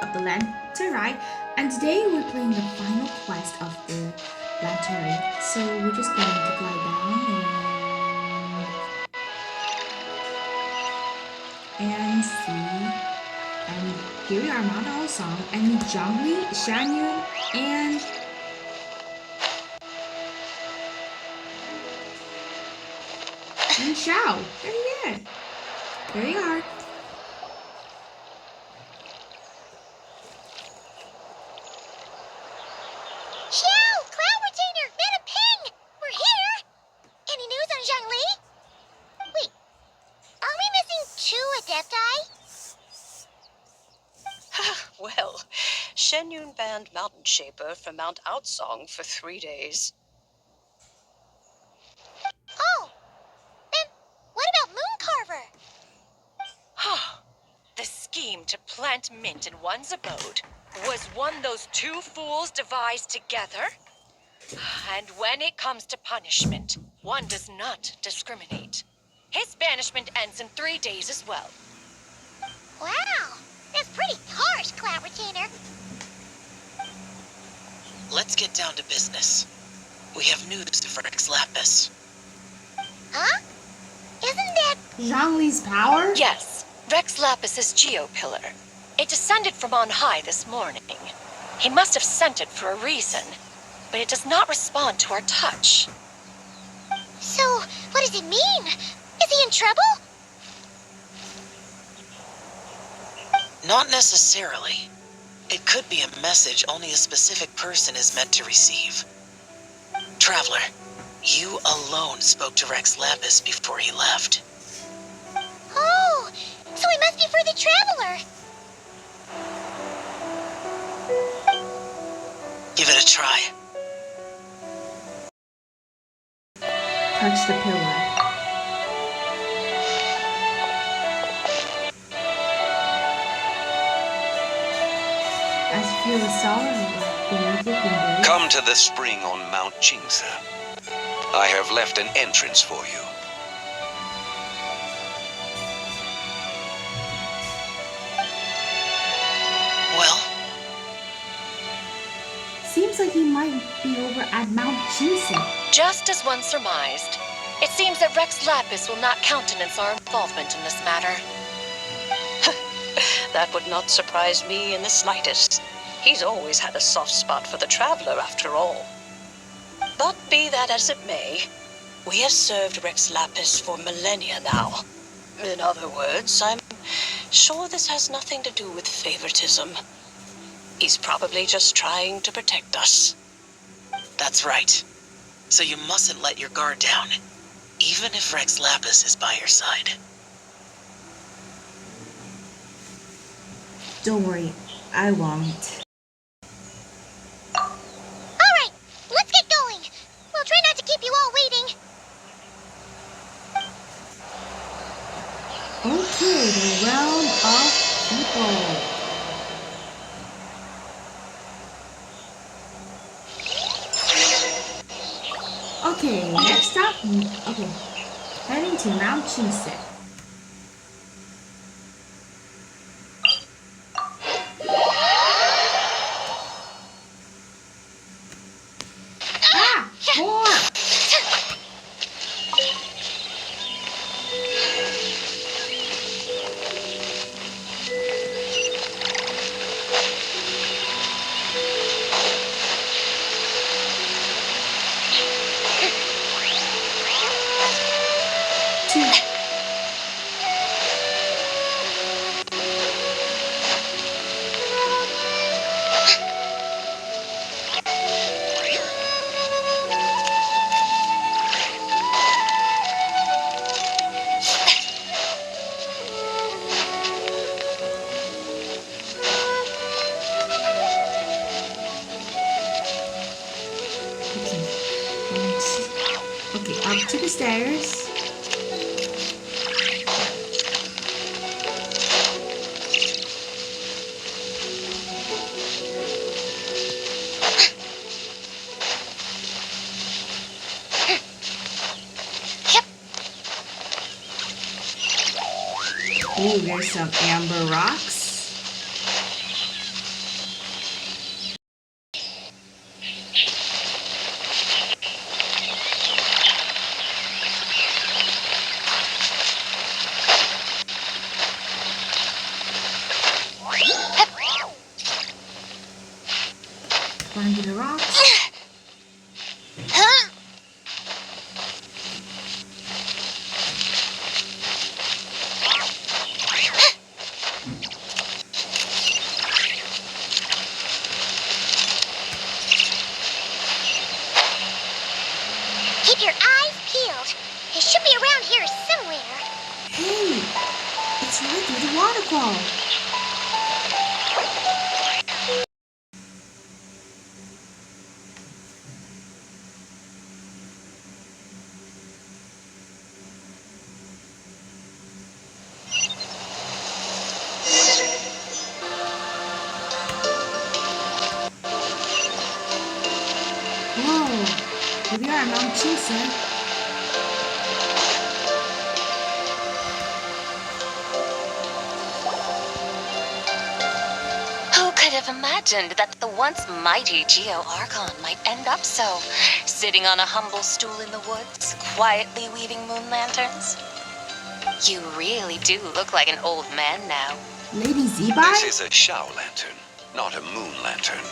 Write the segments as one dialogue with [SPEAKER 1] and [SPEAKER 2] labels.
[SPEAKER 1] of the Lanterai, and today we're playing the final quest of the Lanterai. So we're just going to glide down and see. And here we are, Mount Aosang, and Zhangli, Shanyun, and Xiao. There you are.
[SPEAKER 2] Xiao! Cloud Retainer! Meta Ping! We're here! Any news on Zhangli? Wait, are we missing two Adepti?
[SPEAKER 3] Well, Shenyun banned Mountain Shaper from Mount Outsong for 3 days.
[SPEAKER 2] Oh, then what about Mooncarver?
[SPEAKER 3] The scheme to plant mint in one's abode was one those two fools devised together. And when it comes to punishment, one does not discriminate. His banishment ends in 3 days as well.
[SPEAKER 2] Wow, that's pretty harsh, Cloud Retainer.
[SPEAKER 4] Let's get down to business. We have news for Rex Lapis.
[SPEAKER 2] Huh? Isn't that...
[SPEAKER 1] Zhangli's power?
[SPEAKER 3] Yes, Rex Lapis's geopillar. It descended from on high this morning. He must have sent it for a reason, but it does not respond to our touch.
[SPEAKER 2] So, what does it mean? Is he in trouble?
[SPEAKER 4] Not necessarily. It could be a message only a specific person is meant to receive. Traveler, you alone spoke to Rex Lapis before he left.
[SPEAKER 2] Oh, so it must be for the Traveler.
[SPEAKER 4] Give it a try.
[SPEAKER 1] Touch the pillar. As if you were solid beneath your fingers.
[SPEAKER 5] Come to the spring on Mount Jingsa. I have left an entrance for you.
[SPEAKER 4] Well,
[SPEAKER 1] Seems like he might be over at Mount Jinsa.
[SPEAKER 3] Just as one surmised, it seems that Rex Lapis will not countenance our involvement in this matter. That would not surprise me in the slightest. He's always had a soft spot for the Traveler, after all. But be that as it may, we have served Rex Lapis for millennia now. In other words, I'm sure this has nothing to do with favoritism. He's probably just trying to protect us.
[SPEAKER 4] that's right. So you mustn't let your guard down, even if Rex Lapis is by your side.
[SPEAKER 1] Don't worry, I won't.
[SPEAKER 2] Alright, let's get going. We'll try not to keep you all waiting.
[SPEAKER 1] Okay, the realm of people. Okay, next up. Okay, heading to Mount Jinsa. Ah! More! Okay, up to the stairs. Ooh, there's some amber rocks. Run into the rocks.
[SPEAKER 2] Huh? Keep your eyes peeled. It should be around here somewhere.
[SPEAKER 1] Hey, it's right through the waterfall. Whoa, here we are at Mount Chingsa.
[SPEAKER 6] Who could have imagined that the once mighty Geo Archon might end up so, sitting on a humble stool in the woods, quietly weaving moon lanterns? You really do look like an old man now.
[SPEAKER 1] Lady
[SPEAKER 5] This
[SPEAKER 1] Zebai?
[SPEAKER 5] is a Shao lantern, not a moon lantern.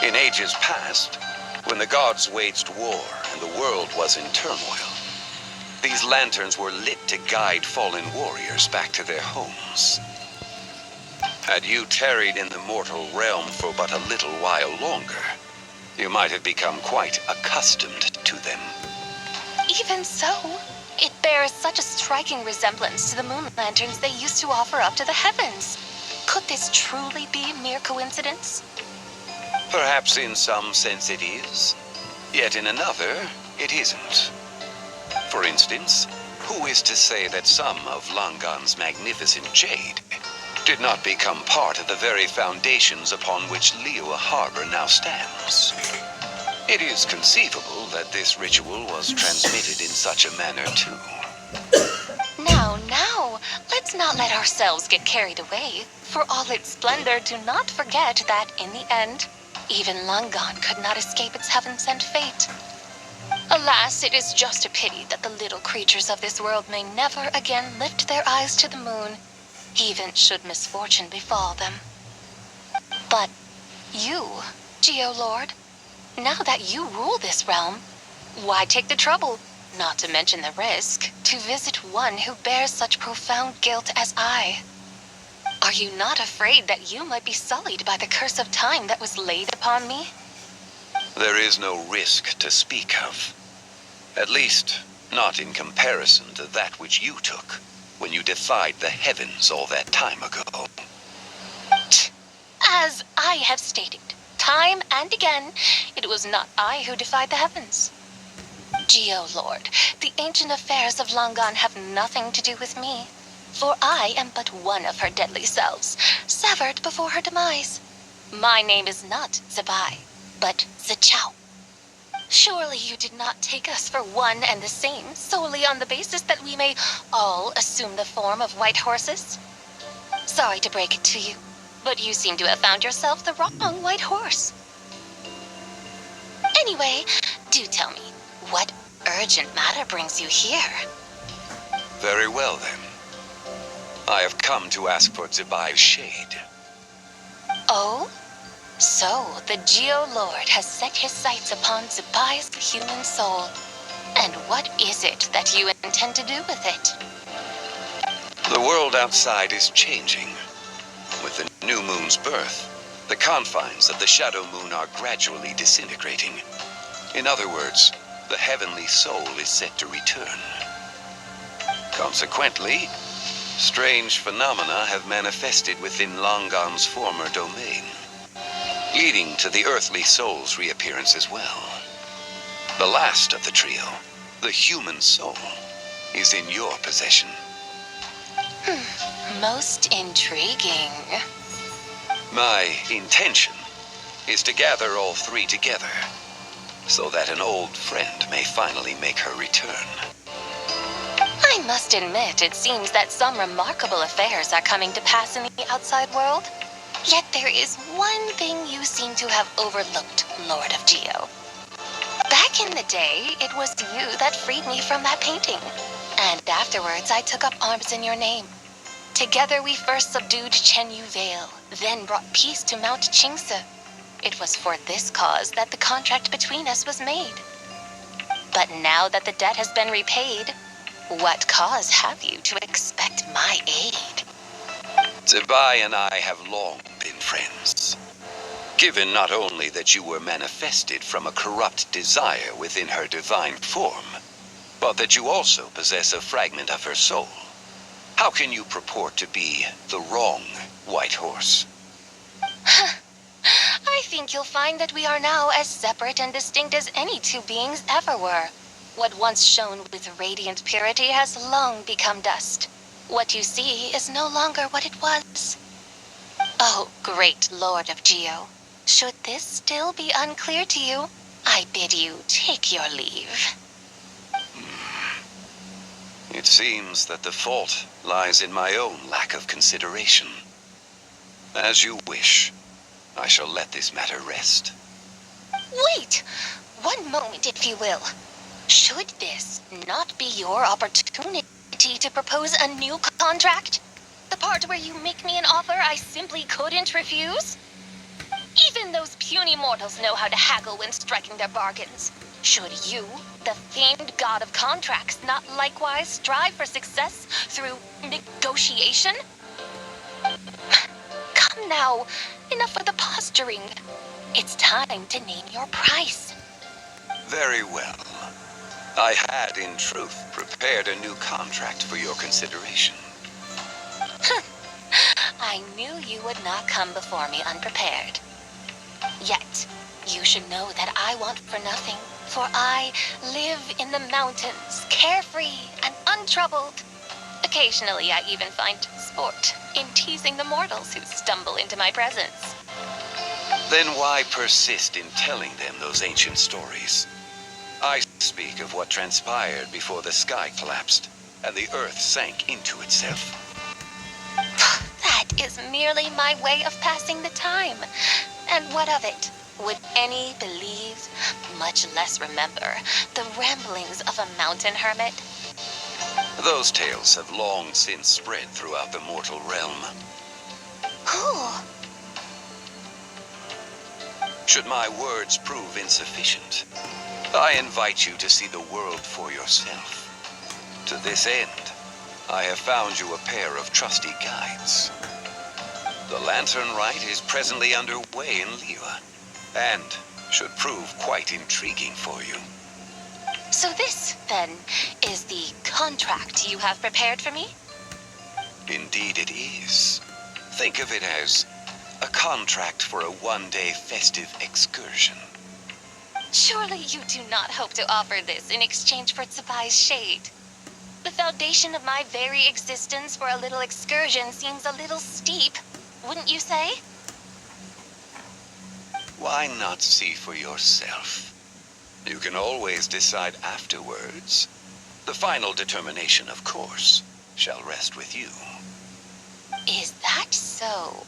[SPEAKER 5] In ages past, when the gods waged war and the world was in turmoil, these lanterns were lit to guide fallen warriors back to their homes. Had you tarried in the mortal realm for but a little while longer, you might have become quite accustomed to them.
[SPEAKER 6] Even so, it bears such a striking resemblance to the moon lanterns they used to offer up to the heavens. Could this truly be mere coincidence?
[SPEAKER 5] Perhaps in some sense it is, yet in another it isn't. For instance, who is to say that some of Langan's magnificent jade did not become part of the very foundations upon which Liyue Harbor now stands? It is conceivable that this ritual was transmitted in such a manner too.
[SPEAKER 6] Now, let's not let ourselves get carried away. For all its splendor, do not forget that, in the end, even Langan could not escape its heaven-sent fate. Alas, it is just a pity that the little creatures of this world may never again lift their eyes to the moon, even should misfortune befall them. But you, Geo-Lord, now that you rule this realm, why take the trouble, not to mention the risk, to visit one who bears such profound guilt as I? Are you not afraid that you might be sullied by the curse of time that was laid upon me?
[SPEAKER 5] There is no risk to speak of. At least, not in comparison to that which you took when you defied the heavens all that time ago.
[SPEAKER 6] As I have stated, time and again, it was not I who defied the heavens. Geo-Lord, the ancient affairs of Langan have nothing to do with me, for I am but one of her deadly selves, severed before her demise. My name is not Zebai, but Zichao. Surely you did not take us for one and the same solely on the basis that we may all assume the form of white horses? Sorry to break it to you, but you seem to have found yourself the wrong white horse. Anyway, do tell me, what urgent matter brings you here?
[SPEAKER 5] Very well then. I have come to ask for Zebai's shade.
[SPEAKER 6] Oh? So, the Geo-Lord has set his sights upon Zebai's human soul. And what is it that you intend to do with it?
[SPEAKER 5] The world outside is changing. With the new moon's birth, the confines of the shadow moon are gradually disintegrating. In other words, the heavenly soul is set to return. Consequently, strange phenomena have manifested within Langan's former domain, leading to the earthly soul's reappearance as well. The last of the trio, the human soul, is in your possession.
[SPEAKER 6] Most intriguing.
[SPEAKER 5] My intention is to gather all three together, so that an old friend may finally make her return.
[SPEAKER 6] I must admit, it seems that some remarkable affairs are coming to pass in the outside world. Yet there is one thing you seem to have overlooked, Lord of Geo. Back in the day, it was you that freed me from that painting. And afterwards, I took up arms in your name. Together we first subdued Chenyu Vale, then brought peace to Mount Chingsa. It was for this cause that the contract between us was made. But now that the debt has been repaid, what cause have you to expect my aid?
[SPEAKER 5] Zebai and I have long been friends. Given not only that you were manifested from a corrupt desire within her divine form, but that you also possess a fragment of her soul, how can you purport to be the wrong White Horse?
[SPEAKER 6] I think you'll find that we are now as separate and distinct as any two beings ever were. What once shone with radiant purity has long become dust. What you see is no longer what it was. Oh, great Lord of Geo. Should this still be unclear to you, I bid you take your leave.
[SPEAKER 5] It seems that the fault lies in my own lack of consideration. As you wish. I shall let this matter rest.
[SPEAKER 6] Wait! One moment, if you will. Should this not be your opportunity to propose a new contract? The part where you make me an offer I simply couldn't refuse? Even those puny mortals know how to haggle when striking their bargains. Should you, the famed god of contracts, not likewise strive for success through negotiation? Come now, enough of the posturing. It's time to name your price.
[SPEAKER 5] Very well. I had, in truth, prepared a new contract for your consideration.
[SPEAKER 6] I knew you would not come before me unprepared. Yet, you should know that I want for nothing, for I live in the mountains, carefree and untroubled. Occasionally, I even find sport in teasing the mortals who stumble into my presence.
[SPEAKER 5] Then why persist in telling them those ancient stories? I speak of what transpired before the sky collapsed and the earth sank into itself.
[SPEAKER 6] That is merely my way of passing the time. And what of it? Would any believe, much less remember, the ramblings of a mountain hermit?
[SPEAKER 5] Those tales have long since spread throughout the mortal realm.
[SPEAKER 6] Who?
[SPEAKER 5] Should my words prove insufficient, I invite you to see the world for yourself. To this end, I have found you a pair of trusty guides. The Lantern Rite is presently underway in Liyue, and should prove quite intriguing for you.
[SPEAKER 6] So this, then, is the contract you have prepared for me?
[SPEAKER 5] Indeed it is. Think of it as a contract for a one-day festive excursion.
[SPEAKER 6] Surely you do not hope to offer this in exchange for Tsubai's shade. The foundation of my very existence for a little excursion seems a little steep, wouldn't you say?
[SPEAKER 5] Why not see for yourself? You can always decide afterwards. The final determination, of course, shall rest with you.
[SPEAKER 6] Is that so?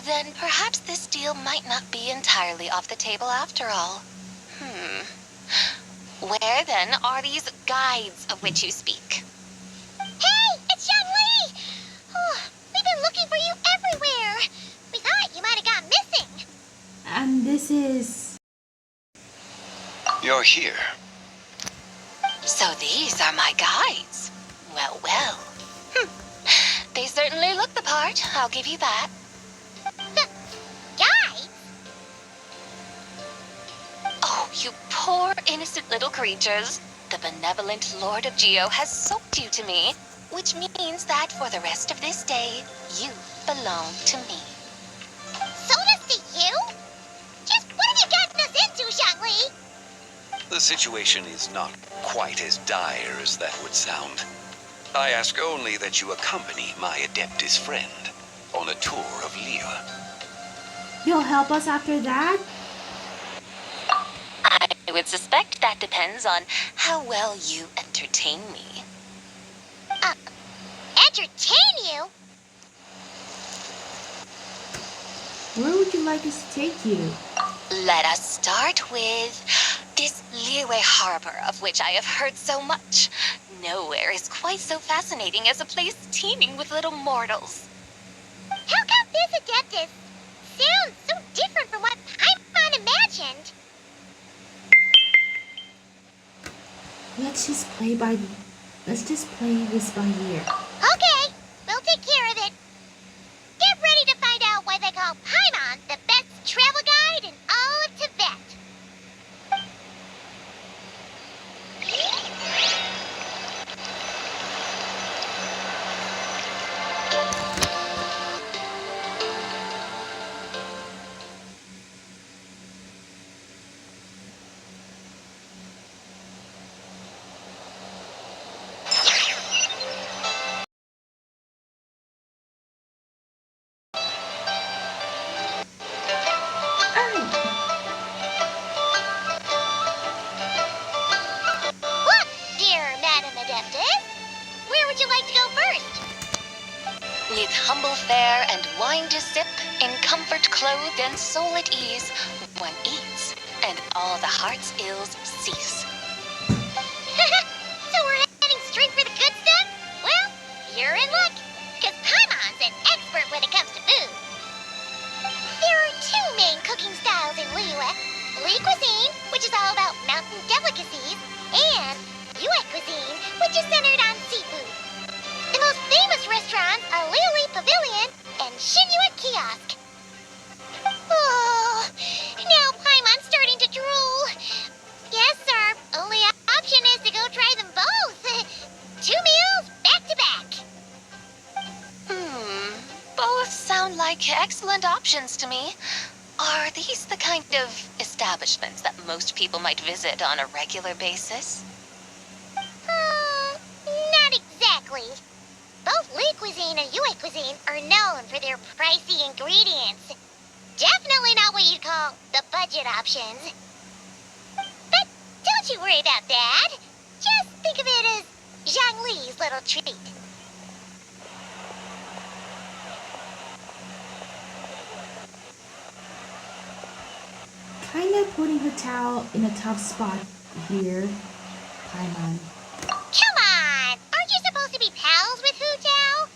[SPEAKER 6] Then perhaps this deal might not be entirely off the table after all. Where then are these guides of which you speak?
[SPEAKER 2] Hey, it's Zhangli! Oh, we've been looking for you everywhere. We thought you might have gone missing.
[SPEAKER 1] And this is...
[SPEAKER 5] You're here.
[SPEAKER 6] So these are my guides. Well, well. They certainly look the part, I'll give you that.
[SPEAKER 2] Guys?
[SPEAKER 6] Oh, you poor innocent little creatures. The benevolent Lord of Geo has soaked you to me, which means that for the rest of this day, you belong to me.
[SPEAKER 2] Sold us to you? Just what have you gotten us into, Zhangli?
[SPEAKER 5] The situation is not quite as dire as that would sound. I ask only that you accompany my Adeptus friend on a tour of Liyue.
[SPEAKER 1] You'll help us after that?
[SPEAKER 6] I would suspect that depends on how well you entertain me.
[SPEAKER 2] Entertain you?
[SPEAKER 1] Where would you like us to take you?
[SPEAKER 6] Let us start with this Liyue harbor of which I have heard so much. Nowhere is quite so fascinating as a place teeming with little mortals.
[SPEAKER 2] How come this Adeptus sounds so different from what Paimon imagined?
[SPEAKER 1] Let's just play this by ear.
[SPEAKER 2] Okay, we'll take care of it. Get ready to find out why they call Paimon the best travel guide in all of Tibet. Look, dear Madam Adeptus, where would you like to go first?
[SPEAKER 6] With humble fare and wine to sip, in comfort clothed and soul at ease, one eats, and all the heart's ills cease.
[SPEAKER 2] So we're heading straight for the good stuff? Well, you're in luck, because Paimon's an expert when it comes to food. There are two main cooking styles in Liyue. Li cuisine, which is all about mountain delicacies, and Yue cuisine, which is centered on seafood. The most famous restaurants are Liuli Pavilion and Shinyue Kiosk. Oh, now Paimon's starting to drool. Yes, sir. Only option is to go try them both. 2 meals back to back.
[SPEAKER 6] Both sound like excellent options to me. Are these the kind of establishments that most people might visit on a regular basis?
[SPEAKER 2] Not exactly. Both Li cuisine and Yue cuisine are known for their pricey ingredients. Definitely not what you'd call the budget options. But don't you worry about that. Just think of it as Zhang Li's little treat.
[SPEAKER 1] Kinda putting her towel in a tough spot here, Paimon.
[SPEAKER 2] Come on! Aren't you supposed to be pals with Hu Tao?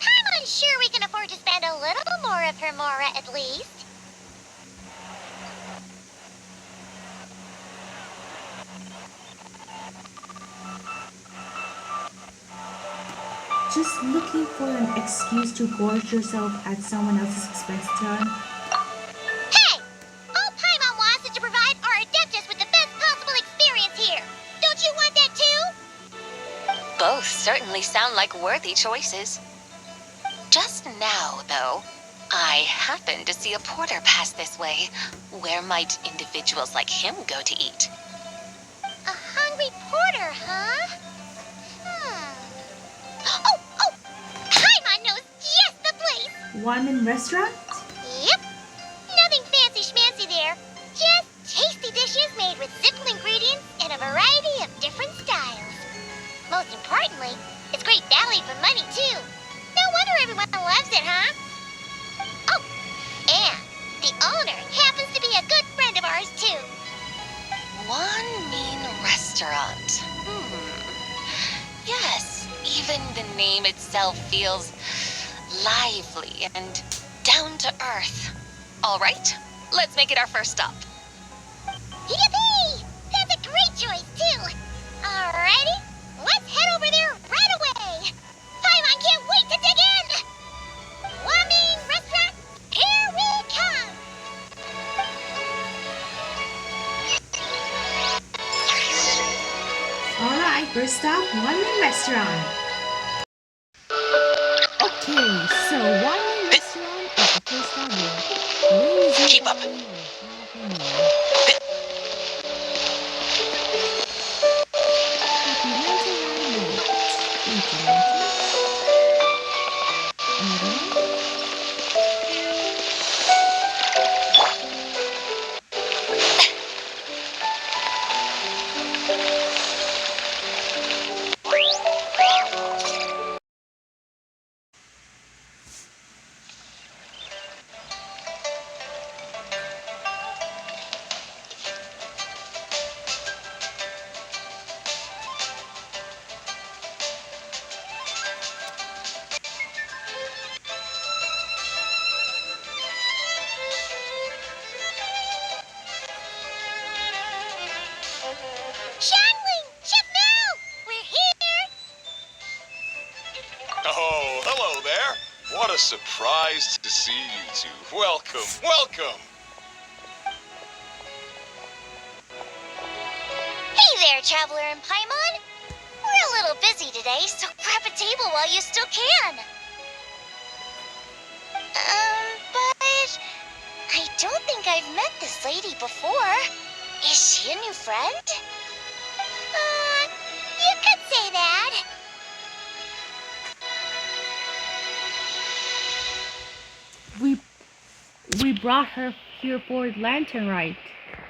[SPEAKER 2] I'm unsure we can afford to spend a little more of her mora at least.
[SPEAKER 1] Just looking for an excuse to gorge yourself at someone else's expense, John.
[SPEAKER 2] Hey! All Paimon wants is to provide our Adeptus with the best possible experience here. Don't you want that too?
[SPEAKER 6] Both certainly sound like worthy choices. Just now, though, I happened to see a porter pass this way. Where might individuals like him go to eat?
[SPEAKER 2] A hungry porter, huh? Oh! Paimon knows just the place!
[SPEAKER 1] One restaurant?
[SPEAKER 2] Yep. Nothing fancy schmancy there. Just tasty dishes made with simple ingredients in a variety of different styles. Most importantly, it's great value for money, too. No wonder everyone loves it, huh? Oh, and the owner happens to be a good friend of ours, too.
[SPEAKER 6] One mean restaurant. Yes, even the name itself feels lively and down to earth. All right, let's make it our first stop.
[SPEAKER 2] Yippee! That's a great choice, too. Alrighty, let's head over there right away. Paimon can't wait to dig in. Wamin Restaurant, here we come.
[SPEAKER 1] Alright, first stop, One Man Restaurant. Okay, so One Man Restaurant is the first stop here. Where is it?
[SPEAKER 4] Keep up.
[SPEAKER 7] What a surprise to see you two. Welcome, welcome.
[SPEAKER 2] Hey there, Traveler and Paimon. We're a little busy today, so grab a table while you still can. But I don't think I've met this lady before. Is she a new friend? You could say that.
[SPEAKER 1] We brought her here for lantern rite.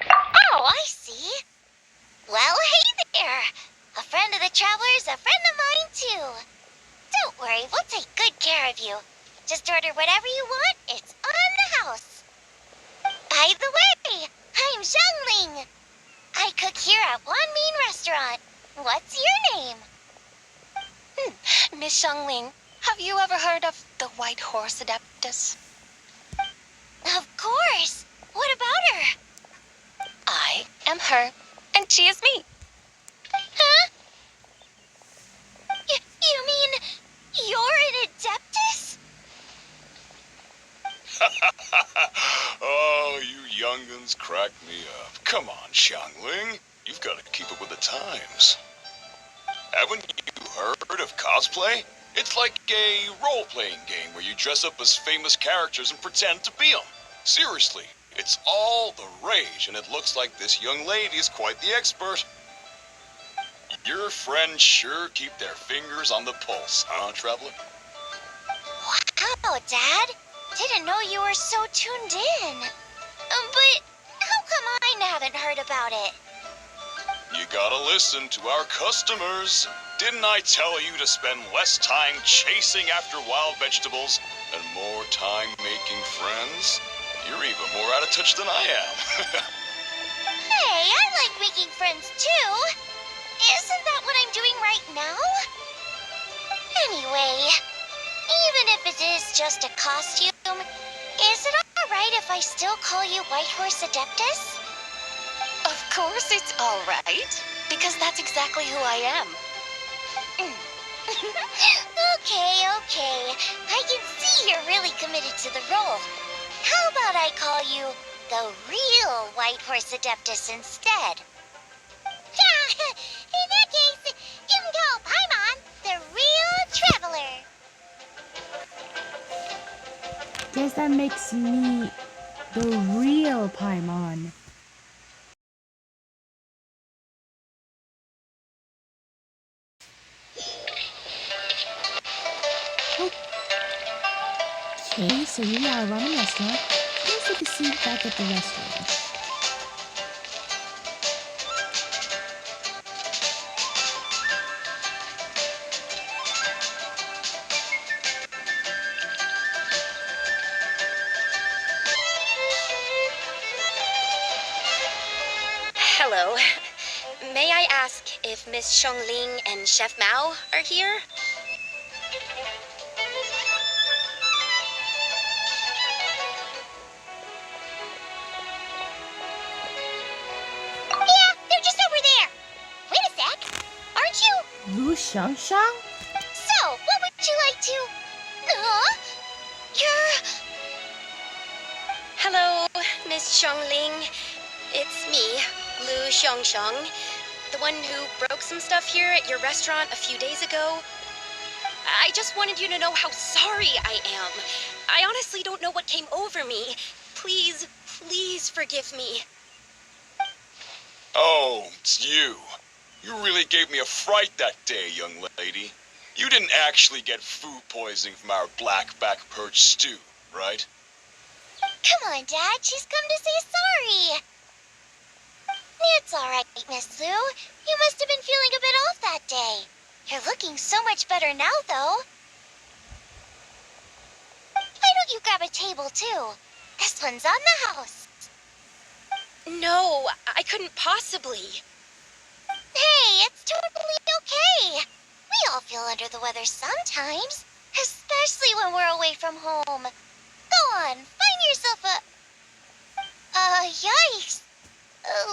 [SPEAKER 2] Oh, I see. Well, hey there. A friend of the Traveler's a friend of mine, too. Don't worry, we'll take good care of you. Just order whatever you want. It's on the house. By the way, I'm Zhangling. I cook here at Wanmin Restaurant. What's your name?
[SPEAKER 6] Miss Xiangling, have you ever heard of the White Horse Adeptus?
[SPEAKER 2] Of course. What about her?
[SPEAKER 6] I am her, and she is me.
[SPEAKER 2] Huh? You mean you're an Adeptus?
[SPEAKER 7] Oh, you young'uns crack me up. Come on, Xiangling. You've got to keep up with the times. Haven't you heard of cosplay? It's like a role-playing game where you dress up as famous characters and pretend to be them. Seriously, it's all the rage, and it looks like this young lady is quite the expert. Your friends sure keep their fingers on the pulse, huh, Traveler?
[SPEAKER 2] Wow, Dad. Didn't know you were so tuned in. But how come I haven't heard about it?
[SPEAKER 7] You gotta listen to our customers. Didn't I tell you to spend less time chasing after wild vegetables and more time making friends? You're even more out of touch than I am.
[SPEAKER 2] Hey, I like making friends too. Isn't that what I'm doing right now? Anyway, even if it is just a costume, is it alright if I still call you White Horse Adeptus?
[SPEAKER 6] Of course it's all right, because that's exactly who I am.
[SPEAKER 2] Okay. I can see you're really committed to the role. How about I call you the real White Horse Adeptus instead? In that case, you can call Paimon the real Traveler.
[SPEAKER 1] Guess that makes me the real Paimon. Okay, so we are at a ramen restaurant. Let's take a seat back at the restaurant.
[SPEAKER 8] Hello. May I ask if Miss Xiangling and Chef Mao are here?
[SPEAKER 2] Yeah, they're just over there. Wait a sec. Aren't you?
[SPEAKER 1] Lu Shangshang?
[SPEAKER 2] So, what would you like to... You're...
[SPEAKER 8] Hello, Miss Xiangling. It's me, Lu Xiangshang, the one who broke some stuff here at your restaurant a few days ago. I just wanted you to know how sorry I am. I honestly don't know what came over me. Please forgive me.
[SPEAKER 7] Oh, it's you. You really gave me a fright that day, young lady. You didn't actually get food poisoning from our black-back perch stew, right?
[SPEAKER 2] Come on, Dad. She's come to say sorry. It's all right, Miss Lou. You must have been feeling a bit off that day. You're looking so much better now, though. Why don't you grab a table, too? This one's on the house.
[SPEAKER 8] No, I couldn't possibly.
[SPEAKER 2] Hey, it's totally okay. We all feel under the weather sometimes, especially when we're away from home. Go on, find yourself a... yikes.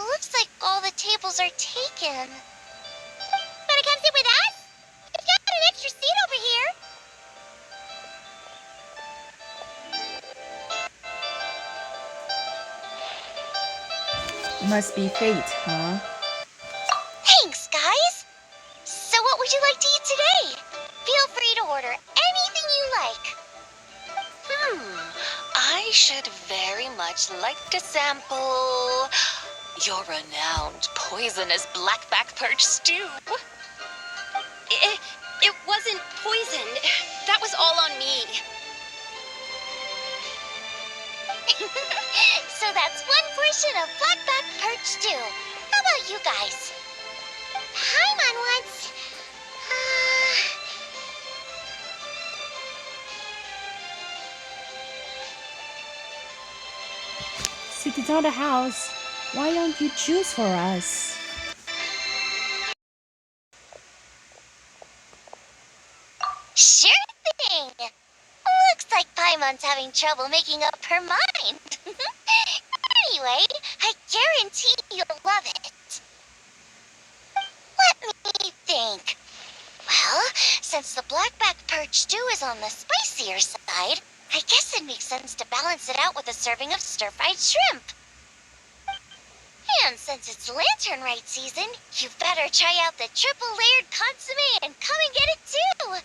[SPEAKER 2] Looks like all the tables are taken. Wanna come sit with us? We've got an extra seat over here.
[SPEAKER 1] Must be fate, huh?
[SPEAKER 2] Thanks, guys! So what would you like to eat today? Feel free to order anything you like.
[SPEAKER 6] I should very much like to sample your renowned poisonous blackback perch stew.
[SPEAKER 8] It wasn't poison. That was all on me.
[SPEAKER 2] So that's one portion of blackback perch stew. How about you guys? Paimon wants...
[SPEAKER 1] Sit on the house. Why don't you choose for us?
[SPEAKER 2] Sure thing! Looks like Paimon's having trouble making up her mind. Anyway, I guarantee you'll love it. Let me think. Well, since the blackback perch stew is on the spicier side, I guess it makes sense to balance it out with a serving of stir-fried shrimp. And since it's lantern rite season, you better try out the triple-layered consommé and come and get it too.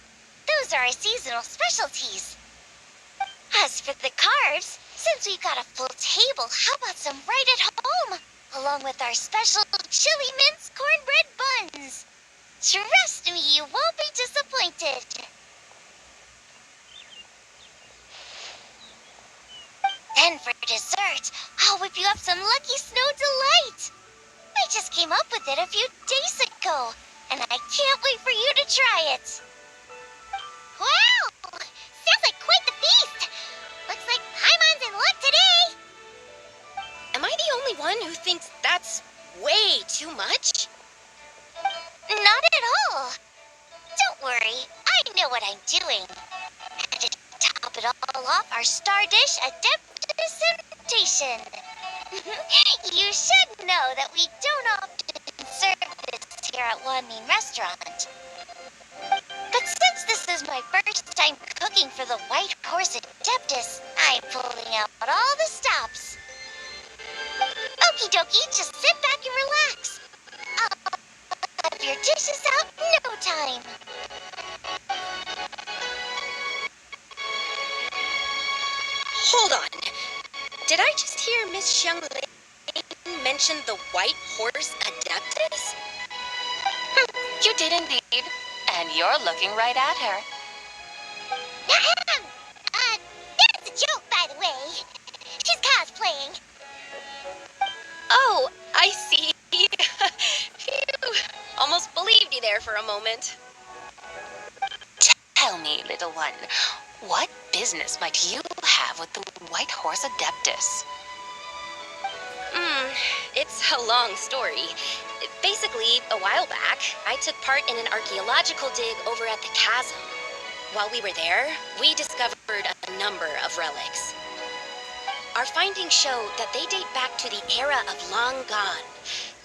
[SPEAKER 2] Those are our seasonal specialties. As for the carbs, since we've got a full table, how about some right at home? Along with our special chili mince cornbread buns. Trust me, you won't be disappointed. Then for dessert, I'll whip you up some Lucky Snow Delight. I just came up with it a few days ago, and I can't wait for you to try it. Wow! Sounds like quite the feast. Looks like Paimon's in luck today.
[SPEAKER 8] Am I the only one who thinks that's way too much?
[SPEAKER 2] Not at all. Don't worry, I know what I'm doing. And to top it all off, our star dish, Adeptus Temptation. You should know that we don't often serve this here at Wanmin Restaurant. But since this is my first time cooking for the White Horse Adeptus, I'm pulling out all the stops. Okie dokie, just sit back and relax. I'll have your dishes out in no time.
[SPEAKER 8] Hold on. Did I just hear Miss Xiangling mention the White Horse Adeptus?
[SPEAKER 6] You did indeed, and you're looking right at her.
[SPEAKER 2] That's a joke, by the way. She's cosplaying.
[SPEAKER 8] Oh, I see. Phew. Almost believed you there for a moment.
[SPEAKER 6] Tell me, little one, what business might you have with the White Horse Adeptus?
[SPEAKER 8] It's a long story. Basically, a while back, I took part in an archaeological dig over at the chasm. While we were there, we discovered a number of relics. Our findings show that they date back to the era of Long Gone,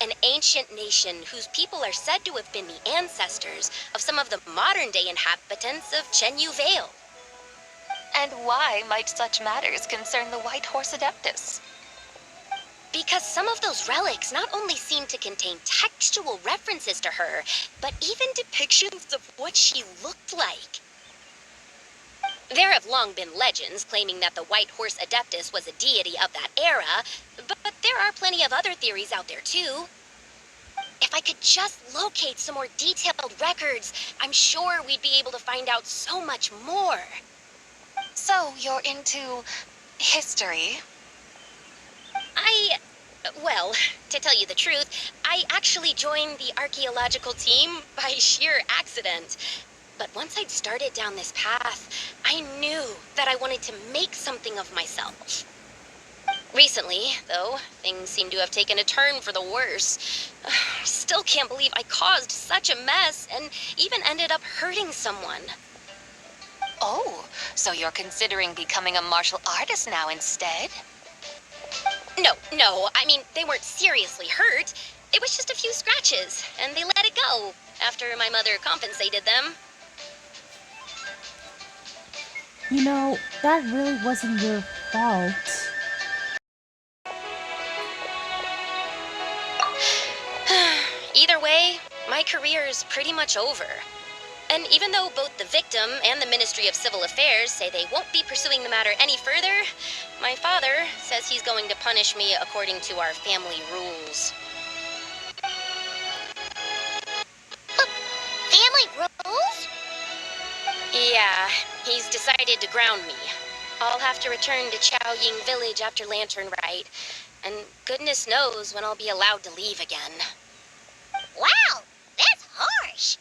[SPEAKER 8] an ancient nation whose people are said to have been the ancestors of some of the modern-day inhabitants of Chenyu Vale.
[SPEAKER 6] And why might such matters concern the White Horse Adeptus?
[SPEAKER 8] Because some of those relics not only seem to contain textual references to her, but even depictions of what she looked like. There have long been legends claiming that the White Horse Adeptus was a deity of that era, but there are plenty of other theories out there too. If I could just locate some more detailed records, I'm sure we'd be able to find out so much more.
[SPEAKER 6] So you're into history?
[SPEAKER 8] Well, to tell you the truth, I actually joined the archaeological team by sheer accident. But once I'd started down this path, I knew that I wanted to make something of myself. Recently, though, things seem to have taken a turn for the worse. I still can't believe I caused such a mess and even ended up hurting someone.
[SPEAKER 6] Oh, so you're considering becoming a martial artist now instead?
[SPEAKER 8] No, I mean, they weren't seriously hurt. It was just a few scratches, and they let it go after my mother compensated them.
[SPEAKER 1] You know, that really wasn't your fault.
[SPEAKER 8] matter's pretty much over. And even though both the victim and the Ministry of Civil Affairs say they won't be pursuing the matter any further, my father says he's going to punish me according to our family rules.
[SPEAKER 2] Family rules?
[SPEAKER 8] Yeah, he's decided to ground me. I'll have to return to Chaoying Village after Lantern Rite, and goodness knows when I'll be allowed to leave again.
[SPEAKER 2] Wow, that's harsh.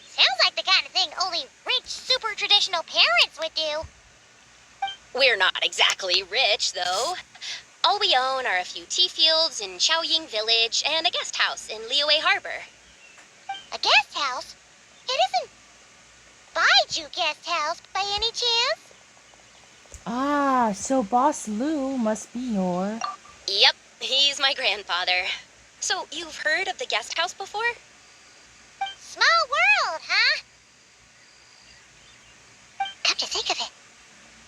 [SPEAKER 2] Sounds like the kind of thing only rich, super traditional parents would do.
[SPEAKER 8] We're not exactly rich, though. All we own are a few tea fields in Chaoying Village and a guest house in Liyue Harbor.
[SPEAKER 2] A guest house? It isn't Baiju guest house by any chance?
[SPEAKER 1] Ah, so Boss Lou must be your...
[SPEAKER 8] Yep, he's my grandfather. So, you've heard of the guest house before?
[SPEAKER 2] Small world, huh? Come to think of it,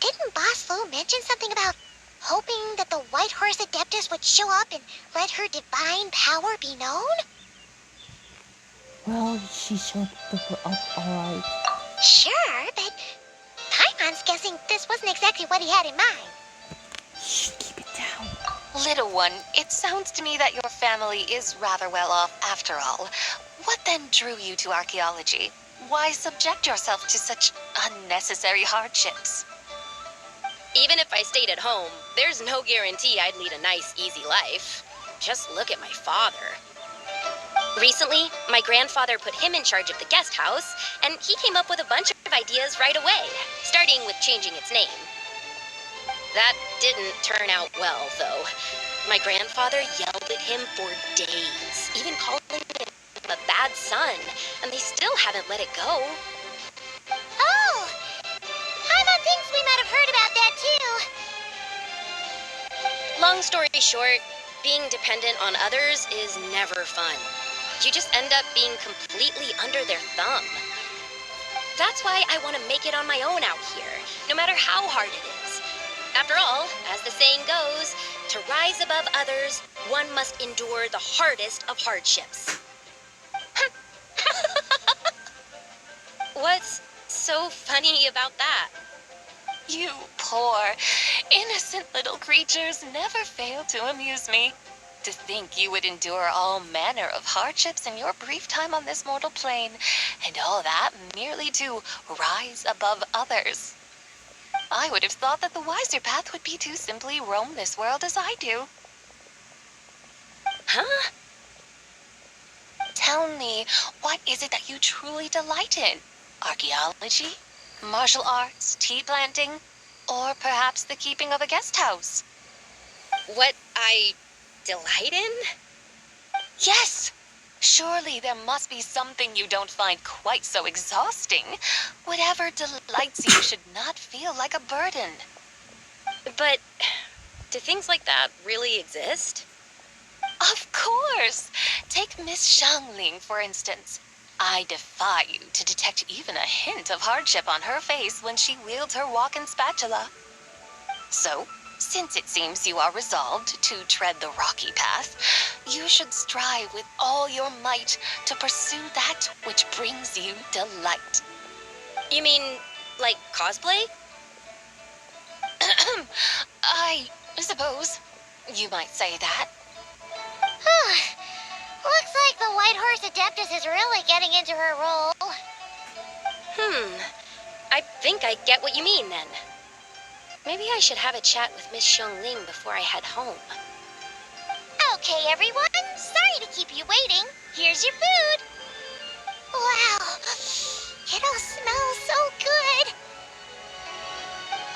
[SPEAKER 2] didn't Boss Lou mention something about hoping that the White Horse Adeptus would show up and let her divine power be known?
[SPEAKER 1] Well, she showed up alright.
[SPEAKER 2] Sure, but Paimon's guessing this wasn't exactly what he had in mind.
[SPEAKER 1] Shh, keep it down.
[SPEAKER 6] Little one, it sounds to me that your family is rather well off after all. What then drew you to archaeology? Why subject yourself to such unnecessary hardships?
[SPEAKER 8] Even if I stayed at home, there's no guarantee I'd lead a nice, easy life. Just look at my father. Recently, my grandfather put him in charge of the guest house, and he came up with a bunch of ideas right away, starting with changing its name. That didn't turn out well, though. My grandfather yelled at him for days, even calling him a bad son, and they still haven't let it go.
[SPEAKER 2] Oh, Paimon thinks we might have heard about that too.
[SPEAKER 8] Long story short, being dependent on others is never fun. You just end up being completely under their thumb. That's why I want to make it on my own out here, no matter how hard it is. After all, as the saying goes, to rise above others, one must endure the hardest of hardships. What's so funny about that?
[SPEAKER 6] You poor, innocent little creatures never fail to amuse me. To think you would endure all manner of hardships in your brief time on this mortal plane, and all that merely to rise above others. I would have thought that the wiser path would be to simply roam this world as I do.
[SPEAKER 8] Huh?
[SPEAKER 6] Tell me, what is it that you truly delight in? Archaeology? Martial arts? Tea planting? Or perhaps the keeping of a guest house?
[SPEAKER 8] What I delight in?
[SPEAKER 6] Yes! Surely there must be something you don't find quite so exhausting. Whatever delights you should not feel like a burden.
[SPEAKER 8] But do things like that really exist?
[SPEAKER 6] Of course! Take Miss Xiangling, for instance. I defy you to detect even a hint of hardship on her face when she wields her walking spatula. So, since it seems you are resolved to tread the rocky path, you should strive with all your might to pursue that which brings you delight.
[SPEAKER 8] You mean, like cosplay?
[SPEAKER 6] I suppose you might say that.
[SPEAKER 2] Looks like the White Horse Adeptus is really getting into her role.
[SPEAKER 8] I think I get what you mean then. Maybe I should have a chat with Miss Xiangling before I head home.
[SPEAKER 2] Okay, everyone. Sorry to keep you waiting. Here's your food. Wow, it all smells so good.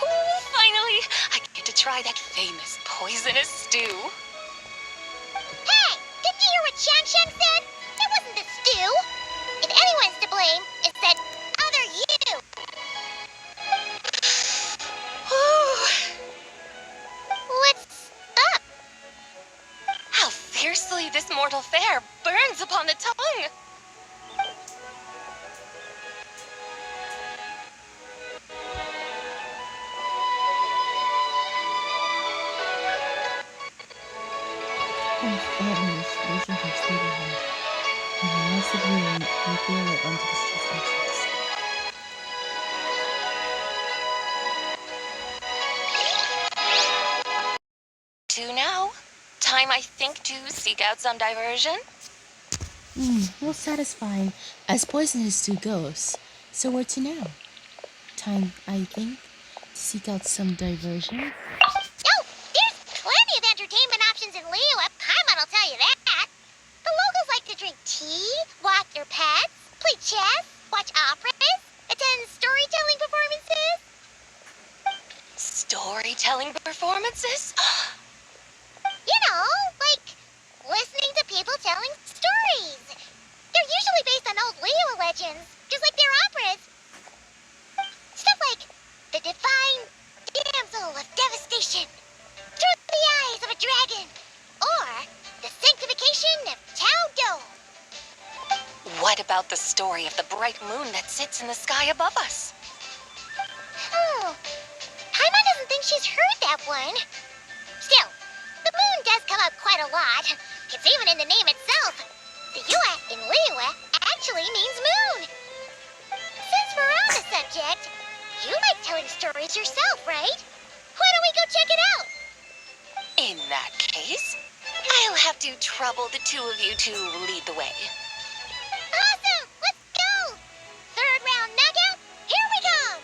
[SPEAKER 6] Oh, finally, I get to try that famous poisonous stew.
[SPEAKER 2] Hey, didn't you hear what Shang Shang said? It wasn't the stew. If anyone's to blame, it's that other you. What's up?
[SPEAKER 6] How fiercely this mortal fare burns upon the tongue!
[SPEAKER 1] Oh, goodness, losing her stable home. Massively make your way onto the street entrance.
[SPEAKER 6] Two now. Time, I think, to seek out some diversion.
[SPEAKER 1] Well satisfying, as poisonous to ghosts. So where to now? Time, I think, to seek out some diversion.
[SPEAKER 2] Oh, there's plenty of entertainment options in Liyue. Paimon will tell you that. The locals like to drink tea, walk their pets, play chess, watch operas, attend storytelling performances.
[SPEAKER 6] Storytelling performances?
[SPEAKER 2] You know, like listening to people telling stories. They're usually based on old Liyue legends, just like their operas. Stuff like the divine damsel of devastation, through the eyes of a dragon, or the sanctification of Tao Do.
[SPEAKER 6] What about the story of the bright moon that sits in the sky above us?
[SPEAKER 2] Oh, Paimon doesn't think she's heard that one. Still, the moon does come up quite a lot. It's even in the name itself. The Yue in Liyue actually means moon. Since we're on the subject, you like telling stories yourself, right? Why don't we go check it out?
[SPEAKER 6] In that case, I'll have to trouble the two of you to lead the way.
[SPEAKER 2] Awesome! Let's go! Third round knockout, here we come!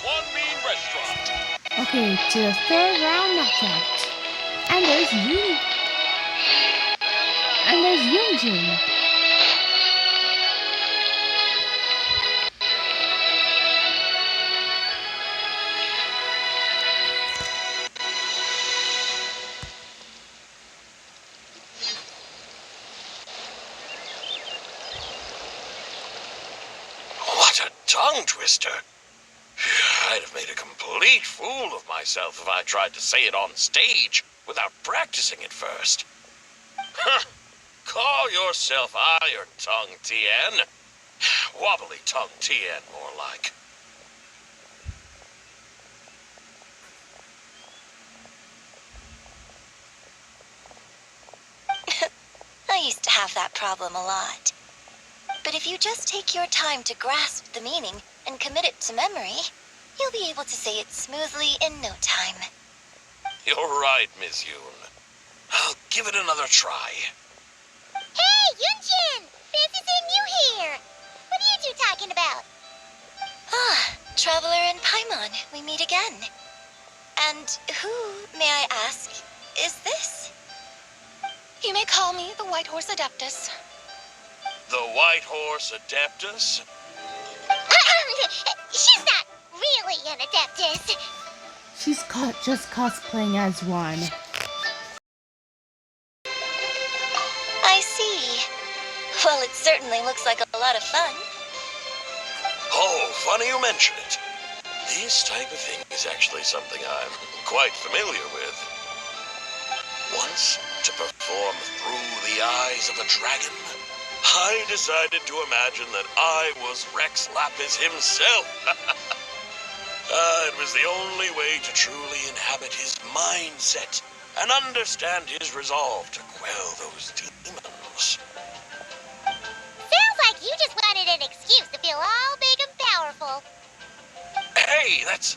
[SPEAKER 7] One mean restaurant.
[SPEAKER 1] Okay, to the third round knockout. And there's you. And there's Yunjin.
[SPEAKER 9] What a tongue twister. I'd have made a complete fool of myself if I tried to say it on stage without practicing it first. Huh. Call yourself Iron Tongue Tien. Wobbly Tongue Tien, more like.
[SPEAKER 10] I used to have that problem a lot. But if you just take your time to grasp the meaning and commit it to memory, you'll be able to say it smoothly in no time.
[SPEAKER 9] You're right, Miss Yoon. I'll give it another try.
[SPEAKER 2] Hey, Yunjin! Fancy seeing you here! What are you two talking about?
[SPEAKER 10] Ah, Traveler and Paimon, we meet again. And who, may I ask, is this?
[SPEAKER 6] You may call me the White Horse Adeptus.
[SPEAKER 9] The White Horse Adeptus?
[SPEAKER 2] She's not really an adeptus.
[SPEAKER 1] She's just cosplaying as one.
[SPEAKER 10] I see. Well, it certainly looks like a lot of fun.
[SPEAKER 9] Oh, funny you mention it. This type of thing is actually something I'm quite familiar with. Once, to perform through the eyes of a dragon, I decided to imagine that I was Rex Lapis himself. It was the only way to truly inhabit his mindset and understand his resolve to quell those demons.
[SPEAKER 2] Sounds like you just wanted an excuse to feel all big and powerful.
[SPEAKER 9] Hey, that's...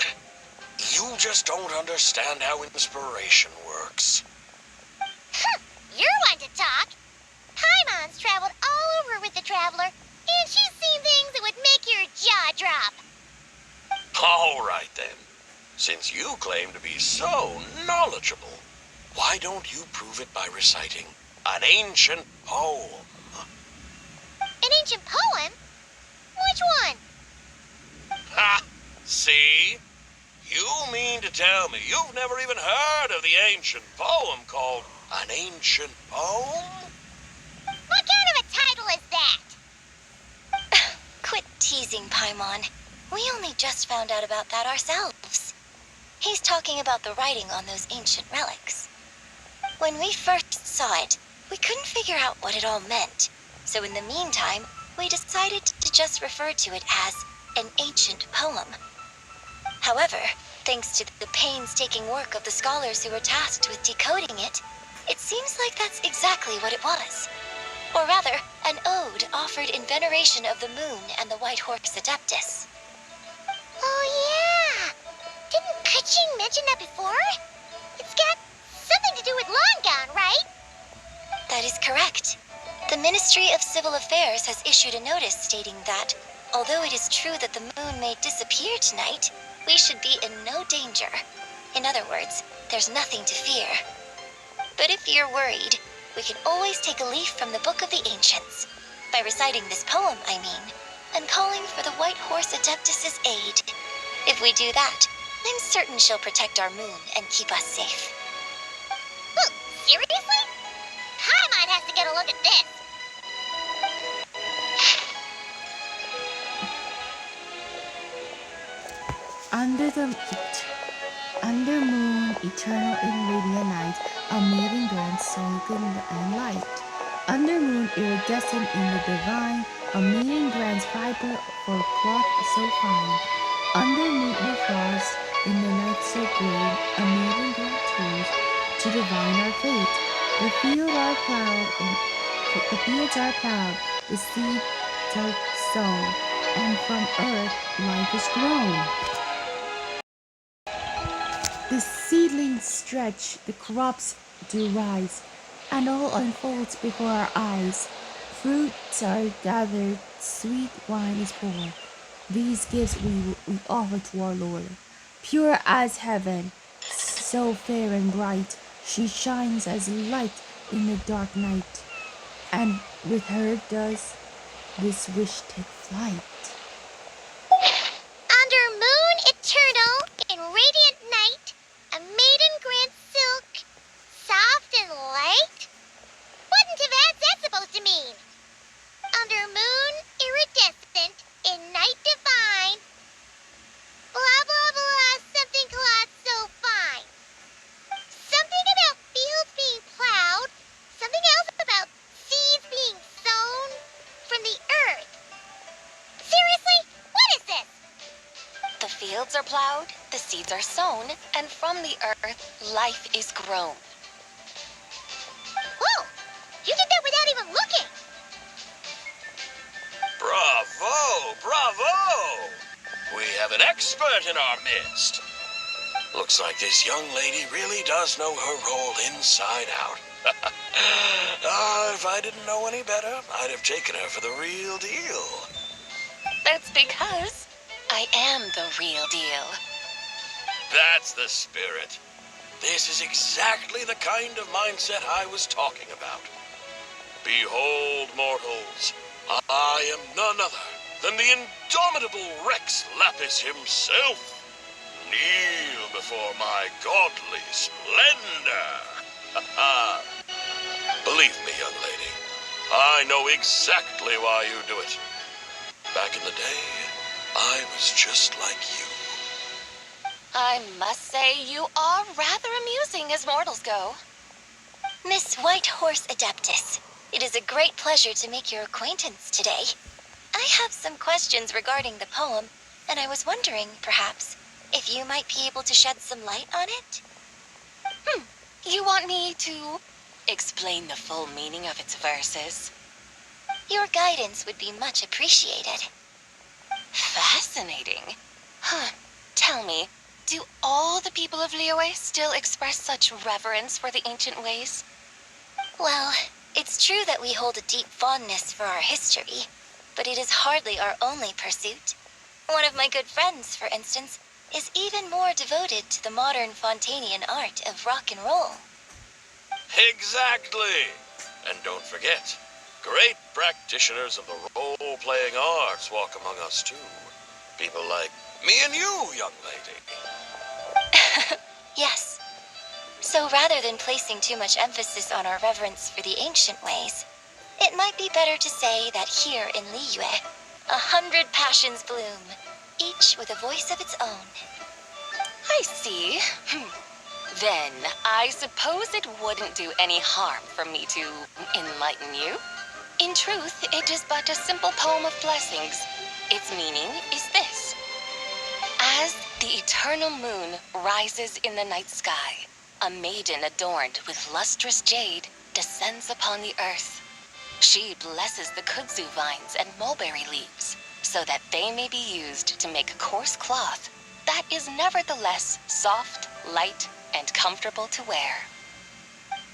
[SPEAKER 9] You just don't understand how inspiration works.
[SPEAKER 2] You're one to talk. Paimon's traveled all over with the Traveler, and she's seen things that would make your jaw drop.
[SPEAKER 9] All right, then. Since you claim to be so knowledgeable, why don't you prove it by reciting an ancient poem?
[SPEAKER 2] An ancient poem? Which one?
[SPEAKER 9] Ha! See? You mean to tell me you've never even heard of the ancient poem called An Ancient Poem?
[SPEAKER 2] What kind of a title is that?
[SPEAKER 10] Quit teasing, Paimon. We only just found out about that ourselves. He's talking about the writing on those ancient relics. When we first saw it, we couldn't figure out what it all meant. So in the meantime, we decided to just refer to it as an ancient poem. However, Thanks to the painstaking work of the scholars who were tasked with decoding it, it seems like that's exactly what it was. Or rather, an ode offered in veneration of the moon and the white horse Adeptus.
[SPEAKER 2] Oh, yeah! Didn't Kuching mention that before? It's got something to do with Longon, right?
[SPEAKER 10] That is correct. The Ministry of Civil Affairs has issued a notice stating that, although it is true that the moon may disappear tonight, we should be in no danger. In other words, there's nothing to fear. But if you're worried, we can always take a leaf from the Book of the Ancients. By reciting this poem, I mean, and calling for the White Horse Adeptus' aid. If we do that, I'm certain she'll protect our moon and keep us safe.
[SPEAKER 2] Seriously? Paimon has to get a look at this.
[SPEAKER 1] Under moon, eternal in radiant night, a maiden grants silken and light. Under moon, iridescent in the divine, a maiden grants fiber for cloth so fine. Under moon or frost, in the night so gray, a maiden grants tools to divine our fate. The fields are plowed, the seeds are sown, and from earth life is grown. The seedlings stretch, the crops do rise, and all unfolds before our eyes. Fruits are gathered, sweet wine is poured. These gifts we offer to our Lord. Pure as heaven, so fair and bright, she shines as light in the dark night. And with her does this wish take flight.
[SPEAKER 2] Under moon eternal, in radiant night, a maiden grants silk, soft and light? What in Tibet's that supposed to mean? Under moon iridescent, in night divine, blah blah blah, something cloth so fine. Something about fields being plowed, something else about seeds being sown from the earth. Seriously? What is this?
[SPEAKER 6] The fields are plowed, the seeds are sown, and from the earth, life is grown.
[SPEAKER 2] Whoa! You did that without even looking!
[SPEAKER 9] Bravo! Bravo! We have an expert in our midst. Looks like this young lady really does know her role inside out. If I didn't know any better, I'd have taken her for the real deal.
[SPEAKER 6] That's because I am the real deal.
[SPEAKER 9] That's the spirit. This is exactly the kind of mindset I was talking about. Behold, mortals, I am none other than the indomitable Rex Lapis himself. Kneel before my godly splendor. Believe me, young lady, I know exactly why you do it. Back in the day, I was just like you.
[SPEAKER 6] I must say you are rather amusing as mortals go.
[SPEAKER 10] Miss White Horse Adeptus, it is a great pleasure to make your acquaintance today. I have some questions regarding the poem, and I was wondering, perhaps, if you might be able to shed some light on it?
[SPEAKER 6] You want me to explain the full meaning of its verses?
[SPEAKER 10] Your guidance would be much appreciated.
[SPEAKER 6] Fascinating. Tell me, do all the people of Liyue still express such reverence for the ancient ways?
[SPEAKER 10] Well, it's true that we hold a deep fondness for our history, but it is hardly our only pursuit. One of my good friends, for instance, is even more devoted to the modern Fontanian art of rock and roll.
[SPEAKER 9] Exactly. And don't forget, great practitioners of the role-playing arts walk among us too. People like me and you, young lady.
[SPEAKER 10] Yes. So rather than placing too much emphasis on our reverence for the ancient ways, it might be better to say that here in Liyue, 100 passions bloom, each with a voice of its own.
[SPEAKER 6] I see. Then, I suppose it wouldn't do any harm for me to enlighten you. In truth, it is but a simple poem of blessings. Its meaning is this. As The eternal moon rises in the night sky. A maiden adorned with lustrous jade descends upon the earth. She blesses the kudzu vines and mulberry leaves so that they may be used to make a coarse cloth that is nevertheless soft, light, and comfortable to wear.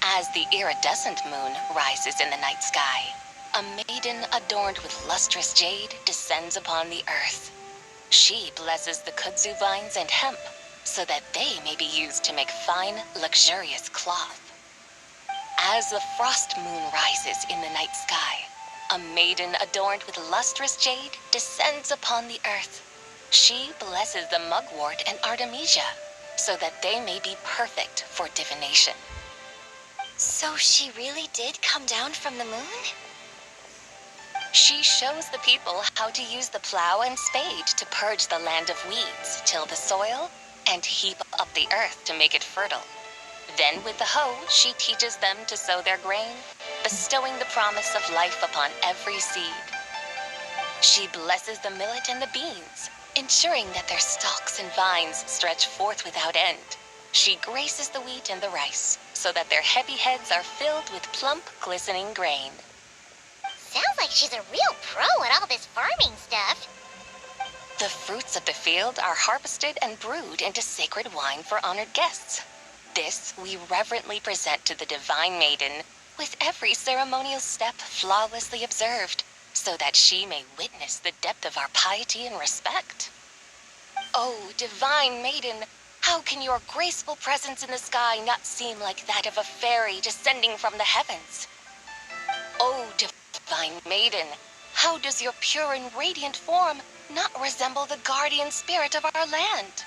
[SPEAKER 6] As the iridescent moon rises in the night sky, a maiden adorned with lustrous jade descends upon the earth. She blesses the kudzu vines and hemp so that they may be used to make fine, luxurious cloth. As the frost moon rises in the night sky, a maiden adorned with lustrous jade descends upon the earth. She blesses the mugwort and artemisia so that they may be perfect for divination.
[SPEAKER 10] So she really did come down from the moon?
[SPEAKER 6] She shows the people how to use the plow and spade to purge the land of weeds, till the soil, and heap up the earth to make it fertile. Then with the hoe, she teaches them to sow their grain, bestowing the promise of life upon every seed. She blesses the millet and the beans, ensuring that their stalks and vines stretch forth without end. She graces the wheat and the rice, so that their heavy heads are filled with plump, glistening grain.
[SPEAKER 2] Sounds like she's a real pro at all this farming stuff.
[SPEAKER 6] The fruits of the field are harvested and brewed into sacred wine for honored guests. This we reverently present to the divine maiden, with every ceremonial step flawlessly observed, so that she may witness the depth of our piety and respect. Oh, divine maiden, how can your graceful presence in the sky not seem like that of a fairy descending from the heavens? Oh, divine maiden, how does your pure and radiant form not resemble the guardian spirit of our land?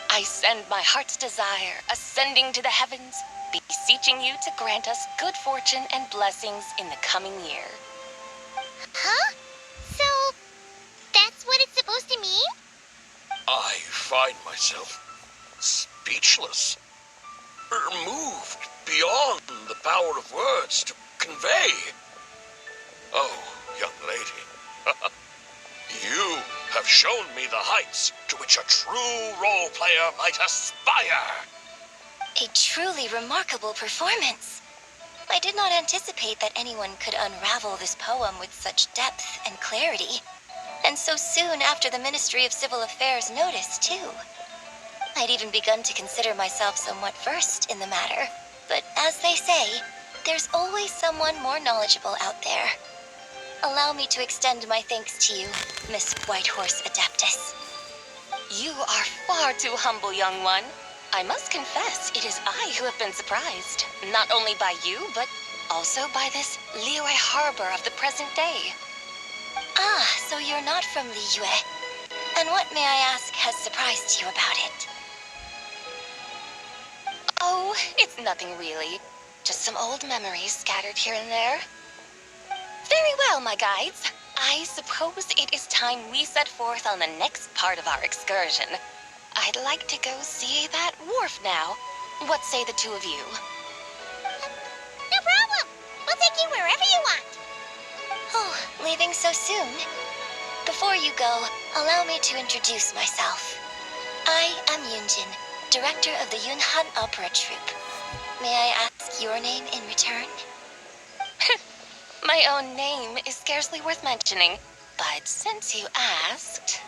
[SPEAKER 6] I send my heart's desire, ascending to the heavens, beseeching you to grant us good fortune and blessings in the coming year.
[SPEAKER 2] Huh? So, that's what it's supposed to mean?
[SPEAKER 9] I find myself speechless, moved beyond the power of words to convey. Oh, young lady, you have shown me the heights to which a true role player might aspire.
[SPEAKER 10] A truly remarkable performance. I did not anticipate that anyone could unravel this poem with such depth and clarity. And so soon after the Ministry of Civil Affairs noticed, too. I'd even begun to consider myself somewhat versed in the matter. But as they say, there's always someone more knowledgeable out there. Allow me to extend my thanks to you, Miss Whitehorse Adeptus.
[SPEAKER 6] You are far too humble, young one. I must confess, it is I who have been surprised, not only by you, but also by this Liyue harbor of the present day.
[SPEAKER 10] Ah, so you're not from Liyue. And what, may I ask, has surprised you about it?
[SPEAKER 6] Oh, it's nothing really. Just some old memories scattered here and there. Very well, my guides. I suppose it is time we set forth on the next part of our excursion. I'd like to go see that wharf now. What say the two of you?
[SPEAKER 2] No problem. We'll take you wherever you want.
[SPEAKER 10] Oh, leaving so soon? Before you go, allow me to introduce myself. I am Yunjin, director of the Yunhan Opera Troupe. May I ask your name in return?
[SPEAKER 6] My own name is scarcely worth mentioning, but since you asked,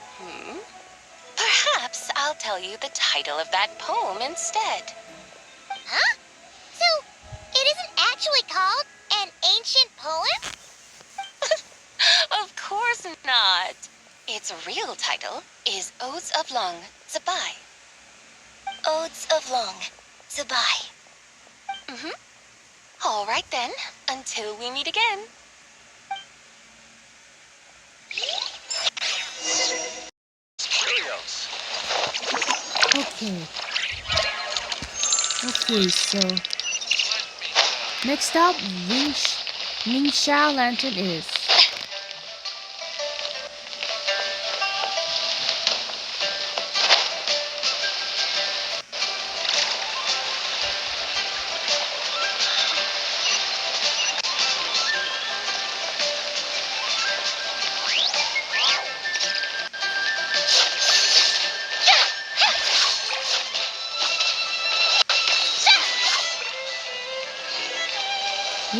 [SPEAKER 6] perhaps I'll tell you the title of that poem instead.
[SPEAKER 2] Huh? So, it isn't actually called an ancient poem?
[SPEAKER 6] Of course not. Its real title is Odes of Long Zabai.
[SPEAKER 10] Odes of Long Zabai.
[SPEAKER 6] All right then, until we meet again.
[SPEAKER 9] Curios.
[SPEAKER 1] Okay. Okay, so next up, Ningxia Lantern is.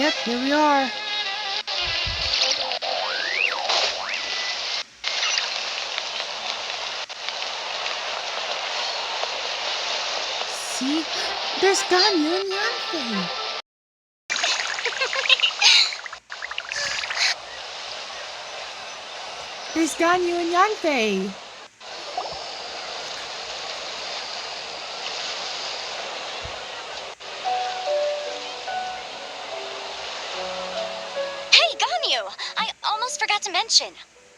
[SPEAKER 1] Yep, here we are. See? There's Ganyu and Yanfei. There's Ganyu and Yanfei.
[SPEAKER 8] Hey, Ganyu! I almost forgot to mention.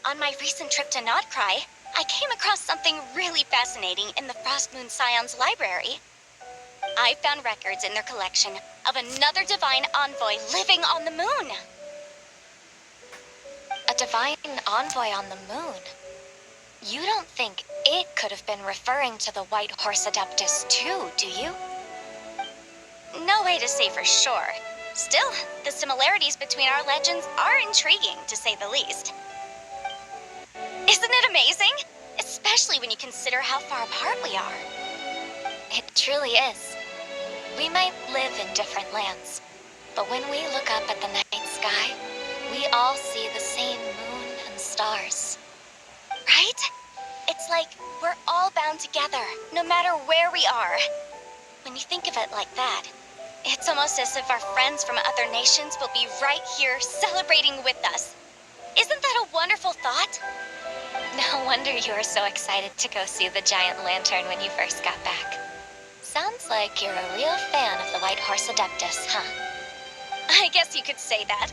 [SPEAKER 8] On my recent trip to Notcry, I came across something really fascinating in the Frost Moon Scion's library. I found records in their collection of another divine envoy living on the moon.
[SPEAKER 6] A divine envoy on the moon? You don't think it could have been referring to the White Horse Adeptus too, do you?
[SPEAKER 8] No way to say for sure. Still, the similarities between our legends are intriguing, to say the least. Isn't it amazing? Especially when you consider how far apart we are.
[SPEAKER 6] It truly is. We might live in different lands, but when we look up at the night sky, we all see the same moon and stars.
[SPEAKER 8] Right? It's like we're all bound together, no matter where we are. When you think of it like that, it's almost as if our friends from other nations will be right here celebrating with us. Isn't that a wonderful thought?
[SPEAKER 6] No wonder you were so excited to go see the giant lantern when you first got back. Sounds like you're a real fan of the White Horse Adeptus, huh?
[SPEAKER 8] I guess you could say that.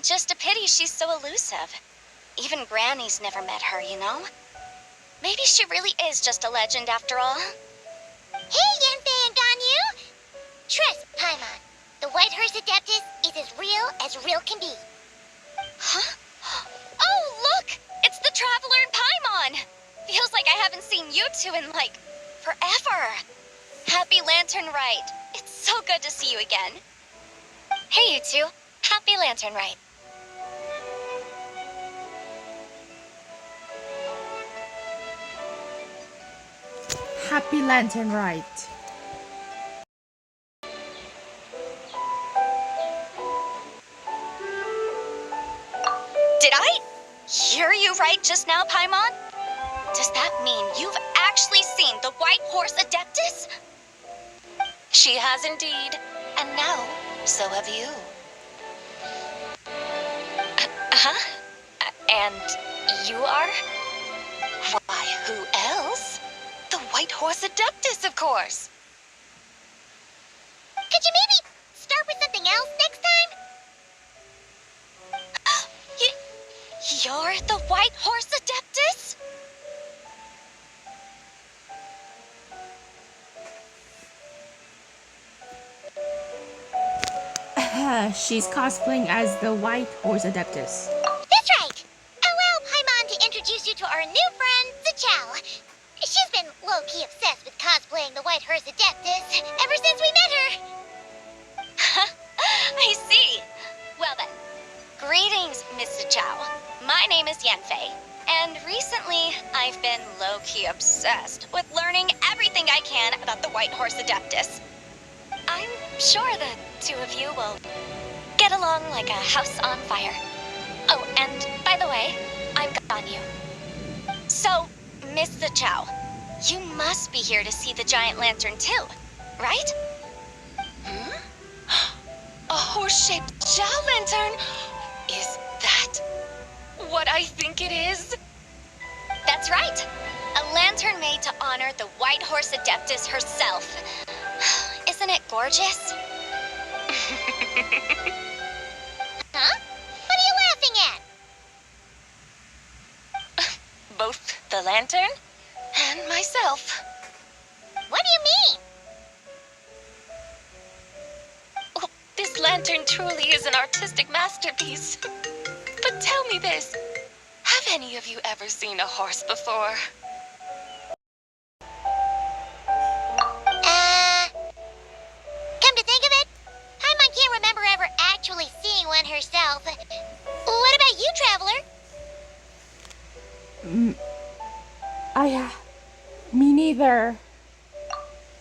[SPEAKER 8] Just a pity she's so elusive. Even Granny's never met her, you know? Maybe she really is just a legend after all.
[SPEAKER 2] Hey, Yanfei and Ganyu! Trust, Paimon. The White Horse Adeptus is as real can be.
[SPEAKER 8] Huh? Oh, look! It's the Traveler and Paimon! Feels like I haven't seen you two in, like, forever. Happy Lantern Rite. It's so good to see you again.
[SPEAKER 6] Hey, you two. Happy Lantern Rite.
[SPEAKER 1] Happy Lantern Rite.
[SPEAKER 8] Did I hear you right just now, Paimon? Does that mean you've actually seen the White Horse Adeptus?
[SPEAKER 6] She has indeed. And now, so have you. Huh? And you are? Why, who else? The White Horse Adeptus, of course.
[SPEAKER 2] Could you maybe start with something else next time?
[SPEAKER 8] You're the White Horse Adeptus?
[SPEAKER 1] She's cosplaying as the White Horse Adeptus.
[SPEAKER 2] That's right! Allow Paimon to introduce you to our new friend, Zichao. She's been low-key obsessed with cosplaying the White Horse Adeptus ever since we met her.
[SPEAKER 8] I see. Well then, greetings, Miss Zichao. My name is Yanfei, and recently I've been low-key obsessed with learning everything I can about the White Horse Adeptus. I'm sure the two of you will get along like a house on fire. Oh, and by the way, I'm Ganyu. So, Miss Zichao, you must be here to see the giant lantern too, right?
[SPEAKER 6] Hmm? A horse-shaped Zhao lantern? Is that what I think it is?
[SPEAKER 8] That's right. A lantern made to honor the White Horse Adeptus herself. Isn't it gorgeous?
[SPEAKER 2] Huh? What are you laughing at?
[SPEAKER 6] Both the lantern and myself.
[SPEAKER 2] What do you mean?
[SPEAKER 6] Oh, this lantern truly is an artistic masterpiece. But tell me this, have any of you ever seen a horse before?
[SPEAKER 2] Come to think of it, Paimon can't remember ever actually seeing one herself. What about you, Traveler?
[SPEAKER 1] Me neither.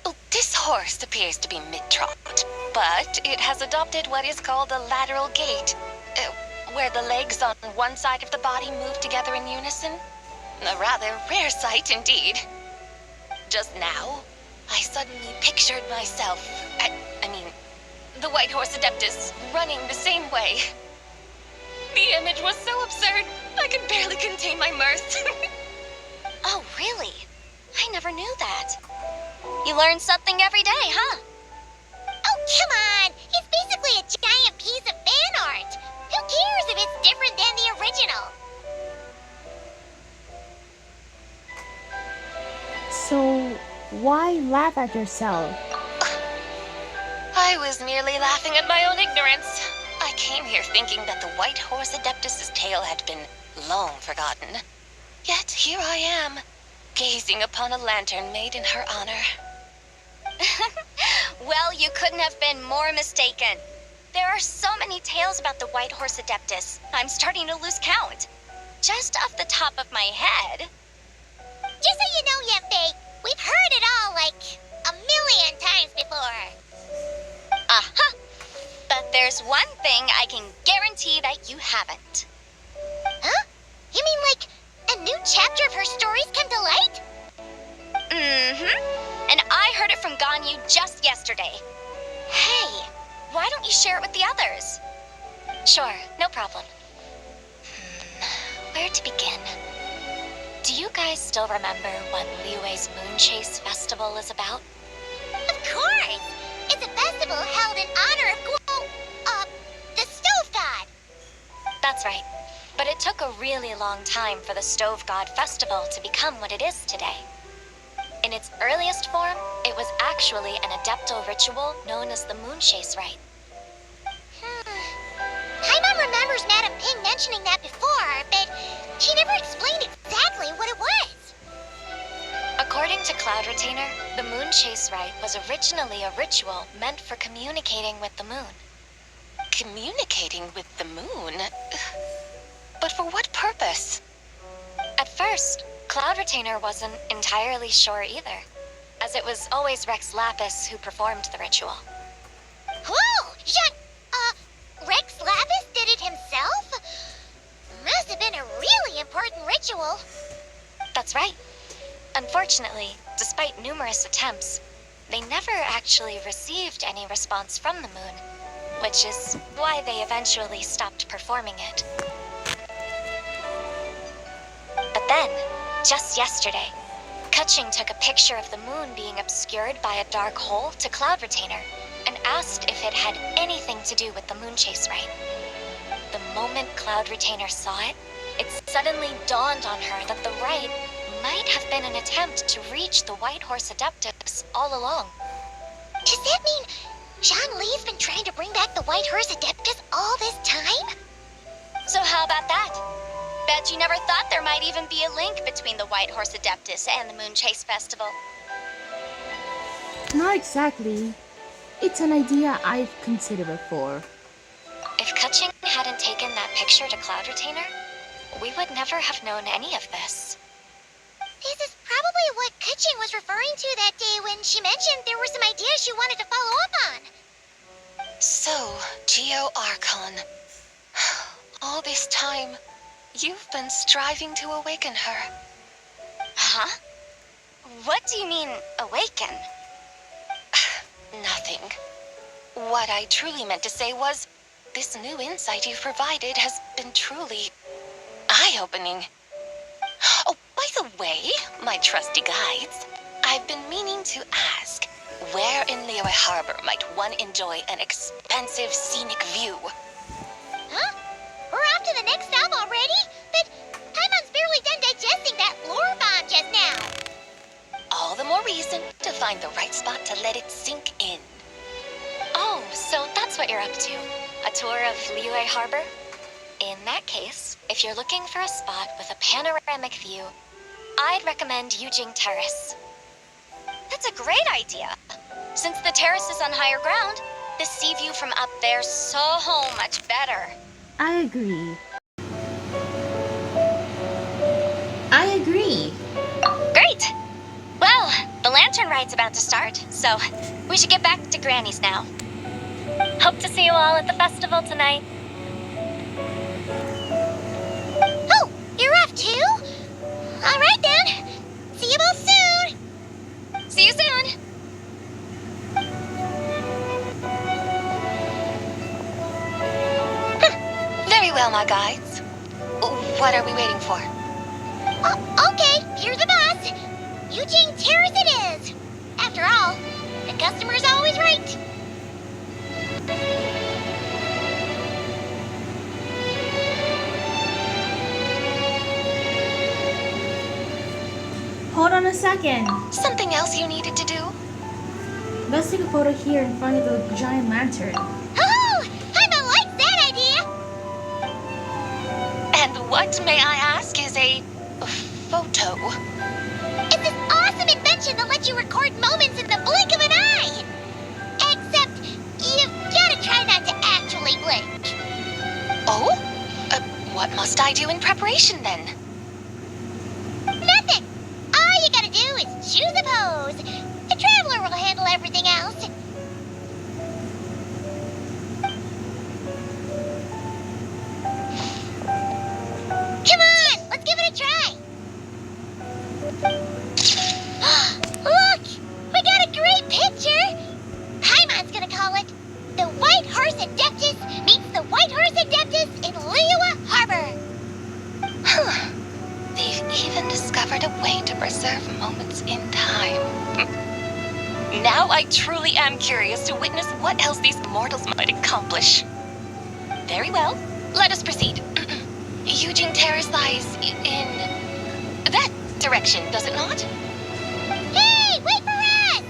[SPEAKER 6] Oh, this horse appears to be mid-trot. but it has adopted what is called a lateral gait, where the legs on one side of the body move together in unison. A rather rare sight indeed. Just now, I suddenly pictured myself, I mean, the White Horse Adeptus running the same way. The image was so absurd, I could barely contain my mirth.
[SPEAKER 10] Oh, really? I never knew that. You learn something every day, huh?
[SPEAKER 2] Oh, come on! It's basically a giant piece of fan art! Who cares if it's different than the original?
[SPEAKER 1] So, why laugh at yourself?
[SPEAKER 6] I was merely laughing at my own ignorance. I came here thinking that the White Horse Adeptus's tale had been long forgotten. Yet here I am, gazing upon a lantern made in her honor.
[SPEAKER 10] Well, you couldn't have been more mistaken. There are so many tales about the White Horse Adeptus, I'm starting to lose count. Just off the top of my head.
[SPEAKER 2] Just so you know, Yenfei, we've heard it all like a million times before.
[SPEAKER 10] Aha! But there's one thing I can guarantee that you haven't.
[SPEAKER 2] Huh? You mean like a new chapter of her stories come to light?
[SPEAKER 10] Mm-hmm. And I heard it from Ganyu just yesterday. Hey, why don't you share it with the others? Sure, no problem. Where to begin? Do you guys still remember what Liyue's Moon Chase Festival is about?
[SPEAKER 2] Of course! It's a festival held in honor of the Stove God!
[SPEAKER 10] That's right. But it took a really long time for the Stove God Festival to become what it is today. In its earliest form, it was actually an adeptal ritual known as the Moon Chase Rite.
[SPEAKER 2] Paimon remembers Madame Ping mentioning that before, but she never explained exactly what it was.
[SPEAKER 10] According to Cloud Retainer, the Moon Chase Rite was originally a ritual meant for communicating with the moon.
[SPEAKER 6] Communicating with the moon? But for what purpose?
[SPEAKER 10] At first, Cloud Retainer wasn't entirely sure either, as it was always Rex Lapis who performed the ritual.
[SPEAKER 2] Whoa! Rex Lapis did it himself? Must have been a really important ritual.
[SPEAKER 10] That's right. Unfortunately, despite numerous attempts, they never actually received any response from the moon, which is why they eventually stopped performing it. But then, just yesterday, Kaching took a picture of the moon being obscured by a dark hole to Cloud Retainer and asked if it had anything to do with the Moon Chase Rite. The moment Cloud Retainer saw it, it suddenly dawned on her that the rite might have been an attempt to reach the White Horse Adeptus all along.
[SPEAKER 2] Does that mean Zhang Li's been trying to bring back the White Horse Adeptus all this time?
[SPEAKER 10] So how about that? Bet you never thought there might even be a link between the White Horse Adeptus and the Moon Chase Festival.
[SPEAKER 1] Not exactly. It's an idea I've considered before.
[SPEAKER 10] If Kaching hadn't taken that picture to Cloud Retainer, we would never have known any of this.
[SPEAKER 2] This is probably what Kaching was referring to that day when she mentioned there were some ideas she wanted to follow up on.
[SPEAKER 6] So, Geo Archon. All this time, you've been striving to awaken her.
[SPEAKER 10] Huh? What do you mean, awaken?
[SPEAKER 6] Nothing. What I truly meant to say was, this new insight you've provided has been truly eye-opening. Oh, by the way, my trusty guides, I've been meaning to ask, where in Liyue Harbor might one enjoy an expansive scenic view?
[SPEAKER 2] Huh? We're off to the next stop already? But Paimon's barely done digesting that lore bomb just now.
[SPEAKER 6] All the more reason to find the right spot to let it sink in.
[SPEAKER 10] Oh, so that's what you're up to. A tour of Liyue Harbor? In that case, if you're looking for a spot with a panoramic view, I'd recommend Yujing Terrace. That's a great idea. Since the terrace is on higher ground, the sea view from up there's so much better.
[SPEAKER 1] I agree. I agree.
[SPEAKER 10] Great! Well, the lantern ride's about to start, so we should get back to Granny's now. Hope to see you all at the festival tonight.
[SPEAKER 2] Oh, you're off too? All right then. See you both soon.
[SPEAKER 6] See you soon! Very well, my guides. What are we waiting for?
[SPEAKER 2] Oh, okay, you're the boss. Eugene Terrace it is. After all, the customer's always right.
[SPEAKER 1] Hold on a second.
[SPEAKER 6] Something else you needed to do?
[SPEAKER 1] Let's take a photo here in front of the giant lantern.
[SPEAKER 2] Oh, Paimon likes that idea.
[SPEAKER 6] And what, may I ask, is a photo?
[SPEAKER 2] It's this awesome invention that lets you record moments in the blink of an eye. Except, you've gotta try not to actually blink.
[SPEAKER 6] Oh? What must I do in preparation then?
[SPEAKER 2] Nothing. All you gotta do is choose a pose. The Traveler will handle everything else. Come on, let's give it a try. Look, we got a great picture. Paimon's gonna call it The White Horse Adeptus meets the White Horse Adeptus in Liyue Harbor.
[SPEAKER 6] Huh. They've even discovered a way to preserve moments in time. Now I truly am curious to witness what else these mortals might accomplish. Very well, let us proceed. Eugene Terrace lies in that direction, does it not?
[SPEAKER 2] Hey, wait for us!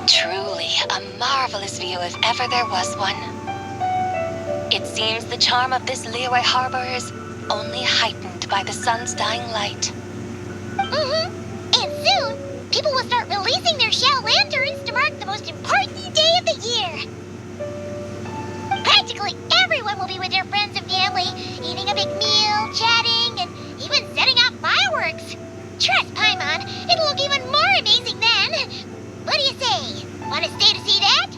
[SPEAKER 6] Truly a marvelous view if ever there was one. It seems the charm of this Liyue Harbor is only heightened by the sun's dying light.
[SPEAKER 2] And soon, people will start releasing their shell lanterns to mark the most important day of the year. Practically everyone will be with their friends and family, eating a big meal, chatting, and even setting off fireworks. Trust Paimon, it'll look even more amazing then. What do you say? Want to stay to see that?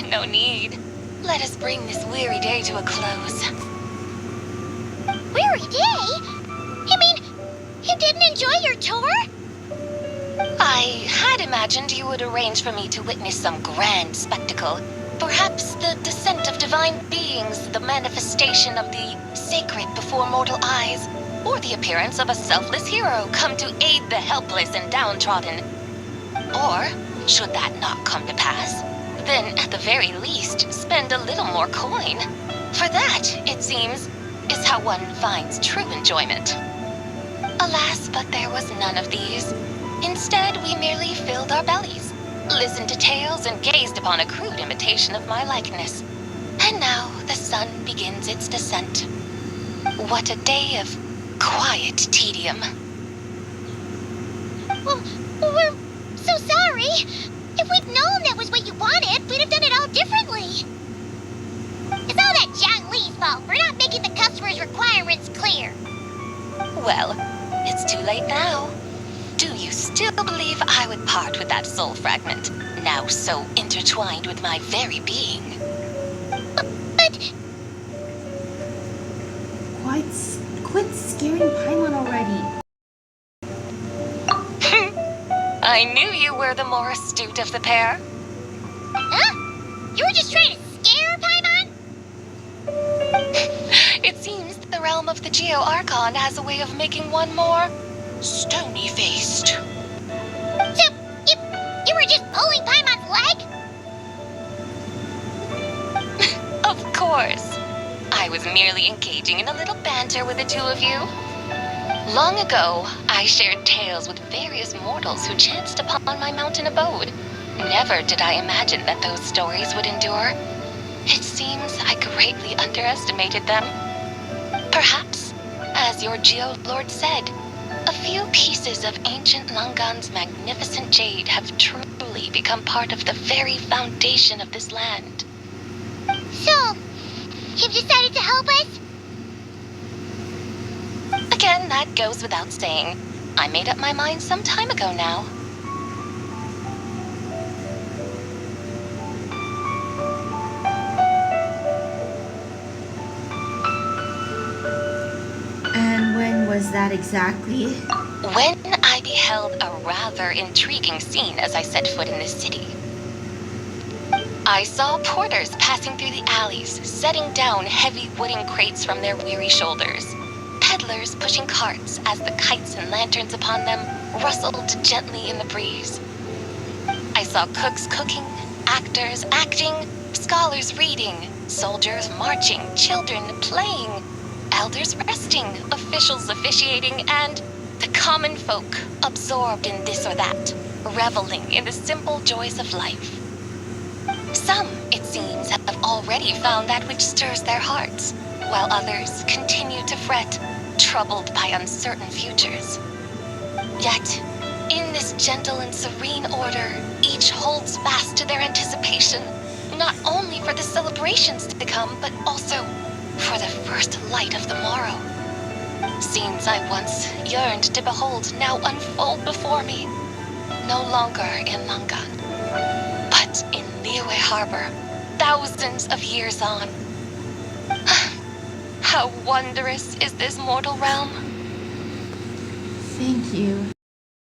[SPEAKER 6] No need. Let us bring this weary day to a close.
[SPEAKER 2] Weary day? You mean you didn't enjoy your tour?
[SPEAKER 6] I had imagined you would arrange for me to witness some grand spectacle. Perhaps the descent of divine beings, the manifestation of the sacred before mortal eyes, or the appearance of a selfless hero come to aid the helpless and downtrodden. Or, should that not come to pass, then at the very least spend a little more coin. For that, it seems, is how one finds true enjoyment. Alas, but there was none of these. Instead, we merely filled our bellies, listened to tales, and gazed upon a crude imitation of my likeness. And now the sun begins its descent. What a day of quiet tedium.
[SPEAKER 2] Well, we're so sorry. If we'd known that was what you wanted, we'd have done it all differently. It's all that Zhang Li's fault for not making the customer's requirements clear.
[SPEAKER 6] Well, it's too late now. Do you still believe I would part with that soul fragment, now so intertwined with my very being?
[SPEAKER 2] But
[SPEAKER 1] Quit scaring Paimon already.
[SPEAKER 6] I knew you were the more astute of the pair.
[SPEAKER 2] Huh? You were just trying to scare Paimon?
[SPEAKER 6] It seems the realm of the Geo-Archon has a way of making one more stony-faced.
[SPEAKER 2] So, you were just pulling Paimon's leg?
[SPEAKER 6] Of course. I was merely engaging in a little banter with the two of you. Long ago, I shared tales with various mortals who chanced upon my mountain abode. Never did I imagine that those stories would endure. It seems I greatly underestimated them. Perhaps, as your Geo-Lord said, a few pieces of ancient Langan's magnificent jade have truly become part of the very foundation of this land.
[SPEAKER 2] So, you've decided to help us?
[SPEAKER 6] again, that goes without saying. I made up my mind some time ago now.
[SPEAKER 1] And when was that exactly?
[SPEAKER 6] When I beheld a rather intriguing scene as I set foot in this city. I saw porters passing through the alleys, setting down heavy wooden crates from their weary shoulders. Peddlers pushing carts as the kites and lanterns upon them rustled gently in the breeze. I saw cooks cooking, actors acting, scholars reading, soldiers marching, children playing, elders resting, officials officiating, and the common folk absorbed in this or that, reveling in the simple joys of life. Some, it seems, have already found that which stirs their hearts, while others continue to fret, troubled by uncertain futures. Yet, in this gentle and serene order, each holds fast to their anticipation, not only for the celebrations to come, but also for the first light of the morrow. Scenes I once yearned to behold now unfold before me, no longer in Langan, but in Liyue Harbor, thousands of years on. How wondrous is this mortal realm?
[SPEAKER 1] Thank you.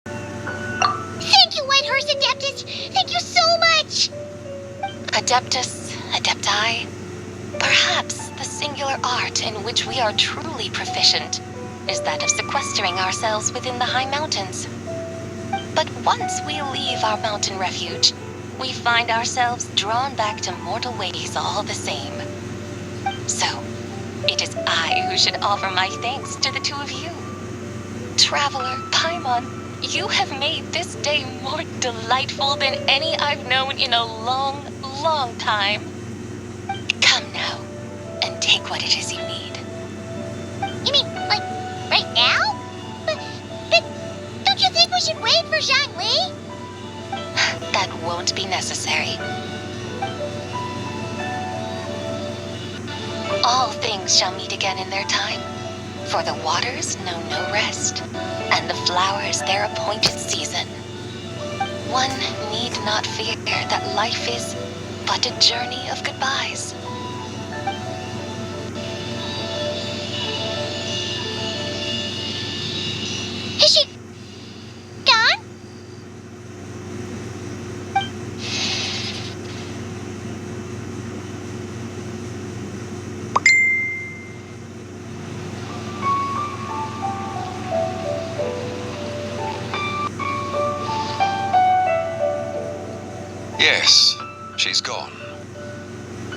[SPEAKER 2] Thank you, Whitehurst Adeptus! Thank you so much!
[SPEAKER 6] Adeptus, Adepti, perhaps the singular art in which we are truly proficient is that of sequestering ourselves within the high mountains. But once we leave our mountain refuge, we find ourselves drawn back to mortal ways all the same. So, it is I who should offer my thanks to the two of you. Traveler, Paimon, you have made this day more delightful than any I've known in a long, long time. Come now, and take what it is you need.
[SPEAKER 2] You mean, like, right now? But don't you think we should wait for Zhangli?
[SPEAKER 6] That won't be necessary. All things shall meet again in their time, for the waters know no rest, and the flowers their appointed season. One need not fear that life is but a journey of goodbyes.
[SPEAKER 2] Is she gone?
[SPEAKER 5] Yes, she's gone.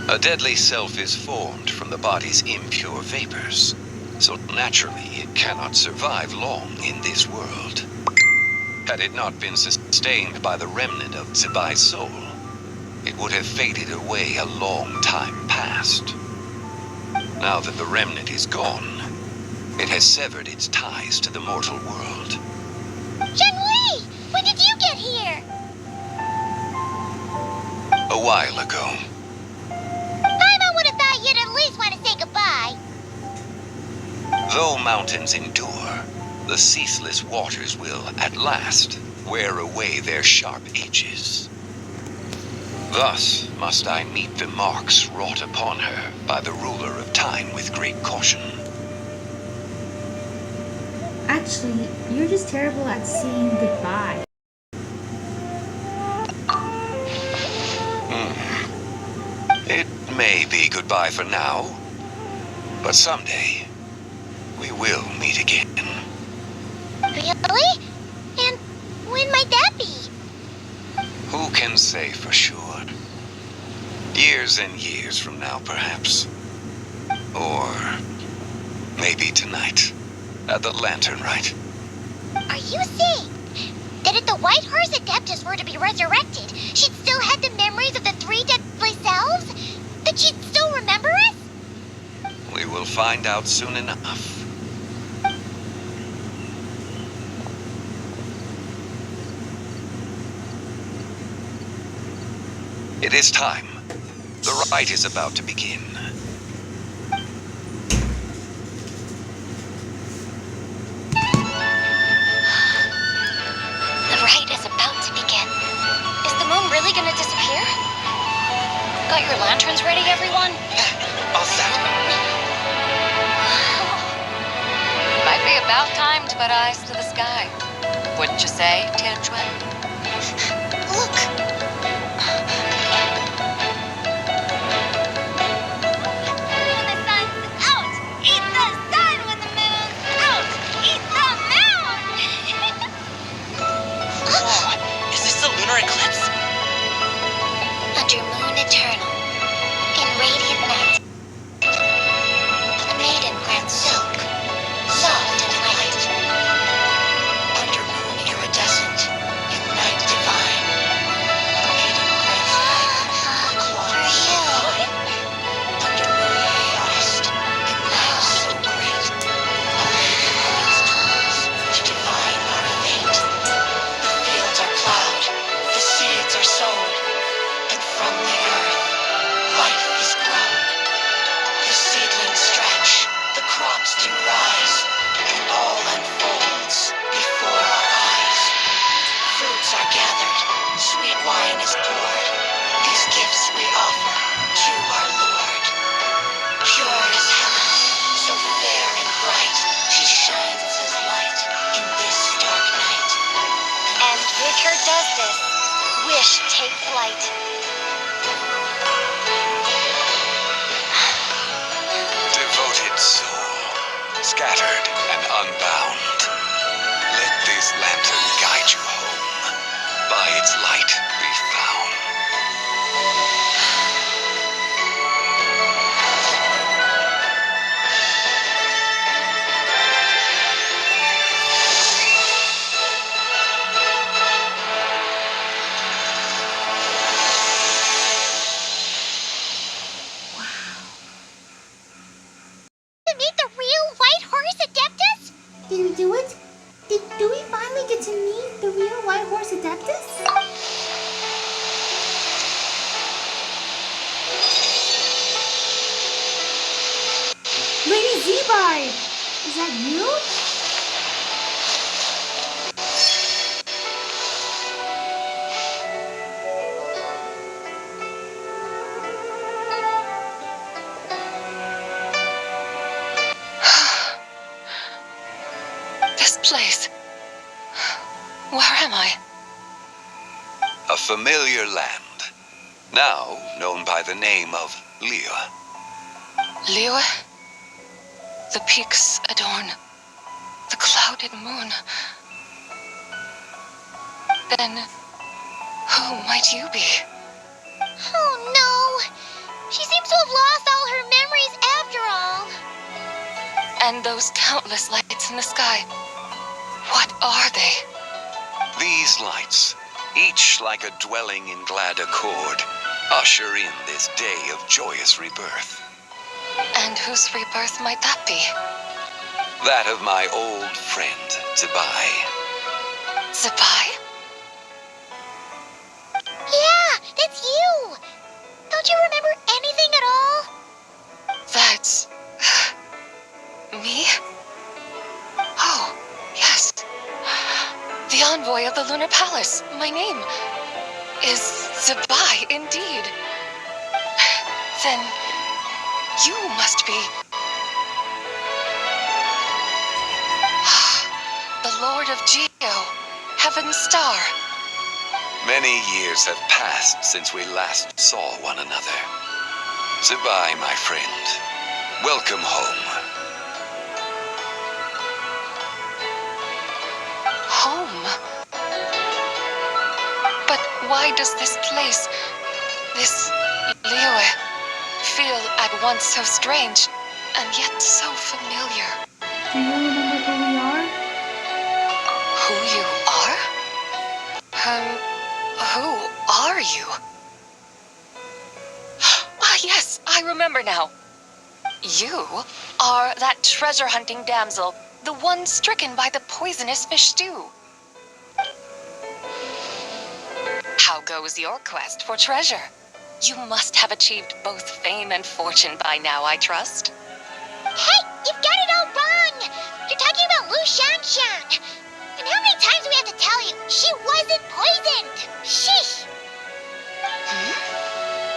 [SPEAKER 5] A deadly self is formed from the body's impure vapors, so naturally it cannot survive long in this world. Had it not been sustained by the remnant of Zibai's soul, it would have faded away a long time past. Now that the remnant is gone, it has severed its ties to the mortal world.
[SPEAKER 2] Zhangli! When did you get here?
[SPEAKER 5] A while ago.
[SPEAKER 2] Paimon would have thought you'd at least want to say goodbye.
[SPEAKER 5] Though mountains endure, the ceaseless waters will, at last, wear away their sharp edges. Thus must I meet the marks wrought upon her by the ruler of time with great caution.
[SPEAKER 1] Actually, you're just terrible at saying goodbye.
[SPEAKER 5] It may be goodbye for now, but someday we will meet again.
[SPEAKER 2] Really? And when might that be?
[SPEAKER 5] Who can say for sure? Years and years from now, perhaps. Or maybe tonight, at the Lantern Rite.
[SPEAKER 2] Are you saying that if the Whitehurst Adeptus were to be resurrected, she'd still have the memories of the three deadly selves? That she'd still remember us?
[SPEAKER 5] We will find out soon enough. It is time. The rite is about to begin.
[SPEAKER 6] Got your lanterns ready, everyone?
[SPEAKER 4] All set.
[SPEAKER 6] Might be about time to put eyes to the sky. Wouldn't you say, Tianjuan?
[SPEAKER 10] Look! When the sun's out, eat the sun. When the moon's out, eat the moon.
[SPEAKER 4] Whoa, is this the lunar eclipse?
[SPEAKER 10] Under moon eternal, in radiant night, a maiden wears silk, soft and light. Under moon iridescent, in night divine, a maiden wears light, glorious so fine. Under moon frost, in night so great, a maiden wears tools to divine our fate. The fields are plowed, the seeds are sown, and from the earth, life is grown. The seedlings stretch, the crops do rise, and all unfolds before our eyes. Fruits are gathered, sweet wine is poured. These gifts we offer to our Lord. Pure is heaven, so fair and bright. She shines as light in this dark night. And with her does this, wish take flight.
[SPEAKER 5] Devoted soul, scattered and unbound, let this lantern guide you home. By its light be found.
[SPEAKER 2] To meet the real white horse Adeptus?
[SPEAKER 1] Did we do it? Do we finally get to meet the real White Horse Adeptus? Lady Z-Bard! Is that you?
[SPEAKER 6] This place. Where am I?
[SPEAKER 5] A familiar land, now known by the name of Liyue.
[SPEAKER 6] Liyue? The peaks adorn the clouded moon. Then, who might you be?
[SPEAKER 2] Oh no! She seems to have lost all her memories after all.
[SPEAKER 6] And those countless lights in the sky, what are they?
[SPEAKER 5] These lights, each like a dwelling in glad accord, usher in this day of joyous rebirth.
[SPEAKER 6] And whose rebirth might that be?
[SPEAKER 5] That of my old friend, Zabai.
[SPEAKER 6] Zabai?
[SPEAKER 2] Yeah, that's you! Don't you remember anything at all?
[SPEAKER 6] That's... me? Oh, yes. The envoy of the Lunar Palace. My name is Zabai, indeed. Then you must be... the Lord of Geo, Heaven's Star.
[SPEAKER 5] Many years have passed since we last saw one another. Zabai, my friend, welcome home.
[SPEAKER 6] Home? But why does this place, this Liyue, feel at once so strange and yet so familiar?
[SPEAKER 1] Do you remember who we are?
[SPEAKER 6] Who you are? Who are you? Ah, yes, I remember now. You are that treasure-hunting damsel, the one stricken by the poisonous fish stew. How goes your quest for treasure? You must have achieved both fame and fortune by now, I trust.
[SPEAKER 2] Hey, you've got it all wrong! You're talking about Lu Xiangxiang! And how many times do we have to tell you? She wasn't poisoned! Sheesh!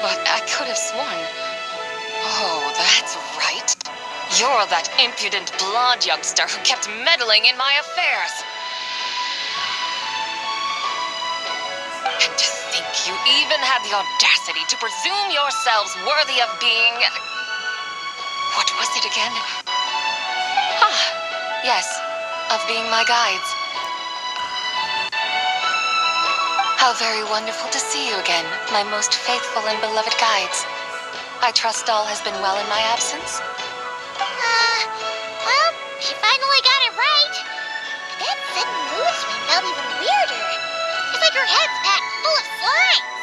[SPEAKER 6] but I could have sworn. Oh, that's right. You're that impudent blonde youngster who kept meddling in my affairs. And to think you even had the audacity to presume yourselves worthy of being... What was it again? Ah, yes, of being my guides. How very wonderful to see you again, my most faithful and beloved guides. I trust all has been well in my absence?
[SPEAKER 2] Well, she finally got it right. That sudden mood swing felt even weirder. It's like her head's packed full of slimes.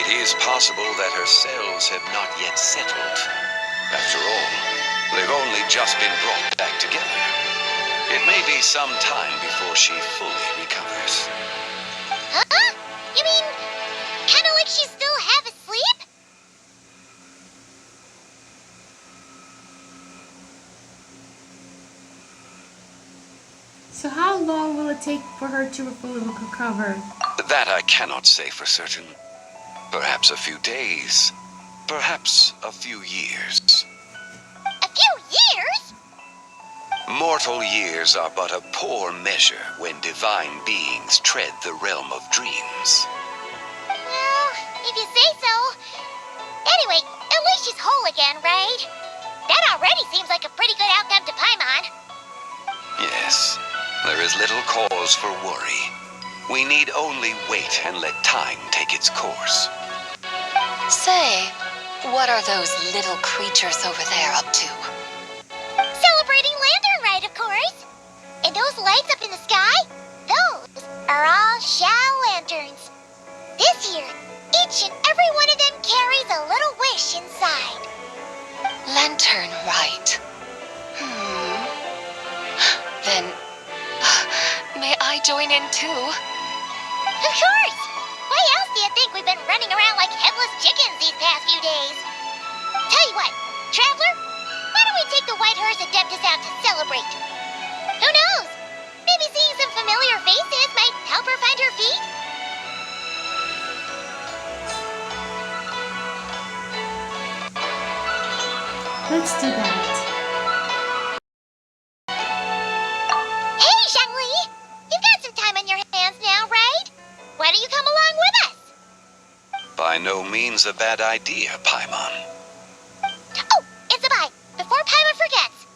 [SPEAKER 5] It is possible that her cells have not yet settled. After all, they've only just been brought back together. It may be some time before she fully recovers.
[SPEAKER 2] Huh? You mean, kind of like she's still half asleep?
[SPEAKER 1] So how long will it take for her to fully recover?
[SPEAKER 5] That I cannot say for certain. Perhaps a few days. Perhaps a few years.
[SPEAKER 2] A few years?
[SPEAKER 5] Mortal years are but a poor measure when divine beings tread the realm of dreams.
[SPEAKER 2] Well, if you say so. Anyway, at least she's whole again, right? That already seems like a pretty good outcome to Paimon.
[SPEAKER 5] Yes, there is little cause for worry. We need only wait and let time take its course.
[SPEAKER 6] Say, what are those little creatures over there up to?
[SPEAKER 2] Celebrating Lantern Rite, of course. And those lights up in the sky? Those are all Shao lanterns. This year, each and every one of them carries a little wish inside.
[SPEAKER 6] Lantern Rite. Then, may I join in too?
[SPEAKER 2] Of course! Why else do you think we've been running around like headless chickens these past few days? Tell you what, Traveler, why don't we take the White Horse Adeptus out to celebrate? Who knows? Maybe seeing some familiar faces might help her find her feet?
[SPEAKER 1] Let's do that.
[SPEAKER 2] Hey, Xiangli! You've got some time on your hands now, right? Why don't you come along with us?
[SPEAKER 5] By no means a bad idea, Paimon.
[SPEAKER 2] Oh, and Sabai, before Paimon forgets,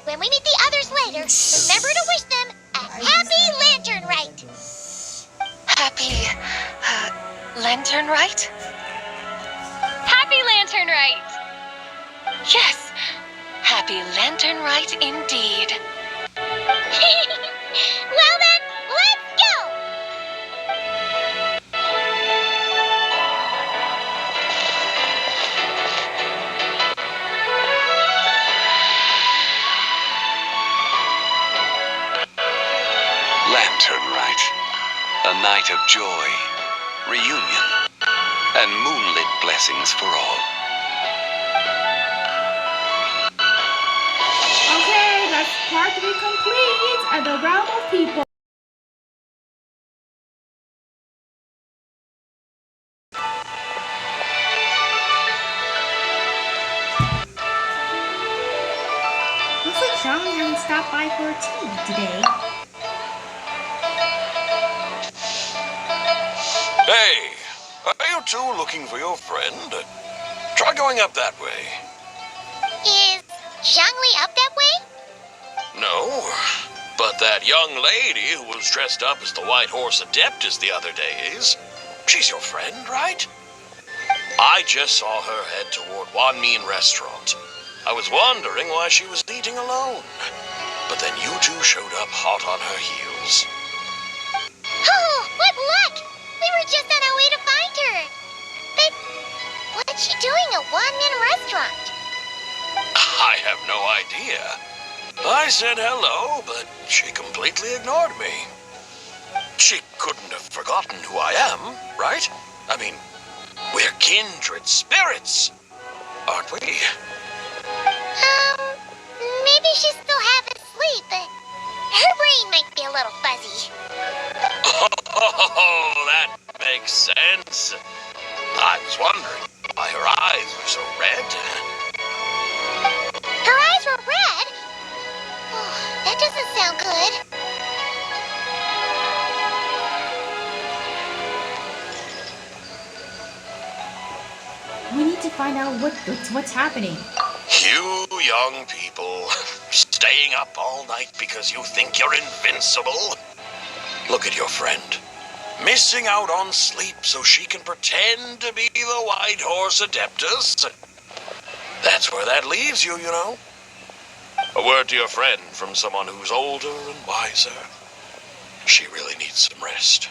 [SPEAKER 2] when we meet the others later, remember to wish them a happy Lantern Rite.
[SPEAKER 6] Happy, Lantern Rite? Happy Lantern Rite! Yes, Happy Lantern Rite indeed.
[SPEAKER 2] Well then, let's go!
[SPEAKER 5] Lantern Rite. A night of joy, reunion, and moonlit blessings for all.
[SPEAKER 1] Okay, that's part 3 complete and the realm of people. Looks like Charlie hasn't stopped by for tea today.
[SPEAKER 9] Hey, are you two looking for your friend? Try going up that way.
[SPEAKER 2] Is Zhangli up that way?
[SPEAKER 9] No, but that young lady who was dressed up as the White Horse Adeptus the other day is. She's your friend, right? I just saw her head toward Wan Min Restaurant. I was wondering why she was eating alone. But then you two showed up hot on her heels.
[SPEAKER 2] Oh, what luck! We were just on our way to find her. But what's she doing at Wan Min Restaurant?
[SPEAKER 9] I have no idea. I said hello, but she completely ignored me. She couldn't have forgotten who I am, right? I mean, we're kindred spirits, aren't we?
[SPEAKER 2] Maybe she's still half asleep, but her brain might be a little fuzzy.
[SPEAKER 9] Oh, that makes sense. I was wondering why her eyes were so red.
[SPEAKER 2] Her eyes were red? Oh, that doesn't sound good.
[SPEAKER 1] We need to find out what's happening.
[SPEAKER 9] You young people, staying up all night because you think you're invincible? Look at your friend. Missing out on sleep so she can pretend to be the White Horse Adeptus. That's where that leaves you, you know. A word to your friend from someone who's older and wiser. She really needs some rest.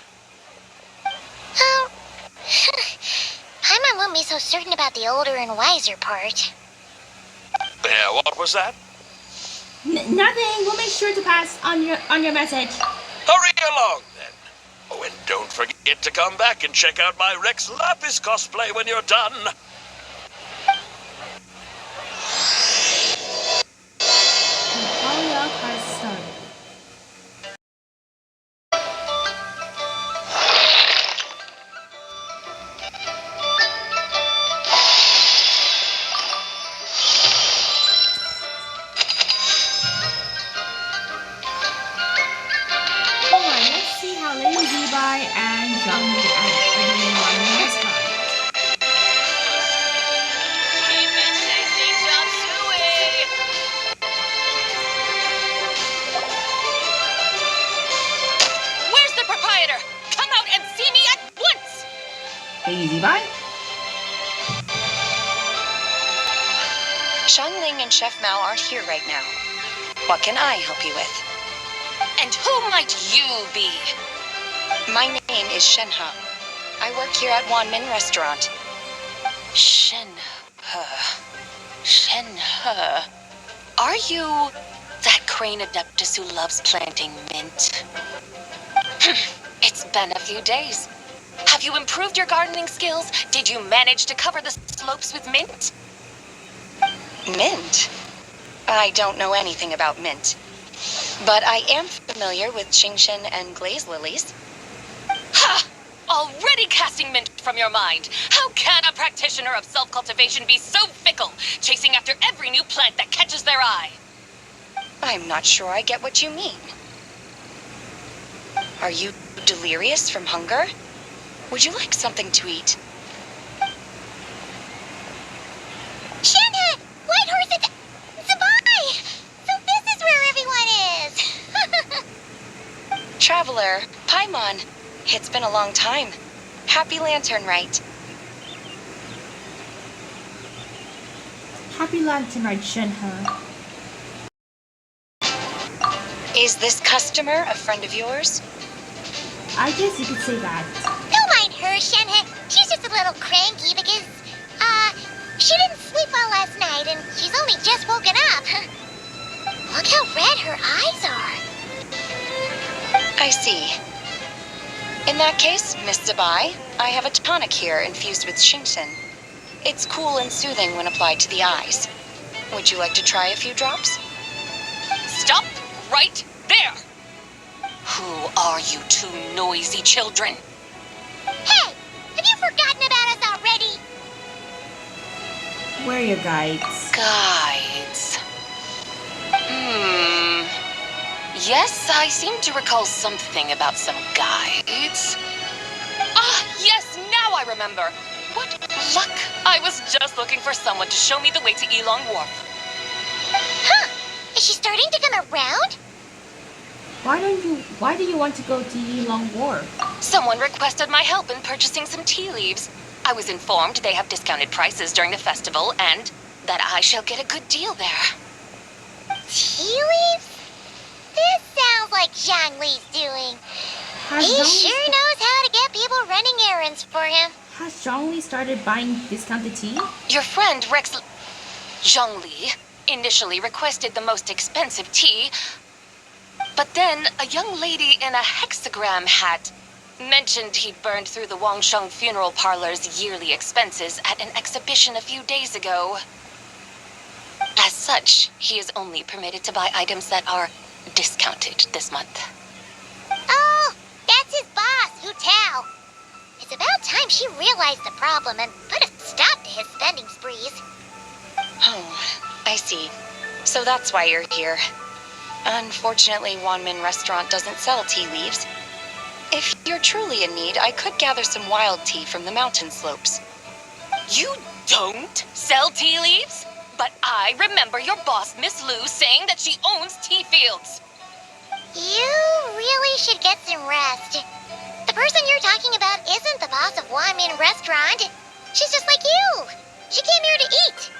[SPEAKER 2] Oh. Paimon won't be so certain about the older and wiser part.
[SPEAKER 9] Yeah, what was that?
[SPEAKER 1] Nothing. We'll make sure to pass on your message.
[SPEAKER 9] Hurry along, then. Oh, and don't forget to come back and check out my Rex Lapis cosplay when you're done.
[SPEAKER 1] The epoliogue has started. Alright, let's see how Lady Zibai and Zhongli act in the restaurant.
[SPEAKER 6] Where's the proprietor? Come out and see me at once!
[SPEAKER 1] Lady Zibai?
[SPEAKER 11] Xiangling and Chef Mao aren't here right now. What can I help you with?
[SPEAKER 6] And who might you be?
[SPEAKER 11] My name is Shenhe. I work here at Wanmin Restaurant.
[SPEAKER 6] Shenhe. Shenhe. Are you that crane adeptus who loves planting mint? It's been a few days. Have you improved your gardening skills? Did you manage to cover the slopes with mint?
[SPEAKER 11] Mint? I don't know anything about mint. But I am familiar with Qingshen and glaze lilies.
[SPEAKER 6] Ha! Already casting mint from your mind. How can a practitioner of self-cultivation be so fickle, chasing after every new plant that catches their eye?
[SPEAKER 11] I'm not sure I get what you mean. Are you delirious from hunger? Would you like something to eat?
[SPEAKER 2] Shenhe! White Horse Zibai! So this is where everyone is!
[SPEAKER 11] Traveler, Paimon. It's been a long time. Happy Lantern Rite.
[SPEAKER 1] Happy Lantern Rite, Shenhe.
[SPEAKER 11] Is this customer a friend of yours?
[SPEAKER 1] I guess you could say that.
[SPEAKER 2] Don't mind her, Shenhe. She's just a little cranky because, she didn't sleep well last night and she's only just woken up. Look how red her eyes are.
[SPEAKER 11] I see. In that case, Miss Zibai, I have a tonic here infused with Qingshen. It's cool and soothing when applied to the eyes. Would you like to try a few drops?
[SPEAKER 6] Stop right there! Who are you two noisy children?
[SPEAKER 2] Hey, have you forgotten about us already?
[SPEAKER 1] Where are your guides?
[SPEAKER 6] Guides. Yes, I seem to recall something about some guides. Ah, yes, now I remember. What luck! I was just looking for someone to show me the way to Elong Wharf.
[SPEAKER 2] Huh, is she starting to come around?
[SPEAKER 1] Why do you want to go to Yilong Wharf?
[SPEAKER 6] Someone requested my help in purchasing some tea leaves. I was informed they have discounted prices during the festival and that I shall get a good deal there.
[SPEAKER 2] Tea leaves? This sounds like Zhongli's doing. He sure knows how to get people running errands for him.
[SPEAKER 1] Has Zhongli started buying discounted tea?
[SPEAKER 6] Your friend Rex Zhongli initially requested the most expensive tea, but then a young lady in a hexagram hat mentioned he burned through the Wangsheng funeral parlor's yearly expenses at an exhibition a few days ago. As such, he is only permitted to buy items that are discounted this month.
[SPEAKER 2] Oh, that's his boss, Hu Tao. Is It's about time she realized the problem and put a stop to his spending sprees.
[SPEAKER 11] Oh, I see. So that's why you're here. Unfortunately, Wanmin Restaurant doesn't sell tea leaves. If you're truly in need, I could gather some wild tea from the mountain slopes.
[SPEAKER 6] You don't sell tea leaves? But I remember your boss, Miss Lou, saying that she owns tea fields.
[SPEAKER 2] You really should get some rest. The person you're talking about isn't the boss of Wyman Restaurant. She's just like you. She came here to eat.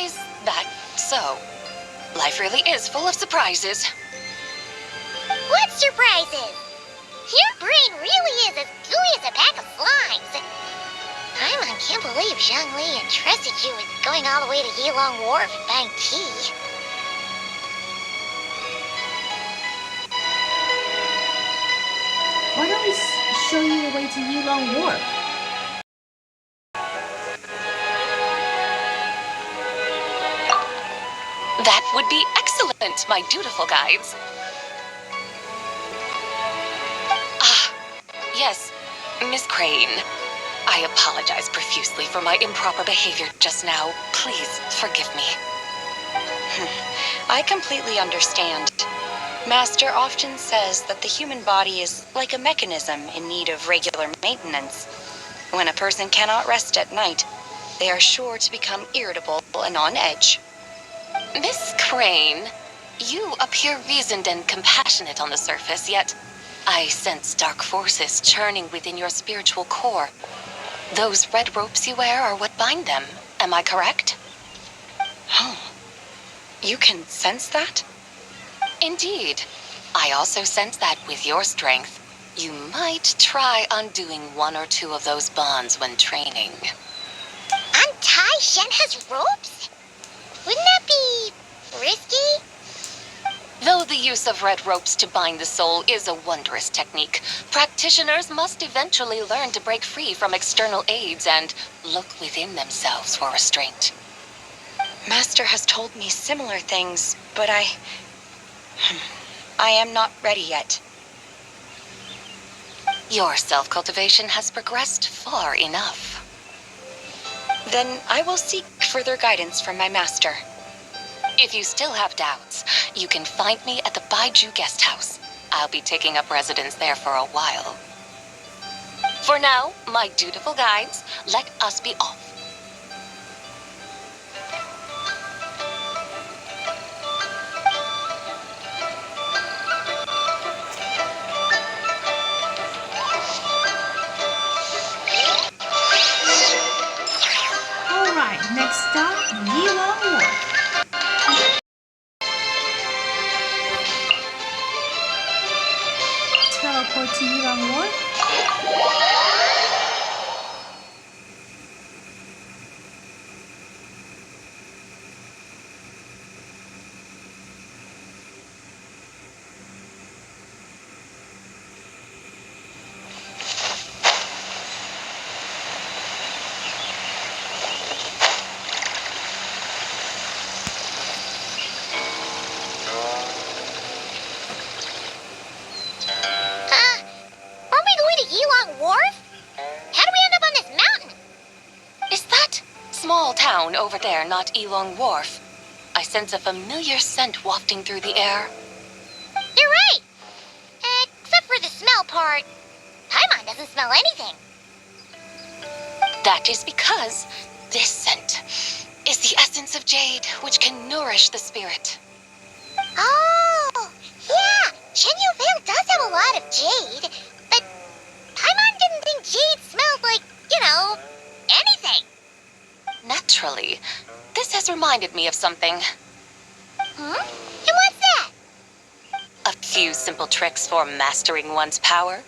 [SPEAKER 6] Is that so? Life really is full of surprises.
[SPEAKER 2] What surprises? Your brain really is as gooey as a pack of slimes. Paimon can't believe Zhongli entrusted you with going all the way to Yilong Wharf and buying tea.
[SPEAKER 1] Why don't we show you the way to Yulong Wharf?
[SPEAKER 6] That would be excellent, my dutiful guides. Ah, yes, Miss Crane. I apologize profusely for my improper behavior just now. Please forgive me.
[SPEAKER 11] I completely understand. Master often says that the human body is like a mechanism in need of regular maintenance. When a person cannot rest at night, they are sure to become irritable and on edge.
[SPEAKER 6] Miss Crane, you appear reasoned and compassionate on the surface, yet I sense dark forces churning within your spiritual core. Those red ropes you wear are what bind them. Am I correct?
[SPEAKER 11] Oh, you can sense that?
[SPEAKER 6] Indeed. I also sense that with your strength, you might try undoing one or two of those bonds when training.
[SPEAKER 2] Untie Shenhe's ropes? Wouldn't that be risky?
[SPEAKER 6] Though the use of red ropes to bind the soul is a wondrous technique, practitioners must eventually learn to break free from external aids and look within themselves for restraint.
[SPEAKER 11] Master has told me similar things, but I am not ready yet.
[SPEAKER 6] Your self-cultivation has progressed far enough.
[SPEAKER 11] Then I will seek further guidance from my master.
[SPEAKER 6] If you still have doubts, you can find me at the Baiju Guest House. I'll be taking up residence there for a while. For now, my dutiful guides, let us be off.
[SPEAKER 1] Alright, next stop, Yilong Wharf. Teleport to Yilong Wharf.
[SPEAKER 2] Are we going to Yilong Wharf? How do we end up on this mountain?
[SPEAKER 6] Is that small town over there not Elong Wharf? I sense a familiar scent wafting through the air.
[SPEAKER 2] You're right. Except for the smell part. Paimon doesn't smell anything.
[SPEAKER 6] That is because this scent is the essence of jade, which can nourish the spirit.
[SPEAKER 2] Oh, yeah. Shenyu Vale does have a lot of jade, but Paimon didn't think jade smelled like, anything.
[SPEAKER 6] Naturally, this has reminded me of something.
[SPEAKER 2] Hmm? And what's that?
[SPEAKER 6] A few simple tricks for mastering one's power.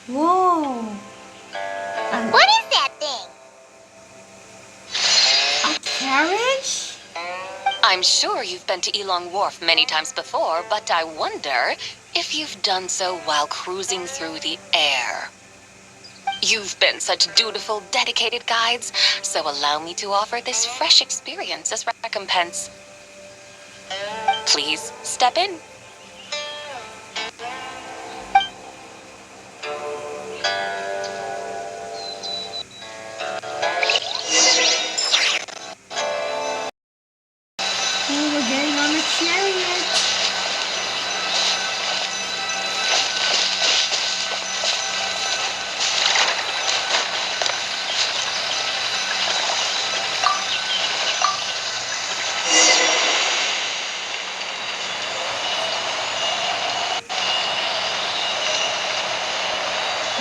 [SPEAKER 1] Whoa!
[SPEAKER 2] What is that thing?
[SPEAKER 1] A carriage?
[SPEAKER 6] I'm sure you've been to Elong Wharf many times before, but I wonder if you've done so while cruising through the air. You've been such dutiful, dedicated guides, so allow me to offer this fresh experience as recompense. Please step in.
[SPEAKER 1] Oh, we're getting on the chariot.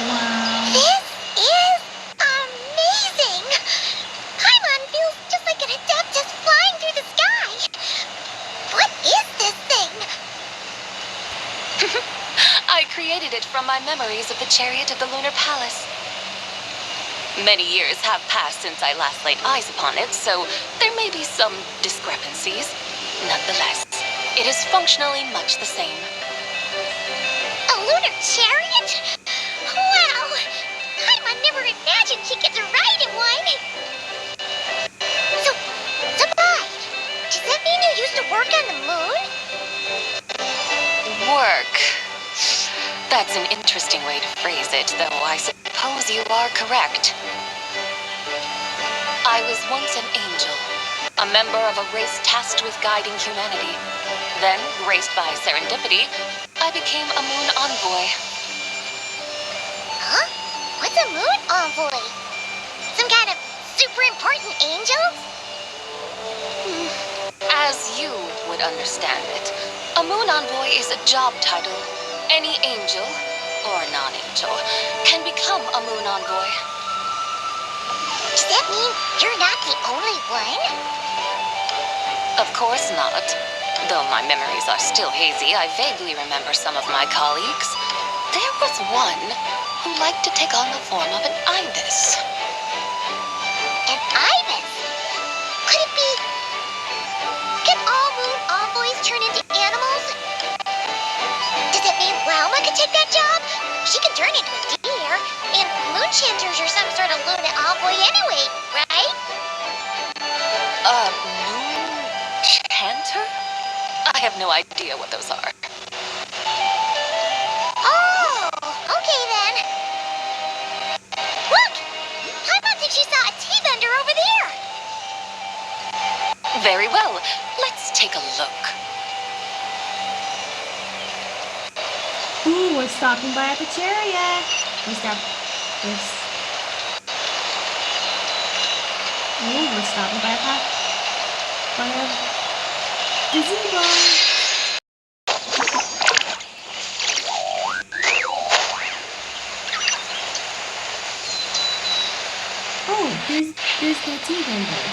[SPEAKER 1] Wow.
[SPEAKER 2] This is amazing! Paimon feels just like an adept just flying through the sky. What is this thing?
[SPEAKER 6] I created it from my memories of the chariot of the Lunar Palace. Many years have passed since I last laid eyes upon it, so there may be some discrepancies. Nonetheless, it is functionally much the same.
[SPEAKER 2] A lunar chariot? Wow! Paimon never imagined she'd get to ride in one. So bye. Does that mean you used to work on the moon?
[SPEAKER 6] Work. That's an interesting way to phrase it, though I suppose you are correct. I was once an angel, a member of a race tasked with guiding humanity. Then, graced by serendipity, I became a moon envoy.
[SPEAKER 2] Huh? What's a moon envoy? Some kind of super important angel?
[SPEAKER 6] As you would understand it, a moon envoy is a job title. Any angel, or non-angel, can become a moon envoy.
[SPEAKER 2] Does that mean you're not the only one?
[SPEAKER 6] Of course not. Though my memories are still hazy, I vaguely remember some of my colleagues. There was one who liked to take on the form of an ibis.
[SPEAKER 2] An ibis? Could it be... Can all moon envoys turn into animals? Does it mean Lauma could take that job? She can turn into a deer, and moon chanters are some sort of lunar envoy anyway, right?
[SPEAKER 6] Moon chanter? I have no idea what those are.
[SPEAKER 2] Oh, okay then. Look! Paimon thinks she saw a tea vendor over there.
[SPEAKER 6] Very well. Let's take a look.
[SPEAKER 1] Ooh, we're stopping by at the chariot. We're stopping by a gazebo. Oh, there's the tea vendor.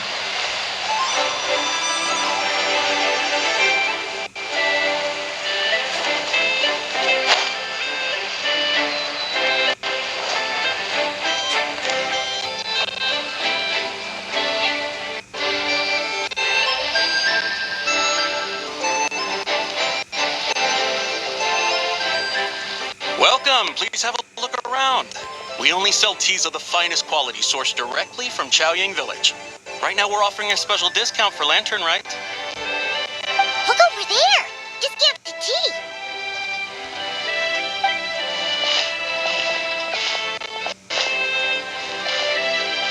[SPEAKER 12] Welcome, please have a look around. We only sell teas of the finest quality sourced directly from Chaoying Village. Right now we're offering a special discount for Lantern Rite.
[SPEAKER 2] Look over there! Discount to tea!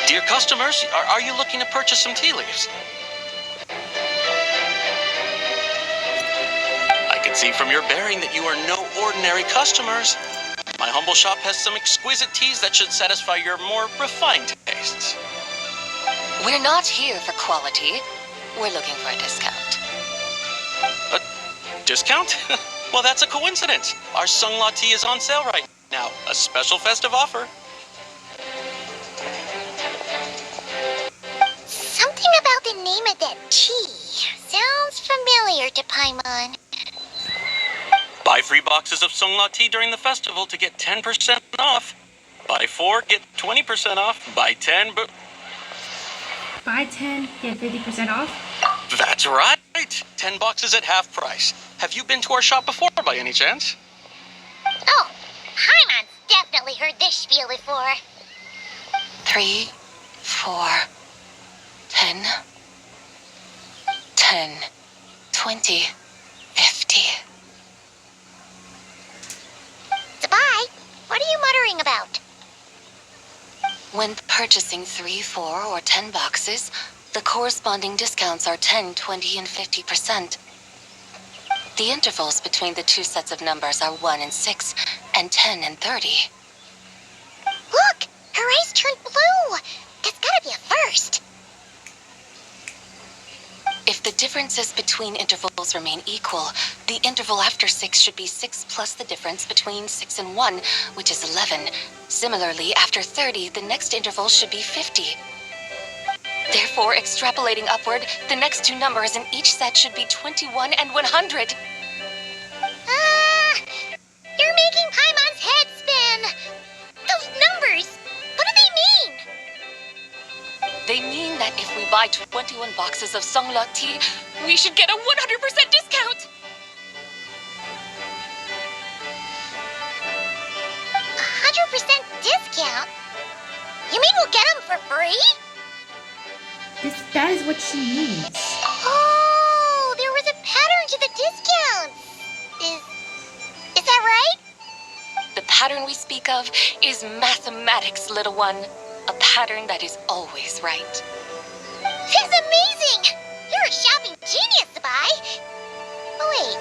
[SPEAKER 12] Dear customers, are you looking to purchase some tea leaves? I can see from your bearing that you are no ordinary customers. My humble shop has some exquisite teas that should satisfy your more refined tastes.
[SPEAKER 6] We're not here for quality. We're looking for a discount.
[SPEAKER 12] A discount? Well, that's a coincidence. Our Sungla tea is on sale right now. A special festive offer.
[SPEAKER 2] Something about the name of that tea sounds familiar to Paimon.
[SPEAKER 12] Buy 3 boxes of Sungla tea during the festival to get 10% off. Buy 4, get 20% off. Buy 10, but...
[SPEAKER 1] Buy 10, get 50% off.
[SPEAKER 12] That's right! 10 boxes at half price. Have you been to our shop before, by any chance?
[SPEAKER 2] Oh, Paimon's definitely heard this spiel before.
[SPEAKER 6] 3, 4, 10, 10, 20.
[SPEAKER 2] worrying about?
[SPEAKER 6] When purchasing 3, 4, or 10 boxes, the corresponding discounts are 10, 20, and 50%. The intervals between the two sets of numbers are 1 and 6, and 10 and 30.
[SPEAKER 2] Look! Her eyes turned blue! That's gotta be a first.
[SPEAKER 6] If the differences between intervals remain equal, the interval after 6 should be 6 plus the difference between 6 and 1, which is 11. Similarly, after 30, the next interval should be 50. Therefore, extrapolating upward, the next two numbers in each set should be 21 and 100.
[SPEAKER 2] You're making Paimon's head spin! Those numbers! What do they mean?
[SPEAKER 6] They mean that if we buy 21 boxes of Songlok tea, we should get a 100% discount!
[SPEAKER 2] 100% discount? You mean we'll get them for free?
[SPEAKER 1] That is what she means.
[SPEAKER 2] Oh, there was a pattern to the discounts. Is that right?
[SPEAKER 6] The pattern we speak of is mathematics, little one. A pattern that is always right.
[SPEAKER 2] That's amazing! You're a shopping genius, Sabai. Oh, wait.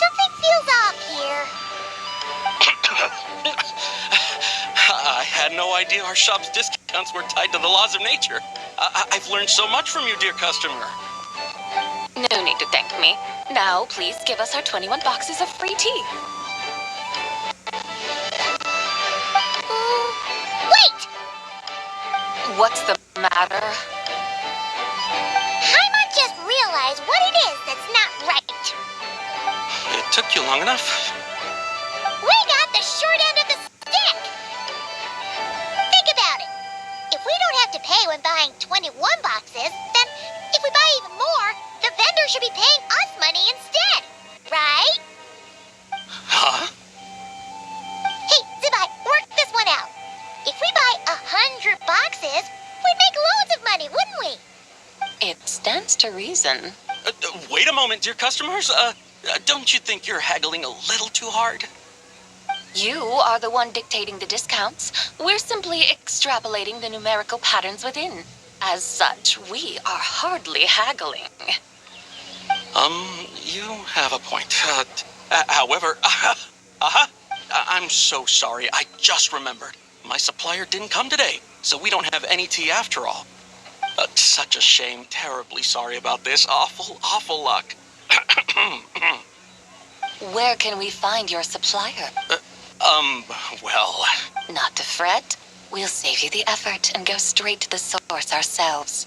[SPEAKER 2] Something feels off here.
[SPEAKER 12] I had no idea our shop's discounts were tied to the laws of nature. I've learned so much from you, dear customer.
[SPEAKER 6] No need to thank me. Now, please give us our 21 boxes of free tea.
[SPEAKER 2] Wait!
[SPEAKER 6] What's the matter?
[SPEAKER 2] Paimon just realized what it is that's not right.
[SPEAKER 12] It took you long enough.
[SPEAKER 2] We got the short end of the stick! Think about it. If we don't have to pay when buying 21 boxes, then if we buy even more, the vendor should be paying us money instead, right?
[SPEAKER 12] Huh?
[SPEAKER 2] Hey, Zibai, work this one out. If we buy 100 boxes, we'd make loads of money, wouldn't we?
[SPEAKER 6] It stands to reason.
[SPEAKER 12] Wait a moment, dear customers. Don't you think you're haggling a little too hard?
[SPEAKER 6] You are the one dictating the discounts. We're simply extrapolating the numerical patterns within. As such, we are hardly haggling.
[SPEAKER 12] You have a point. However, I'm so sorry. I just remembered. My supplier didn't come today, so we don't have any tea after all. Such a shame. Terribly sorry about this. Awful luck.
[SPEAKER 6] Where can we find your supplier?
[SPEAKER 12] Well...
[SPEAKER 6] Not to fret. We'll save you the effort and go straight to the source ourselves.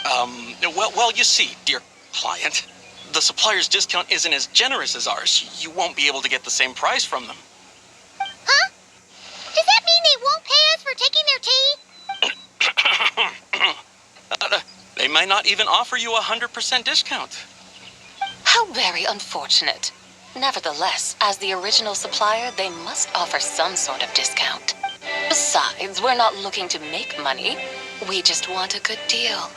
[SPEAKER 12] Well, you see, dear client, the supplier's discount isn't as generous as ours. You won't be able to get the same price from them.
[SPEAKER 2] Huh? Does that mean they won't pay us for taking their tea?
[SPEAKER 12] They might not even offer you a 100% discount.
[SPEAKER 6] How very unfortunate. Nevertheless, as the original supplier, they must offer some sort of discount. Besides, we're not looking to make money. We just want a good deal.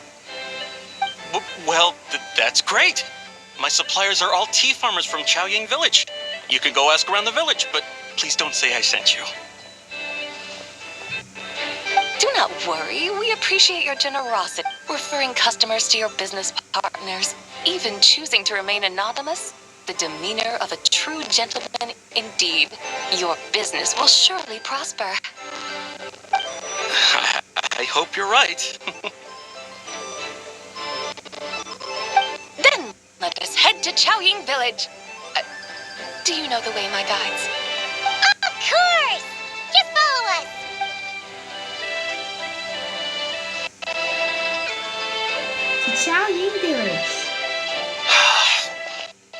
[SPEAKER 12] Well, that's great. My suppliers are all tea farmers from Chaoying Village. You can go ask around the village, but please don't say I sent you.
[SPEAKER 6] Do not worry. We appreciate your generosity, referring customers to your business partners, even choosing to remain anonymous. The demeanor of a true gentleman indeed. Your business will surely prosper.
[SPEAKER 12] I hope you're right.
[SPEAKER 6] Then let us head to Chaoying Village. Do you know the way, my guides?
[SPEAKER 2] Of course! Just follow us!
[SPEAKER 1] To Chaoying Village.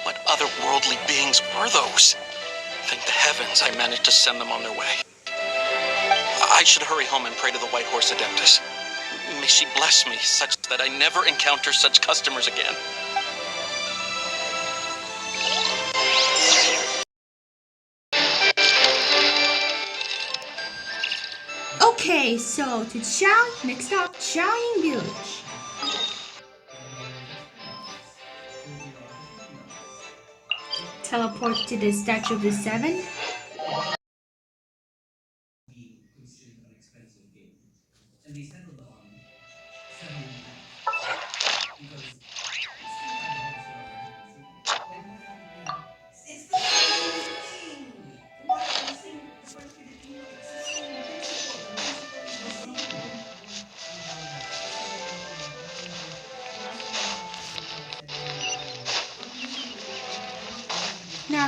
[SPEAKER 12] What otherworldly beings were those? Thank the heavens I managed to send them on their way. I should hurry home and pray to the White Horse Adeptus. May she bless me such that I never encounter such customers again.
[SPEAKER 1] Okay, so to next stop, Chaoying Village. Teleport to the Statue of the Seven.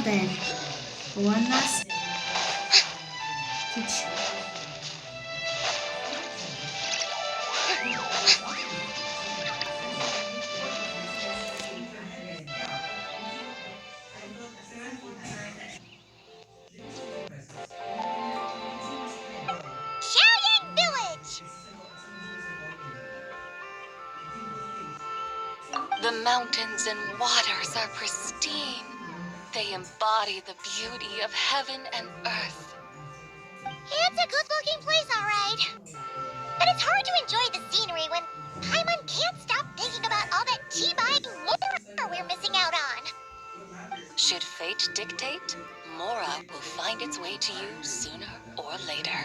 [SPEAKER 1] Now then, one last teach.
[SPEAKER 2] Xiaoyang Village!
[SPEAKER 6] The mountains and waters are pristine. They embody the beauty of heaven and earth.
[SPEAKER 2] It's a good-looking place, all right. But it's hard to enjoy the scenery when Paimon can't stop thinking about all that tea-buying more we're missing out on.
[SPEAKER 6] Should fate dictate, Mora will find its way to you sooner or later.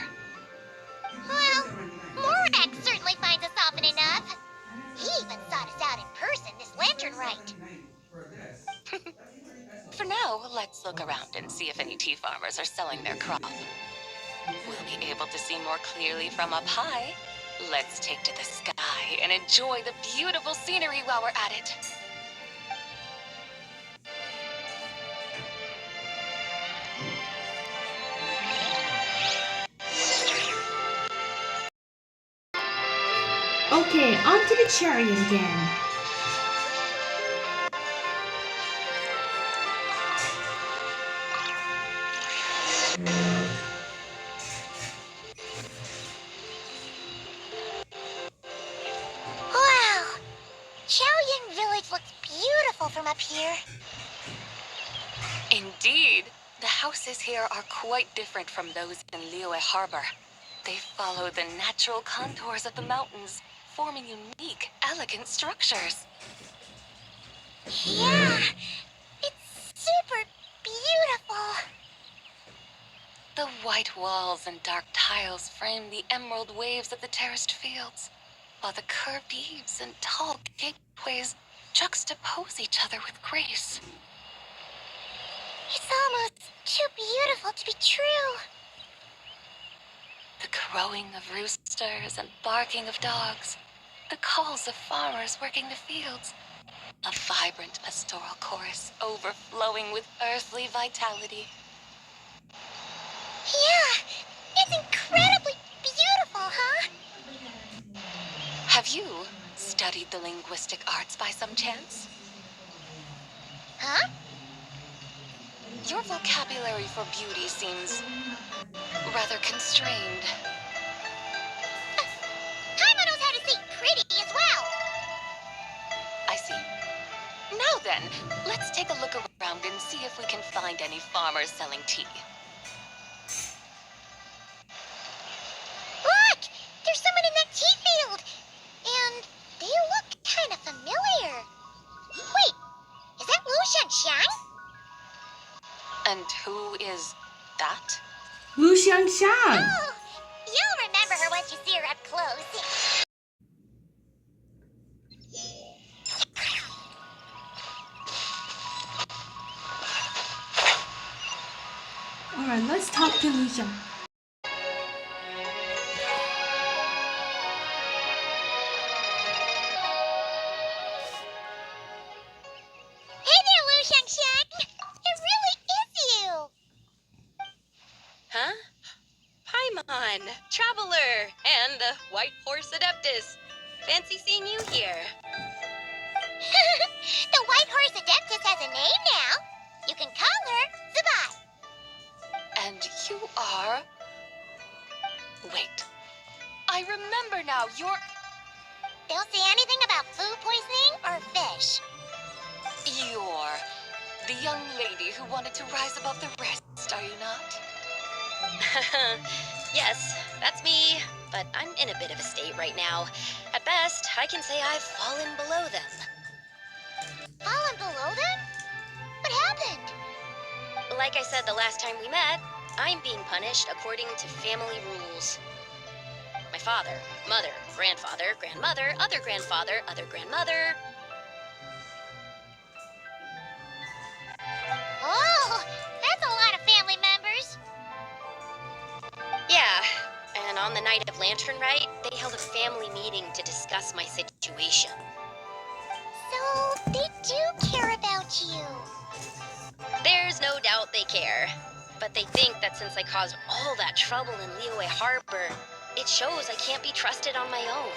[SPEAKER 2] Well, Morak certainly finds us often enough. He even sought us out in person this lantern rite.
[SPEAKER 6] For now, let's look around and see if any tea farmers are selling their crop. We'll be able to see more clearly from up high. Let's take to the sky and enjoy the beautiful scenery while we're at it.
[SPEAKER 1] Okay, onto the chariot again.
[SPEAKER 2] Wow! Xiaoyang Village looks beautiful from up here.
[SPEAKER 6] Indeed, the houses here are quite different from those in Liyue Harbor. They follow the natural contours of the mountains, forming unique, elegant structures.
[SPEAKER 2] Yeah, it's super beautiful.
[SPEAKER 6] The white walls and dark tiles frame the emerald waves of the terraced fields, while the curved eaves and tall gateways juxtapose each other with grace.
[SPEAKER 2] It's almost too beautiful to be true.
[SPEAKER 6] The crowing of roosters and barking of dogs, the calls of farmers working the fields, a vibrant pastoral chorus overflowing with earthly vitality.
[SPEAKER 2] Yeah, it's incredibly beautiful, huh?
[SPEAKER 6] Have you studied the linguistic arts by some chance?
[SPEAKER 2] Huh?
[SPEAKER 6] Your vocabulary for beauty seems rather constrained.
[SPEAKER 2] Paimon knows how to say pretty as well.
[SPEAKER 6] I see. Now then, let's take a look around and see if we can find any farmers selling tea.
[SPEAKER 2] Look! There's someone in that tea field! And they look kind of familiar. Wait, is that Lu Shanxiang?
[SPEAKER 6] And who is that?
[SPEAKER 1] Lu Xiangshan.
[SPEAKER 2] Oh, you'll remember her once you see her up close.
[SPEAKER 1] Alright, let's talk to Lu Xiang.
[SPEAKER 2] Hey there, Lu Shanxiang! It really is you!
[SPEAKER 8] Huh? Paimon, Traveler, and the White Horse Adeptus. Fancy seeing you here.
[SPEAKER 2] The White Horse Adeptus has a name now. You can call her Zabai.
[SPEAKER 6] And you are... Wait. I remember now, you're...
[SPEAKER 2] Don't say anything about food poisoning or fish.
[SPEAKER 6] You're the young lady who wanted to rise above the rest, are you not?
[SPEAKER 8] Yes, that's me, but I'm in a bit of a state right now. At best, I can say I've fallen below them.
[SPEAKER 2] Fallen below them? What happened?
[SPEAKER 8] Like I said the last time we met, I'm being punished according to family rules. My father, mother, grandfather, grandmother, other grandfather, other grandmother.
[SPEAKER 2] Oh, that's a lot of family members.
[SPEAKER 8] Yeah, and on the night of Lantern Rite, they held a family meeting to discuss my situation.
[SPEAKER 2] So, they do care about you.
[SPEAKER 8] There's no doubt they care. But they think that since I caused all that trouble in Liyue Harbor, it shows I can't be trusted on my own.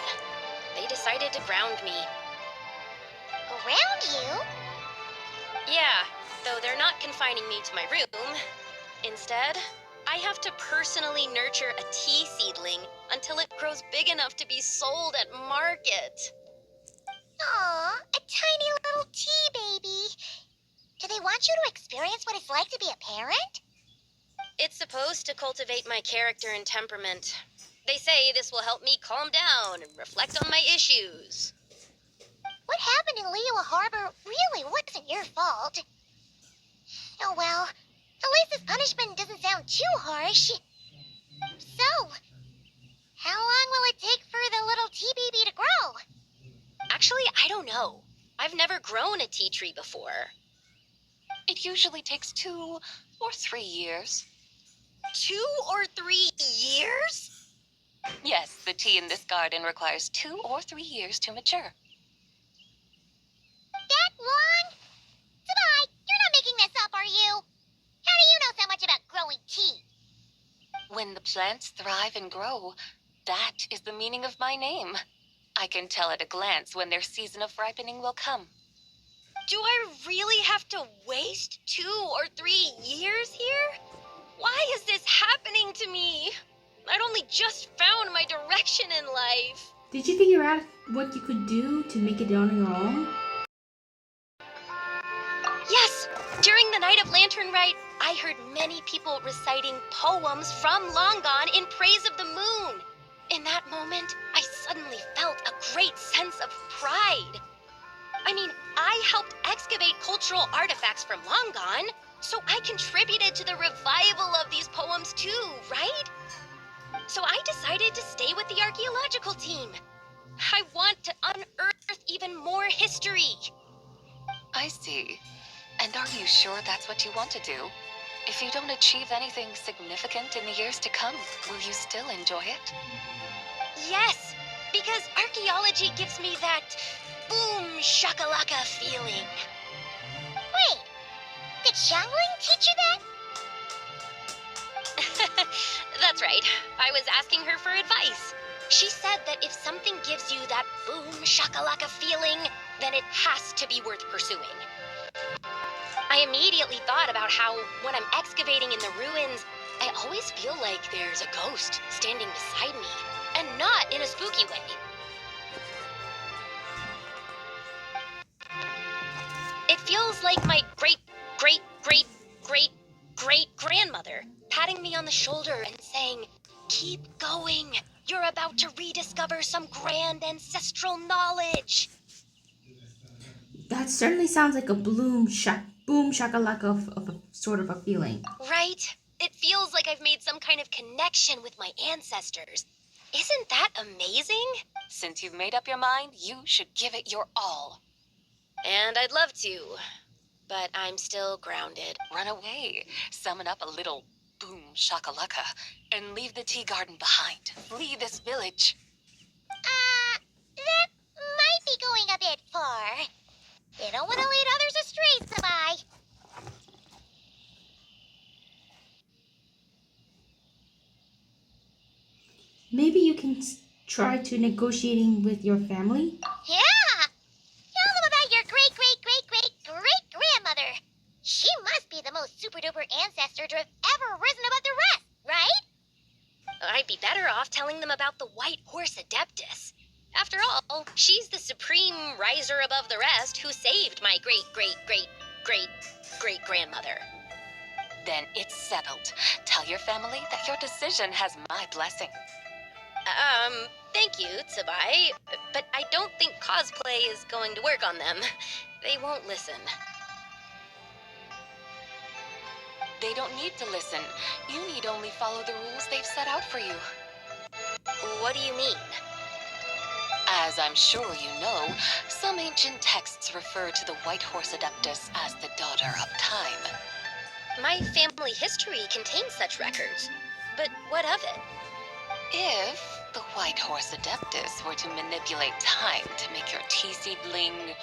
[SPEAKER 8] They decided to ground me.
[SPEAKER 2] Around you?
[SPEAKER 8] Yeah, though they're not confining me to my room. Instead, I have to personally nurture a tea seedling until it grows big enough to be sold at market.
[SPEAKER 2] Aw, a tiny little tea baby. Do they want you to experience what it's like to be a parent?
[SPEAKER 8] It's supposed to cultivate my character and temperament. They say this will help me calm down and reflect on my issues.
[SPEAKER 2] What happened in Liyue Harbor really wasn't your fault. Oh well, at least this punishment doesn't sound too harsh. So, how long will it take for the little tea baby to grow?
[SPEAKER 8] Actually, I don't know. I've never grown a tea tree before.
[SPEAKER 6] It usually takes 2 or 3 years.
[SPEAKER 8] 2 or 3 years?
[SPEAKER 6] Yes, the tea in this garden requires 2 or 3 years to mature.
[SPEAKER 2] That long? Sabai, you're not making this up, are you? How do you know so much about growing tea?
[SPEAKER 6] When the plants thrive and grow, that is the meaning of my name. I can tell at a glance when their season of ripening will come.
[SPEAKER 8] Do I really have to waste 2 or 3 years here? Why is this happening to me? I'd only just found my direction in life.
[SPEAKER 1] Did you figure out what you could do to make it on your own?
[SPEAKER 8] Yes, during the Night of Lantern Rite, I heard many people reciting poems from Long Gone in praise of the moon. In that moment, I suddenly felt a great sense of pride. I mean, I helped excavate cultural artifacts from Long Gone, so I contributed to the revival of these poems too, right? So I decided to stay with the archaeological team. I want to unearth even more history.
[SPEAKER 6] I see. And are you sure that's what you want to do? If you don't achieve anything significant in the years to come, will you still enjoy it?
[SPEAKER 8] Yes, because archaeology gives me that boom shakalaka feeling.
[SPEAKER 2] Wait, did Xiangling teach you that?
[SPEAKER 8] That's right. I was asking her for advice. She said that if something gives you that boom shakalaka feeling, then it has to be worth pursuing. I immediately thought about how, when I'm excavating in the ruins, I always feel like there's a ghost standing beside me, and not in a spooky way. It feels like my great-great-great-great-great-grandmother patting me on the shoulder and saying, "Keep going. You're about to rediscover some grand ancestral knowledge."
[SPEAKER 1] That certainly sounds like a boom shakalaka of a sort of a feeling.
[SPEAKER 8] Right? It feels like I've made some kind of connection with my ancestors. Isn't that amazing?
[SPEAKER 6] Since you've made up your mind, you should give it your all.
[SPEAKER 8] And I'd love to, but I'm still grounded.
[SPEAKER 6] Run away, summon up a little boom shakalaka, and leave the tea garden behind. Flee this village.
[SPEAKER 2] That might be going a bit far. You don't want to lead others astray, Sabai.
[SPEAKER 1] Maybe you can try to negotiating with your family?
[SPEAKER 2] Yeah! Tell them about your great-great-great-great-great-grandmother. She must be the most super-duper ancestor to have ever risen above the rest, right?
[SPEAKER 8] I'd be better off telling them about the White Horse Adeptus. After all, she's the supreme riser above the rest who saved my great-great-great-great-great-grandmother.
[SPEAKER 6] Then it's settled. Tell your family that your decision has my blessing.
[SPEAKER 8] Thank you, Tsubai, but I don't think cosplay is going to work on them. They won't listen.
[SPEAKER 6] They don't need to listen. You need only follow the rules they've set out for you.
[SPEAKER 8] What do you mean?
[SPEAKER 6] As I'm sure you know, some ancient texts refer to the White Horse Adeptus as the Daughter of Time.
[SPEAKER 8] My family history contains such records, but what of it?
[SPEAKER 6] If the White Horse Adeptus were to manipulate time to make your tea seedling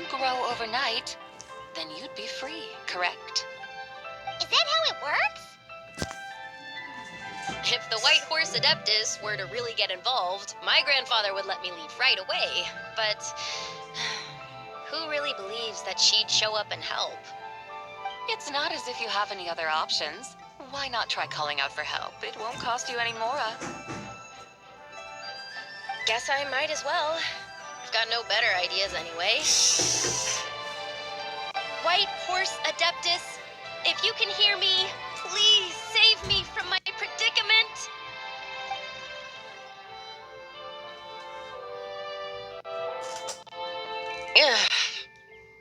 [SPEAKER 6] grow overnight, then you'd be free, correct?
[SPEAKER 2] Is that how it works?
[SPEAKER 8] If the White Horse Adeptus were to really get involved, my grandfather would let me leave right away. But who really believes that she'd show up and help?
[SPEAKER 6] It's not as if you have any other options. Why not try calling out for help? It won't cost you any mora.
[SPEAKER 8] Guess I might as well. I've got no better ideas anyway. White Horse Adeptus, if you can hear me, please save me from my predicament.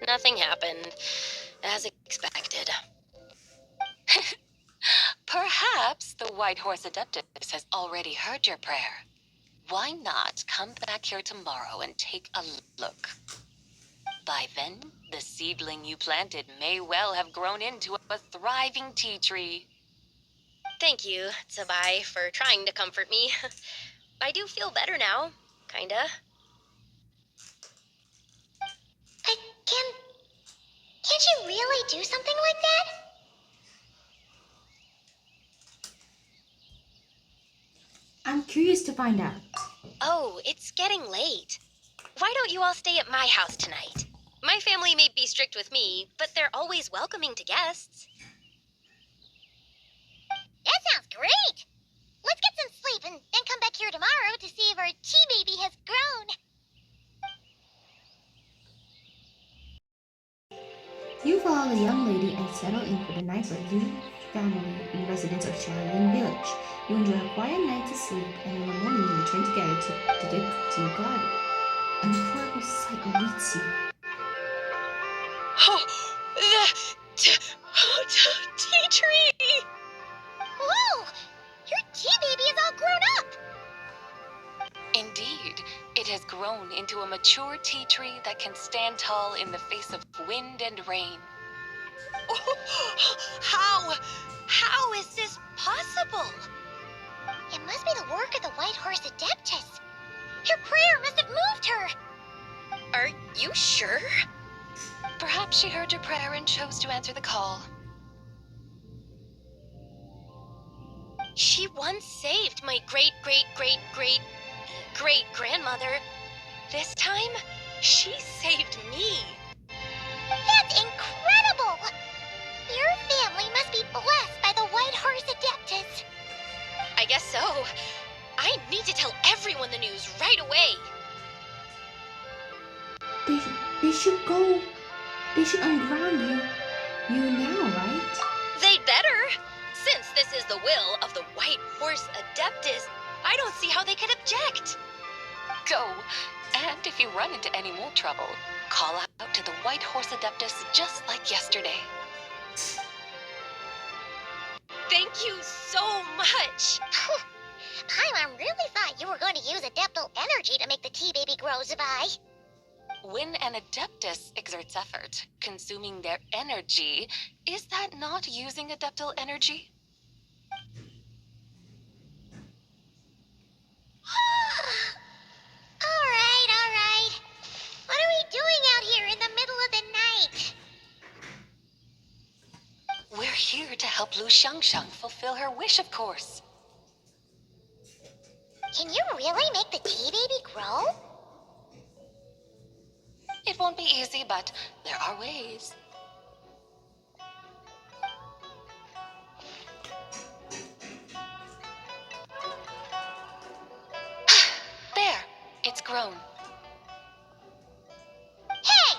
[SPEAKER 8] Nothing happened, as expected.
[SPEAKER 6] Perhaps the White Horse Adeptus has already heard your prayer. Why not come back here tomorrow and take a look? By then, the seedling you planted may well have grown into a thriving tea tree.
[SPEAKER 8] Thank you, Tsabai, for trying to comfort me. I do feel better now, kinda.
[SPEAKER 2] But can't you really do something like that?
[SPEAKER 1] I'm curious to find out.
[SPEAKER 8] Oh, it's getting late. Why don't you all stay at my house tonight? My family may be strict with me, but they're always welcoming to guests.
[SPEAKER 2] That sounds great! Let's get some sleep and then come back here tomorrow to see if our tea baby has grown.
[SPEAKER 1] You follow the young lady and settle in for the night with Lu family in residence of Charlene Village. You enjoy a quiet night to sleep, and in the morning you return together to your garden. An incredible sight awaits you.
[SPEAKER 8] Oh, the tea tree!
[SPEAKER 2] Whoa! Your tea baby is all grown up!
[SPEAKER 6] Indeed, it has grown into a mature tea tree that can stand tall in the face of wind and rain.
[SPEAKER 8] How is this possible?
[SPEAKER 2] It must be the work of the White Horse Adeptus. Her prayer must have moved her.
[SPEAKER 8] Are you sure?
[SPEAKER 6] Perhaps she heard your prayer and chose to answer the call.
[SPEAKER 8] She once saved my great-great-great-great-great-grandmother. This time, she saved me.
[SPEAKER 2] That's incredible! Your family must be blessed by the White Horse Adeptus.
[SPEAKER 8] I guess so. I need to tell everyone the news right away.
[SPEAKER 1] They should go. They should unground you now, right?
[SPEAKER 8] They'd better. Since this is the will of the White Horse Adeptus, I don't see how they could object.
[SPEAKER 6] Go, and if you run into any more trouble, call out to the White Horse Adeptus just like yesterday.
[SPEAKER 8] Thank you so much.
[SPEAKER 2] Paimon really thought you were going to use Adeptal energy to make the tea baby grow, Zabai.
[SPEAKER 6] When an Adeptus exerts effort, consuming their energy, is that not using Adeptal energy?
[SPEAKER 2] All right. What are we doing out here in the middle of the night?
[SPEAKER 6] We're here to help Lu Xiangxiang fulfill her wish, of course.
[SPEAKER 2] Can you really make the tea baby grow?
[SPEAKER 6] It won't be easy, but there are ways. There, it's grown.
[SPEAKER 2] Hey!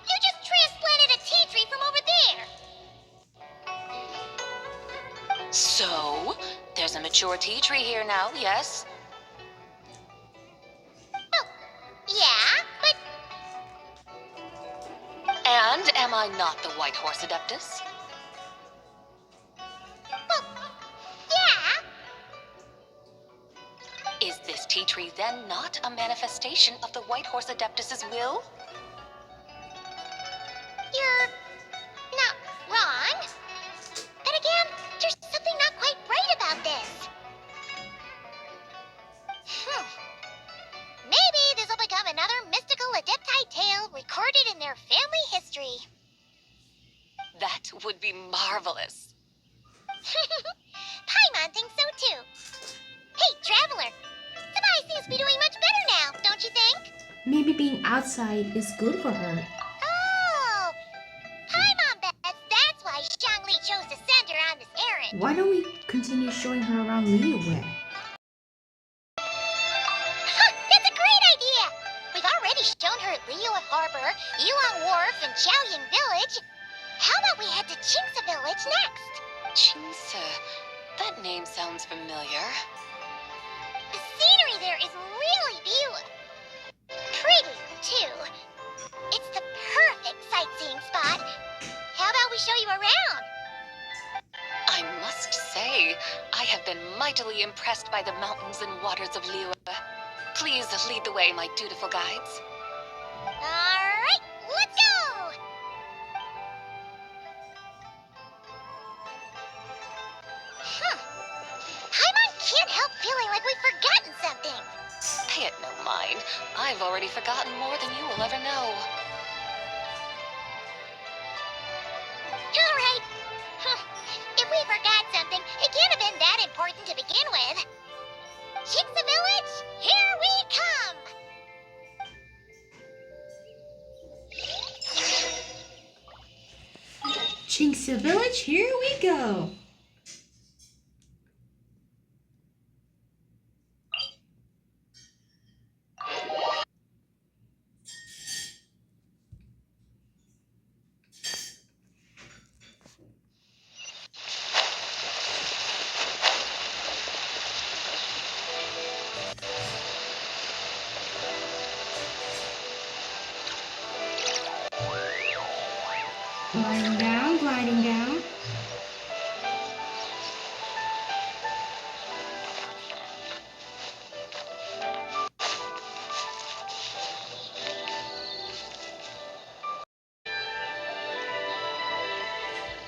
[SPEAKER 2] You just transplanted a tea tree from over there!
[SPEAKER 6] So, there's a mature tea tree here now, yes?
[SPEAKER 2] Oh, yeah, but...
[SPEAKER 6] And am I not the White Horse Adeptus?
[SPEAKER 2] Well, yeah.
[SPEAKER 6] Is this tea tree then not a manifestation of the White Horse Adeptus's will?
[SPEAKER 2] You're not wrong. But again, there's something not quite right about this. Maybe this will become another mystical Adepti tale recorded in their family history.
[SPEAKER 6] be marvelous.
[SPEAKER 2] Paimon thinks so too. Hey, Traveler, Sabai seems to be doing much better now, don't you think?
[SPEAKER 1] Maybe being outside is good for her.
[SPEAKER 2] Oh, Paimon bets that's why Xiangli chose to send her on this errand.
[SPEAKER 1] Why don't we continue showing her around Liyue?
[SPEAKER 2] That's a great idea! We've already shown her Liyue Harbor, Yulong Wharf, and Chaoying Village. How about we head to Qingce Village next?
[SPEAKER 6] Qingce. That name sounds familiar.
[SPEAKER 2] The scenery there is really beautiful. Pretty, too. It's the perfect sightseeing spot. How about we show you around?
[SPEAKER 6] I must say, I have been mightily impressed by the mountains and waters of Liyue. Please lead the way, my dutiful guides.
[SPEAKER 2] Alright, let's go! Paimon can't help feeling like we've forgotten something.
[SPEAKER 6] Pay it no mind. I've already forgotten more than you will ever know.
[SPEAKER 2] Alright. If we forgot something, it can't have been that important to begin with. Qingce Village, here we come!
[SPEAKER 1] Qingce Village, here we go! Gliding down, gliding down.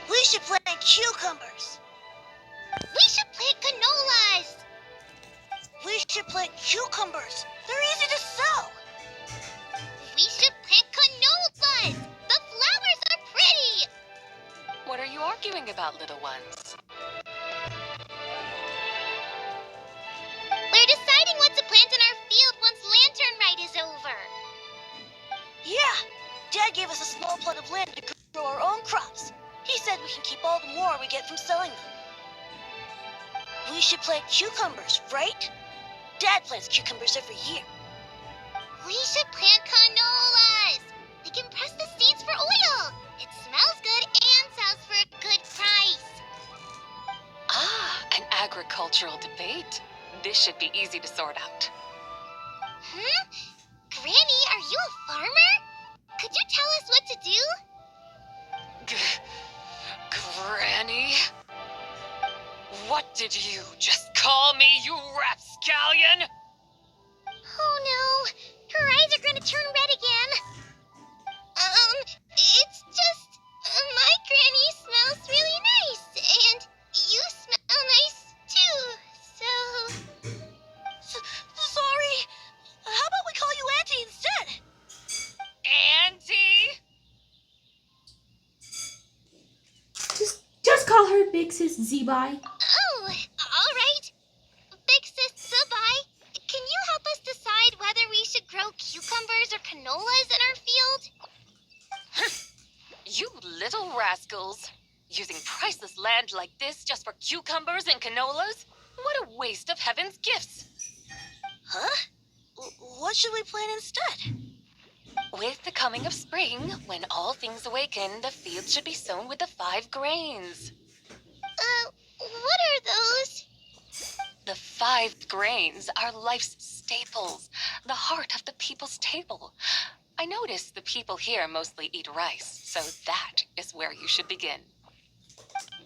[SPEAKER 2] We should plant cucumbers. We should plant canolas. We should plant cucumbers. They're easy to sow. We should plant canolas. The flowers are pretty.
[SPEAKER 6] What are you arguing about, little ones?
[SPEAKER 2] We're deciding what to plant in our field once Lantern Rite is over. Yeah, Dad gave us a small plot of land to grow our own crops. He said we can keep all the more we get from selling them. We should plant cucumbers, right? Dad plants cucumbers every year. We should plant canolas. We can press the seeds for oil. It smells good and sells for a good price.
[SPEAKER 6] Ah, an agricultural debate. This should be easy to sort out.
[SPEAKER 2] Granny, are you a farmer? Could you tell us what to do?
[SPEAKER 6] Granny? What did you just call me, you rapscallion?
[SPEAKER 2] Oh no, her eyes are gonna turn red again. It's just, my granny smells really nice, and you smell nice too, so... Sorry, how about we call you Auntie instead?
[SPEAKER 6] Auntie?
[SPEAKER 1] Just call her Big Sis Zebai.
[SPEAKER 2] Oh, alright. Big Sis Sabai, can you help us decide whether we should grow cucumbers or canolas in our field?
[SPEAKER 6] You little rascals. Using priceless land like this just for cucumbers and canolas? What a waste of heaven's gifts.
[SPEAKER 2] Huh? What should we plant instead?
[SPEAKER 6] With the coming of spring, when all things awaken, the field should be sown with the 5 grains.
[SPEAKER 2] What are those?
[SPEAKER 6] The 5 grains are life's staples, the heart of the people's table. I notice the people here mostly eat rice, so that is where you should begin.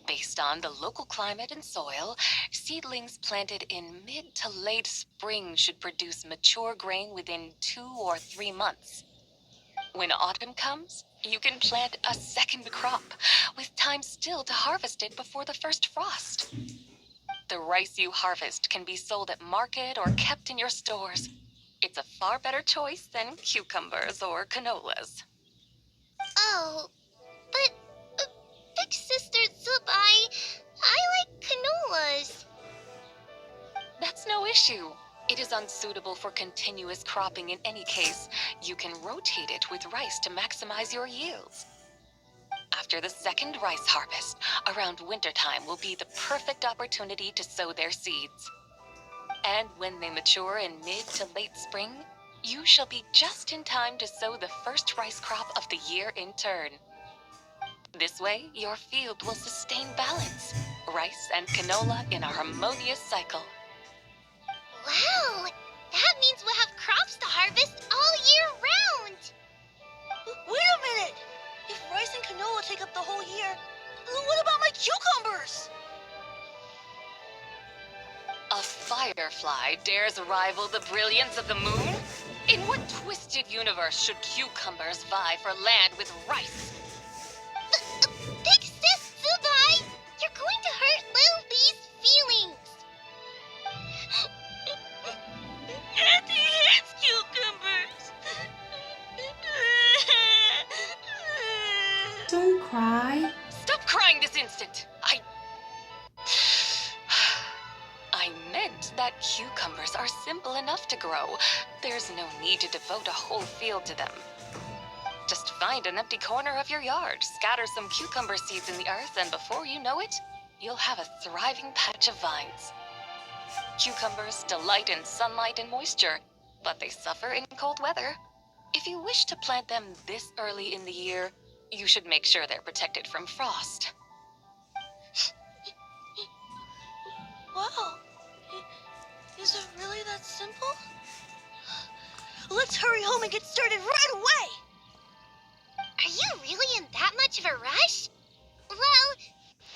[SPEAKER 6] Based on the local climate and soil, seedlings planted in mid to late spring should produce mature grain within 2 or 3 months. When autumn comes, you can plant a second crop, with time still to harvest it before the first frost. The rice you harvest can be sold at market or kept in your stores. It's a far better choice than cucumbers or canolas.
[SPEAKER 2] Oh, but Big Sister Zubai, I like canolas.
[SPEAKER 6] That's no issue. It is unsuitable for continuous cropping in any case. You can rotate it with rice to maximize your yields. After the second rice harvest, around wintertime will be the perfect opportunity to sow their seeds. And when they mature in mid to late spring, you shall be just in time to sow the first rice crop of the year in turn. This way, your field will sustain balance, rice and canola in a harmonious cycle.
[SPEAKER 2] Wow, that means we'll have crops to harvest all year round.
[SPEAKER 13] Wait a minute! If rice and canola take up the whole year, what about my cucumbers?
[SPEAKER 6] A firefly dares rival the brilliance of the moon? In what twisted universe should cucumbers vie for land with rice?
[SPEAKER 2] Big Sis Zubai, you're going to hurt Lil Bee's feelings.
[SPEAKER 13] Auntie hates cucumbers.
[SPEAKER 1] Don't cry.
[SPEAKER 6] Stop crying this instant! I meant that cucumbers are simple enough to grow. There's no need to devote a whole field to them. Just find an empty corner of your yard, scatter some cucumber seeds in the earth, and before you know it, you'll have a thriving patch of vines. Cucumbers delight in sunlight and moisture, but they suffer in cold weather. If you wish to plant them this early in the year, you should make sure they're protected from frost.
[SPEAKER 13] Wow. Is it really that simple? Let's hurry home and get started right away!
[SPEAKER 2] Are you really in that much of a rush? Well,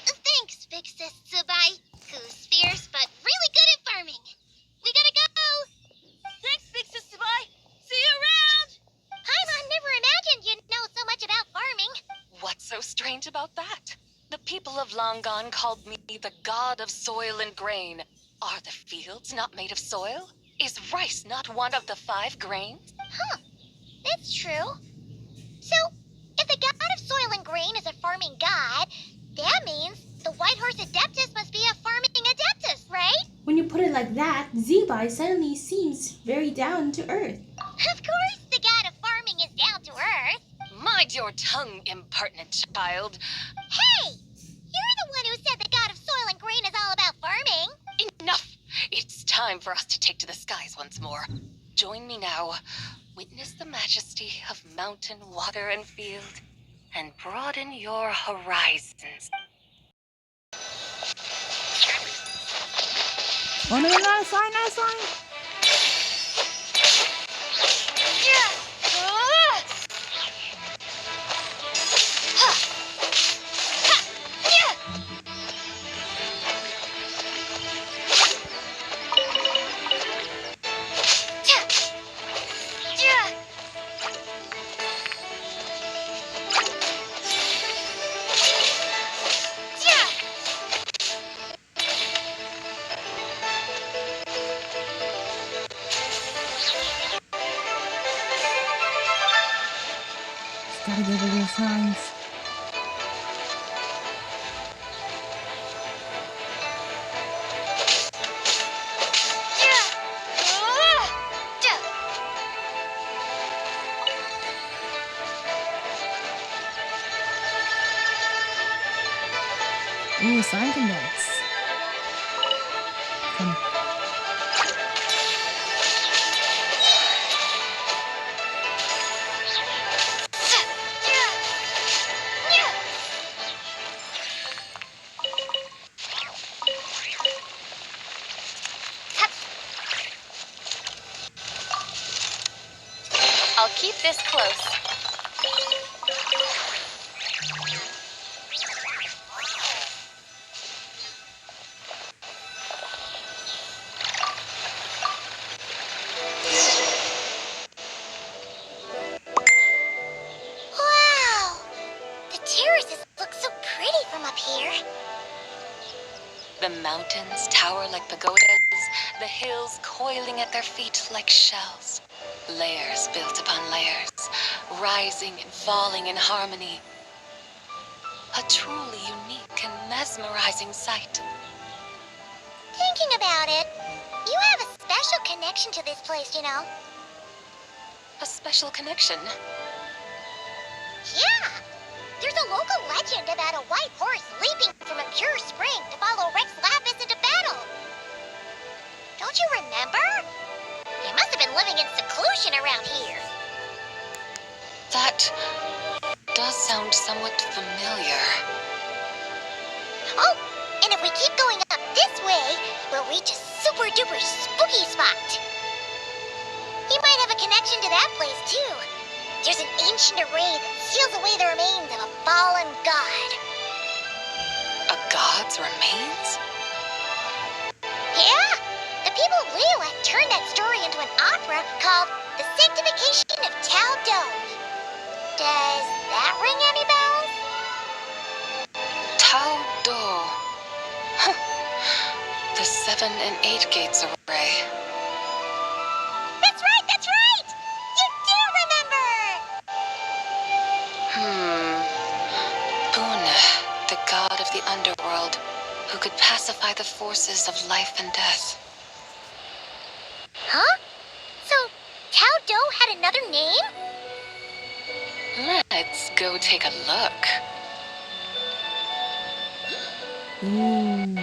[SPEAKER 2] thanks, Big Sis Zubai, who's fierce but really good at farming. We gotta go!
[SPEAKER 13] Thanks, Big Sis Zubai! See you around!
[SPEAKER 2] Paimon never imagined you'd know so much about farming.
[SPEAKER 6] What's so strange about that? The people of Langan called me the god of soil and grain. Are the fields not made of soil? Is rice not one of the 5 grains?
[SPEAKER 2] Huh, that's true. So, if the god of soil and grain is a farming god, that means the White Horse Adeptus must be a farming adeptus, right?
[SPEAKER 1] When you put it like that, Zebai suddenly seems very down to earth.
[SPEAKER 2] Of course the god of farming is down to earth.
[SPEAKER 6] Mind your tongue, impertinent child.
[SPEAKER 2] Hey! You're the one who said the god of soil and grain is all about farming.
[SPEAKER 6] Enough! It's time for us to take to the skies once more. Join me now. Witness the majesty of mountain, water, and field, and broaden your horizons.
[SPEAKER 1] Oh no, no, fine, that's fine. Gotta give her your signs. Ooh, sign condensed. Come.
[SPEAKER 6] I'll keep this close.
[SPEAKER 2] Wow! The terraces look so pretty from up here.
[SPEAKER 6] The mountains tower like pagodas, the hills coiling at their feet like shells. Layers built upon layers, rising and falling in harmony. A truly unique and mesmerizing sight.
[SPEAKER 2] Thinking about it, you have a special connection to this place, you know.
[SPEAKER 6] A special connection.
[SPEAKER 2] Yeah! There's a local legend about a white horse leaping from a pure spring to follow Rex Lapis into battle. Don't you remember? You must have been living in seclusion around here.
[SPEAKER 6] That does sound somewhat familiar.
[SPEAKER 2] Oh, and if we keep going up this way, we'll reach a super duper spooky spot. You might have a connection to that place too. There's an ancient array that seals away the remains of a fallen god.
[SPEAKER 6] A god's remains?
[SPEAKER 2] Yeah? The people of Liyue turned that story into an opera called The Sanctification of Tao Do. Does that ring any bells?
[SPEAKER 6] Tao Do. The 7 and 8 gates array.
[SPEAKER 2] That's right, that's right! You do remember!
[SPEAKER 6] Boon, the god of the underworld, who could pacify the forces of life and death.
[SPEAKER 2] Huh? So, Tao Do had another name?
[SPEAKER 6] Let's go take a look.
[SPEAKER 1] Ooh.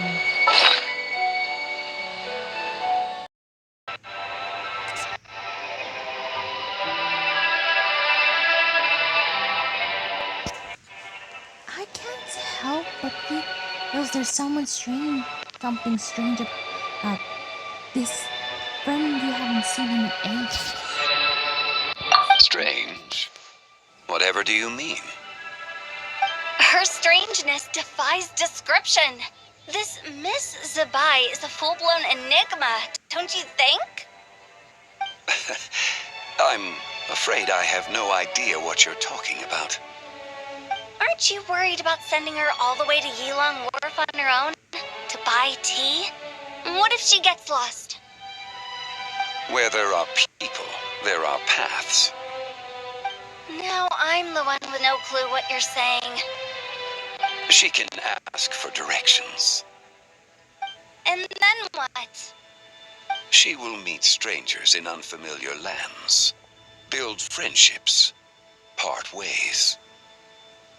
[SPEAKER 1] I can't help but think there's something strange about this friend we haven't seen in ages.
[SPEAKER 5] Strange? Whatever do you mean?
[SPEAKER 8] Her strangeness defies description. This Miss Zabai is a full-blown enigma, don't you think?
[SPEAKER 5] I'm afraid I have no idea what you're talking about.
[SPEAKER 8] Aren't you worried about sending her all the way to Yilong Wharf on her own to buy tea? What if she gets lost?
[SPEAKER 5] Where there are people, there are paths.
[SPEAKER 8] Now I'm the one with no clue what you're saying.
[SPEAKER 5] She can ask for directions.
[SPEAKER 8] And then what?
[SPEAKER 5] She will meet strangers in unfamiliar lands, build friendships, part ways.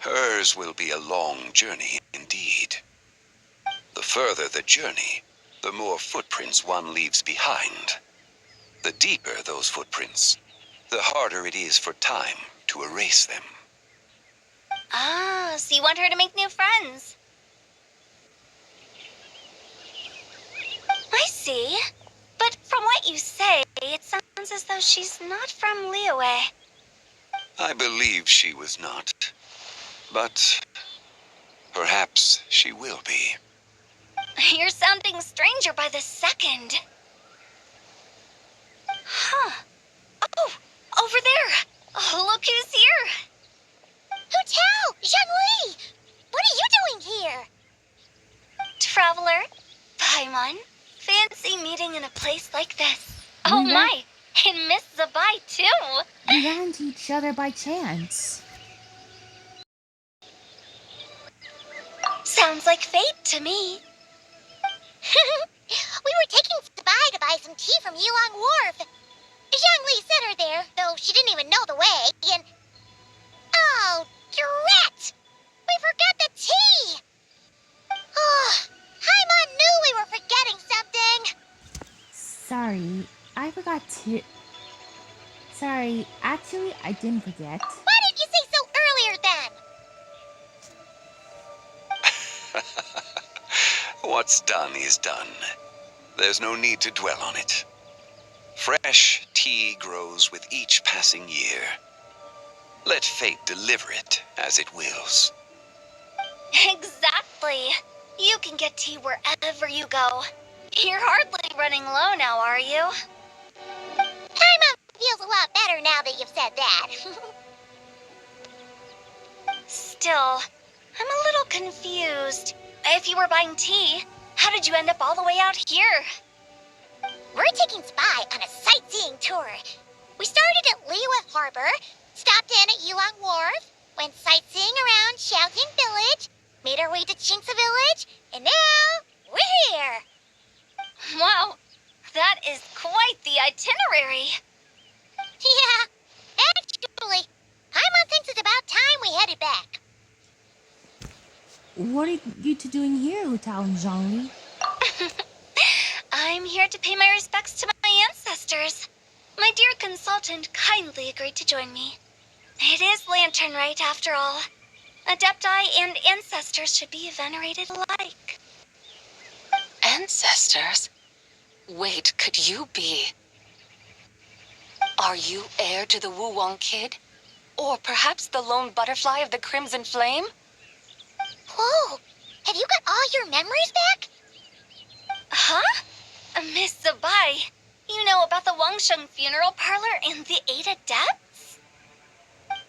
[SPEAKER 5] Hers will be a long journey indeed. The further the journey, the more footprints one leaves behind. The deeper those footprints, the harder it is for time to erase them.
[SPEAKER 8] Ah, so you want her to make new friends? I see. But from what you say, it sounds as though she's not from Liyue.
[SPEAKER 5] I believe she was not. But perhaps she will be.
[SPEAKER 8] You're sounding stranger by the second. Huh. Oh, over there. Oh, look who's here.
[SPEAKER 2] Hu Tao! Zhongli! What are you doing here?
[SPEAKER 8] Traveler, Paimon, fancy meeting in a place like this. Oh my, and Miss Zabai too.
[SPEAKER 1] We ran into each other by chance.
[SPEAKER 8] Sounds like fate to me.
[SPEAKER 2] We were taking Sabai to buy some tea from Yilong Wharf. Zhongli sent her there, though she didn't even know the way, and... Oh, drat! We forgot the tea! Oh, Paimon knew we were forgetting something!
[SPEAKER 1] Sorry, I forgot to... Sorry, actually, I didn't forget.
[SPEAKER 2] Why didn't you say so earlier then?
[SPEAKER 5] What's done is done. There's no need to dwell on it. Fresh tea grows with each passing year. Let fate deliver it as it wills.
[SPEAKER 8] Exactly. You can get tea wherever you go. You're hardly running low now, are you?
[SPEAKER 2] Paimon feels a lot better now that you've said that.
[SPEAKER 8] Still, I'm a little confused. If you were buying tea, how did you end up all the way out here?
[SPEAKER 2] We're taking Spy on a sightseeing tour. We started at Liyue Harbor, stopped in at Yilong Wharf, went sightseeing around Xiaoying Village, made our way to Jinxa Village, and now we're here.
[SPEAKER 8] Wow, that is quite the itinerary.
[SPEAKER 2] Yeah, actually, Paimon thinks it's about time we headed back.
[SPEAKER 1] What are you two doing here, Hu Tao and Zhongli?
[SPEAKER 8] I'm here to pay my respects to my ancestors. My dear consultant kindly agreed to join me. It is Lantern Rite, after all. Adepti and ancestors should be venerated alike.
[SPEAKER 6] Ancestors? Wait, could you be? Are you heir to the Wu-Wong kid? Or perhaps the lone butterfly of the Crimson Flame?
[SPEAKER 2] Whoa, have you got all your memories back?
[SPEAKER 8] Huh? Miss Zabai, you know about the Wangsheng funeral parlor and the 8 adepts?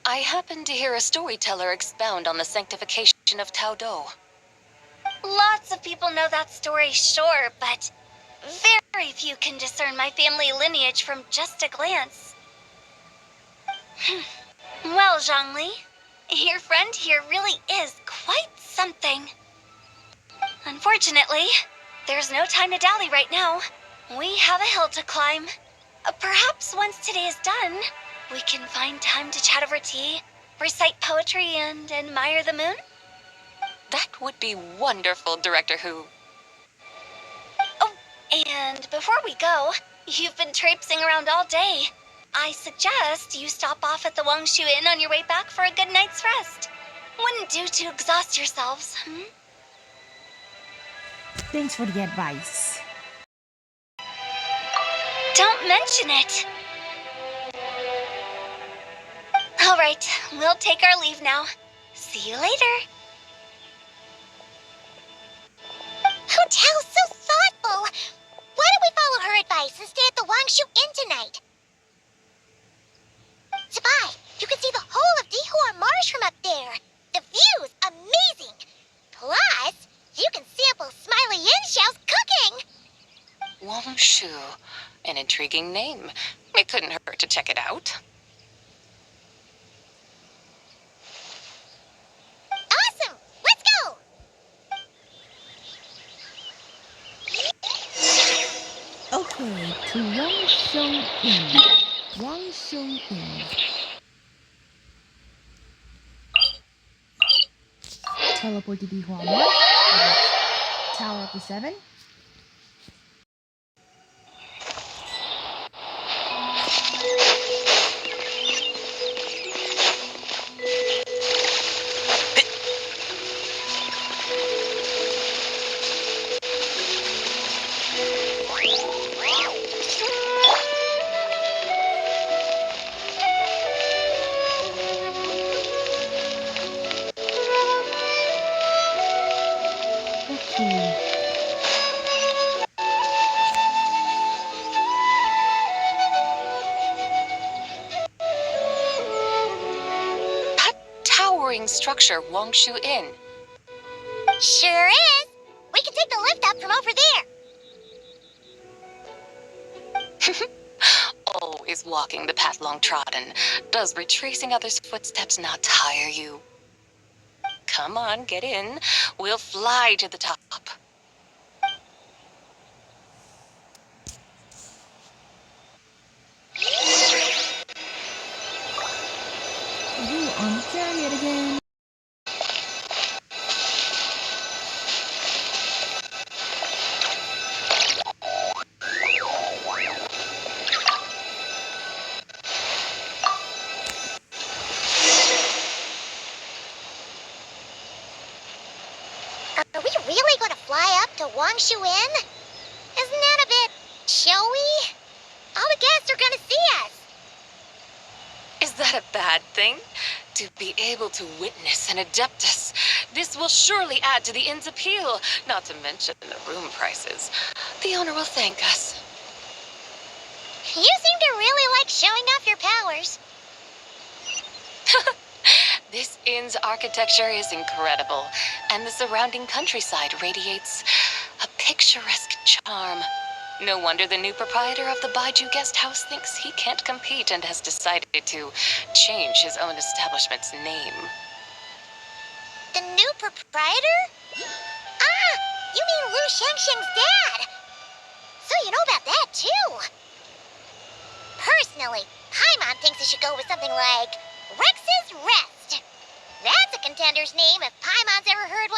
[SPEAKER 6] I happened to hear a storyteller expound on the sanctification of Tao Do.
[SPEAKER 8] Lots of people know that story, sure, but very few can discern my family lineage from just a glance. Well, Zhongli, your friend here really is quite something. Unfortunately, there's no time to dally right now. We have a hill to climb. Perhaps once today is done, we can find time to chat over tea, recite poetry, and admire the moon?
[SPEAKER 6] That would be wonderful, Director Hu.
[SPEAKER 8] Oh, and before we go, you've been traipsing around all day. I suggest you stop off at the Wangshu Inn on your way back for a good night's rest. Wouldn't do to exhaust yourselves, hmm?
[SPEAKER 1] Thanks for the advice.
[SPEAKER 8] Don't mention it. All right, we'll take our leave now. See you later.
[SPEAKER 2] Hotel's so thoughtful. Why don't we follow her advice and stay at the Wangshu Inn tonight? Zabai, you can see the whole of Dihua Marsh from up there. The view's amazing. Plus, you can sample Smiley Yin-Xiao's cooking.
[SPEAKER 6] Wangshu, an intriguing name. It couldn't hurt to check it out.
[SPEAKER 2] Awesome! Let's go!
[SPEAKER 1] Okay, to Wangsheng Inn. Wangsheng Inn. Teleport to Dihua Marsh. Tower of the Seven. Okay.
[SPEAKER 6] That towering structure, Wangshu Inn.
[SPEAKER 2] Sure is. We can take the lift up from over there.
[SPEAKER 6] Always walking the path long trodden. Does retracing others' footsteps not tire you? Come on, get in. We'll fly to the top.
[SPEAKER 1] You on the chariot again.
[SPEAKER 2] Are we really going to fly up to Wangshu Inn? Isn't that a bit showy? All the guests are going to see us.
[SPEAKER 6] Is that a bad thing? To be able to witness an Adeptus. This will surely add to the inn's appeal, not to mention the room prices. The owner will thank us.
[SPEAKER 2] You seem to really like showing off your powers.
[SPEAKER 6] This inn's architecture is incredible, and the surrounding countryside radiates a picturesque charm. No wonder the new proprietor of the Baiju guest house thinks he can't compete and has decided to change his own establishment's name.
[SPEAKER 2] The new proprietor? Ah, you mean Lu Shengsheng's dad. So you know about that, too. Personally, Paimon thinks it should go with something like Rex's Rest. That's a contender's name if Paimon's ever heard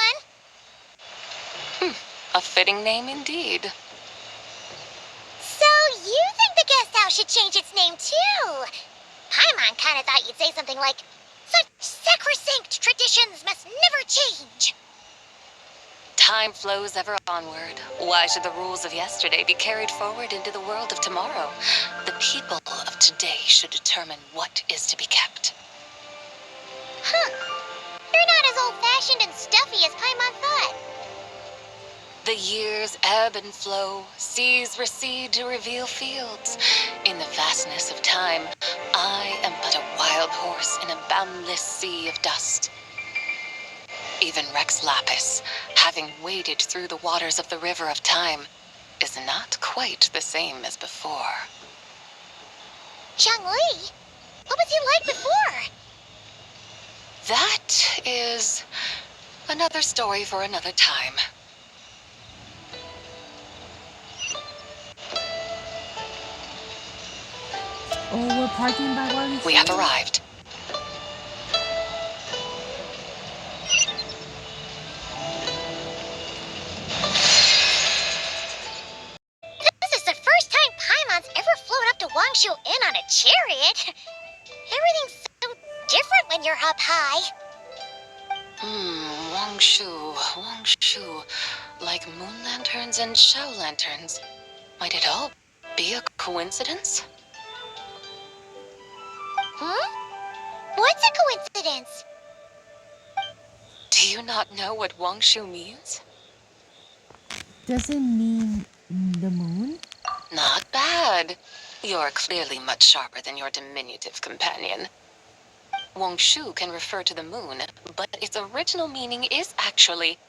[SPEAKER 2] one.
[SPEAKER 6] A fitting name indeed.
[SPEAKER 2] So you think the guest house should change its name, too? Paimon kinda thought you'd say something like, such sacrosanct traditions must never change.
[SPEAKER 6] Time flows ever onward. Why should the rules of yesterday be carried forward into the world of tomorrow? The people of today should determine what is to be kept.
[SPEAKER 2] Huh. You're not as old-fashioned and stuffy as Paimon thought.
[SPEAKER 6] The years ebb and flow, seas recede to reveal fields. In the vastness of time, I am but a wild horse in a boundless sea of dust. Even Rex Lapis, having waded through the waters of the river of time, is not quite the same as before.
[SPEAKER 2] Zhongli, what was he like before?
[SPEAKER 6] That is another story for another time.
[SPEAKER 1] Oh, we're parking by Waterloo.
[SPEAKER 6] We have arrived.
[SPEAKER 2] This is the first time Paimon's ever flown up to Wangshu Inn on a chariot. Everything's so different when you're up high.
[SPEAKER 6] Wangshu. Like moon lanterns and shell lanterns. Might it all be a coincidence?
[SPEAKER 2] What's a coincidence?
[SPEAKER 6] Do you not know what Wangshu means?
[SPEAKER 1] Does it mean the moon?
[SPEAKER 6] Not bad. You're clearly much sharper than your diminutive companion. Wangshu can refer to the moon, but its original meaning is actually...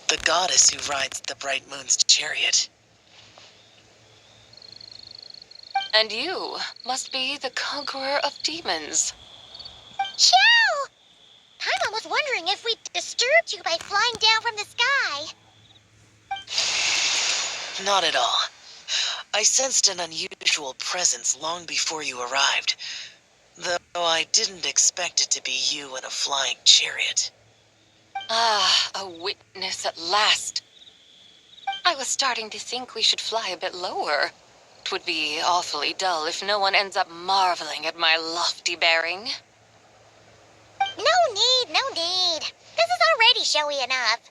[SPEAKER 4] The goddess who rides the bright moon's chariot.
[SPEAKER 6] And you must be the conqueror of demons.
[SPEAKER 2] Chow! Paimon was wondering if we disturbed you by flying down from the sky.
[SPEAKER 4] Not at all. I sensed an unusual presence long before you arrived, though I didn't expect it to be you in a flying chariot.
[SPEAKER 6] Ah, a witness at last. I was starting to think we should fly a bit lower. It would be awfully dull if no one ends up marveling at my lofty bearing.
[SPEAKER 2] No need. This is already showy enough.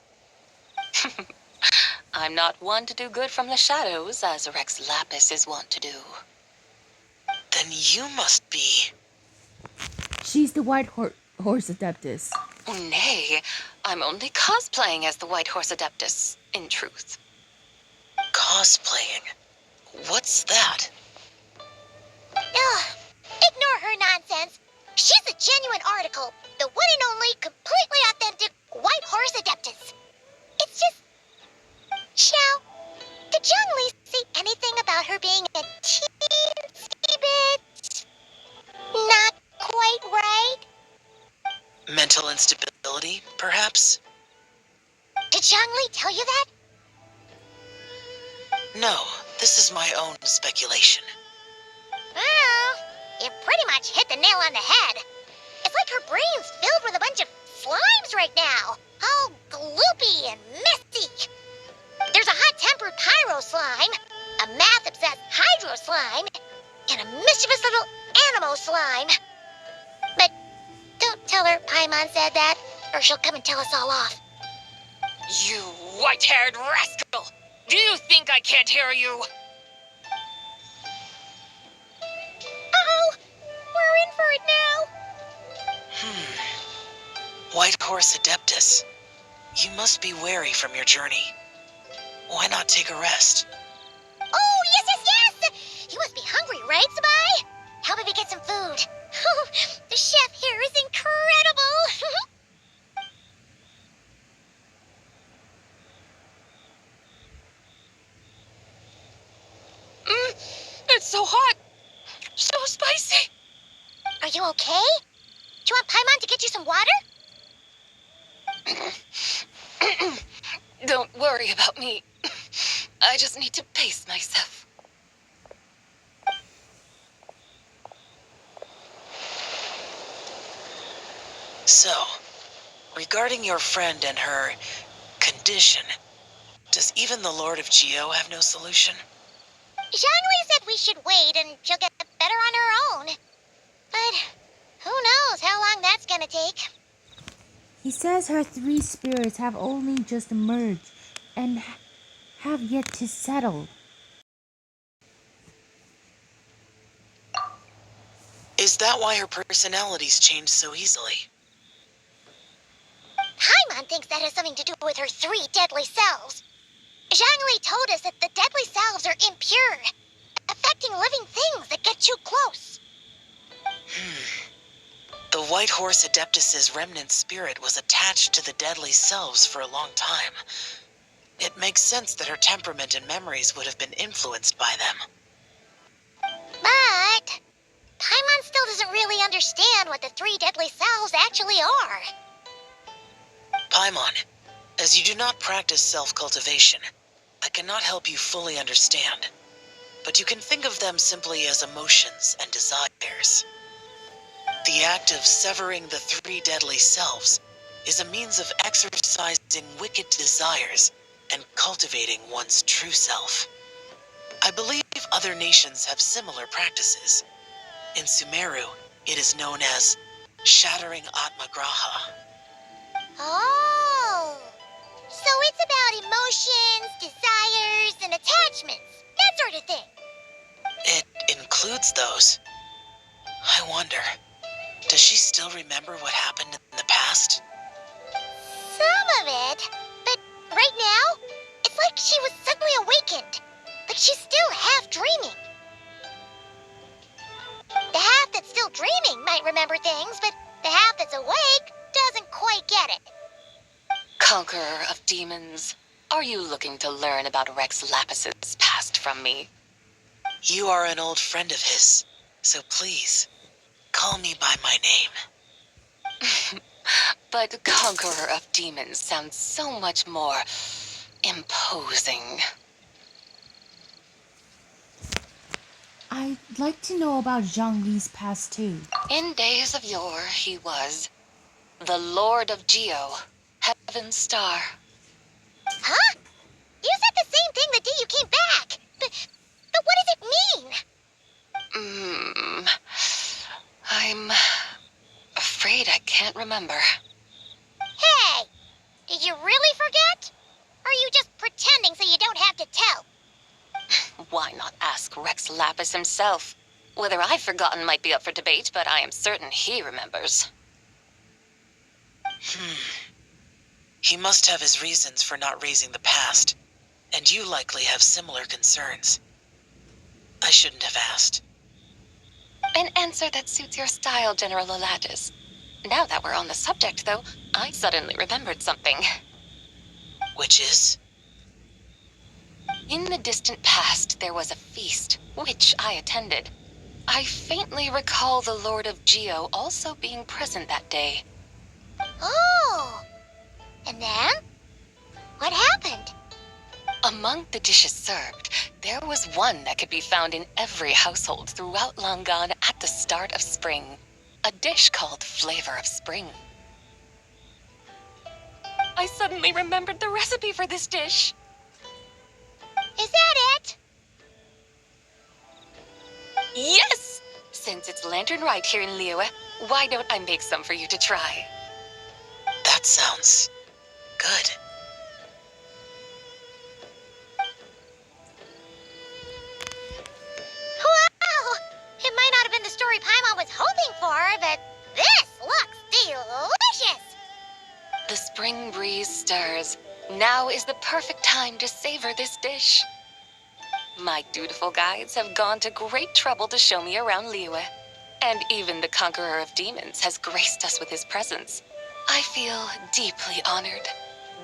[SPEAKER 6] I'm not one to do good from the shadows, as Rex Lapis is wont to do.
[SPEAKER 4] Then you must be...
[SPEAKER 1] She's the White Horse Adeptus.
[SPEAKER 6] Nay, I'm only cosplaying as the White Horse Adeptus, in truth.
[SPEAKER 4] Cosplaying? What's that?
[SPEAKER 2] Ugh, ignore her nonsense. She's a genuine article, the one and only completely authentic White Horse Adeptus. It's just... Xiao, did Zhongli say anything about her being a teensy bit... not quite right?
[SPEAKER 4] Mental instability, perhaps?
[SPEAKER 2] Did Zhongli tell you that?
[SPEAKER 4] No, this is my own speculation.
[SPEAKER 2] Well, you pretty much hit the nail on the head. It's like her brain's filled with a bunch of slimes right now. All gloopy and messy. There's a hot-tempered pyro slime, a math-obsessed hydro slime, and a mischievous little animal slime. But don't tell her Paimon said that, or she'll come and tell us all off.
[SPEAKER 6] You white-haired rascal! Do you think I can't hear you?
[SPEAKER 2] Uh-oh! We're in for it now!
[SPEAKER 4] White Horse Adeptus. You must be weary from your journey. Why not take a rest?
[SPEAKER 2] Oh, yes! You must be hungry, right, Sabai? How about we get some food? The chef here is incredible!
[SPEAKER 6] so hot. So spicy.
[SPEAKER 2] Are you okay? Do you want Paimon to get you some water?
[SPEAKER 6] Don't worry about me. I just need to pace myself.
[SPEAKER 4] So, regarding your friend and her condition, does even the Lord of Geo have no solution?
[SPEAKER 2] Zhangli said we should wait and she'll get better on her own. But who knows how long that's gonna take.
[SPEAKER 1] He says her three spirits have only just emerged and have yet to settle.
[SPEAKER 4] Is that why her personalities change so easily?
[SPEAKER 2] Paimon thinks that has something to do with her three deadly selves. Zhangli told us that the deadly selves are impure, affecting living things that get too close.
[SPEAKER 4] The White Horse Adeptus's remnant spirit was attached to the deadly selves for a long time. It makes sense that her temperament and memories would have been influenced by them.
[SPEAKER 2] But Paimon still doesn't really understand what the three deadly selves actually are.
[SPEAKER 4] Paimon, as you do not practice self-cultivation, I cannot help you fully understand. But you can think of them simply as emotions and desires. The act of severing the three deadly selves is a means of exercising wicked desires and cultivating one's true self. I believe other nations have similar practices. In Sumeru, it is known as shattering Atmagraha.
[SPEAKER 2] Oh, so it's about emotions, desires, and attachments, that sort of thing.
[SPEAKER 4] It includes those. I wonder, does she still remember what happened in the past?
[SPEAKER 2] Some of it, but right now, it's like she was suddenly awakened. Like she's still half dreaming. The half that's still dreaming might remember things, but the half that's awake doesn't quite get it.
[SPEAKER 6] Conqueror of demons, are you looking to learn about Rex Lapis's past from me?
[SPEAKER 4] You are an old friend of his, so please, call me by my name.
[SPEAKER 6] But Conqueror of Demons sounds so much more imposing.
[SPEAKER 1] I'd like to know about Zhongli's past too.
[SPEAKER 6] In days of yore, he was the Lord of Geo, Heaven's Star.
[SPEAKER 2] Huh? You said the same thing the day you came back. But what does it mean?
[SPEAKER 6] I'm afraid I can't remember.
[SPEAKER 2] Hey, did you really forget? Or are you just pretending so you don't have to tell?
[SPEAKER 6] Why not ask Rex Lapis himself? Whether I've forgotten might be up for debate, but I am certain he remembers.
[SPEAKER 4] He must have his reasons for not raising the past, and you likely have similar concerns. I shouldn't have asked.
[SPEAKER 6] An answer that suits your style, General Elatis. Now that we're on the subject, though, I suddenly remembered something.
[SPEAKER 4] Which is?
[SPEAKER 6] In the distant past, there was a feast, which I attended. I faintly recall the Lord of Geo also being present that day.
[SPEAKER 2] Oh, and then? What happened?
[SPEAKER 6] Among the dishes served, there was one that could be found in every household throughout Langan at the start of spring. A dish called Flavor of Spring. I suddenly remembered the recipe for this dish.
[SPEAKER 2] Is that it?
[SPEAKER 6] Yes! Since it's Lantern Rite here in Liyue, why don't I make some for you to try?
[SPEAKER 4] That sounds good.
[SPEAKER 2] Wow! It might not have been the story Paimon was hoping for, but this looks delicious!
[SPEAKER 6] The spring breeze stirs. Now is the perfect time to savor this dish. My dutiful guides have gone to great trouble to show me around Liyue. And even the Conqueror of Demons has graced us with his presence. I feel deeply honored.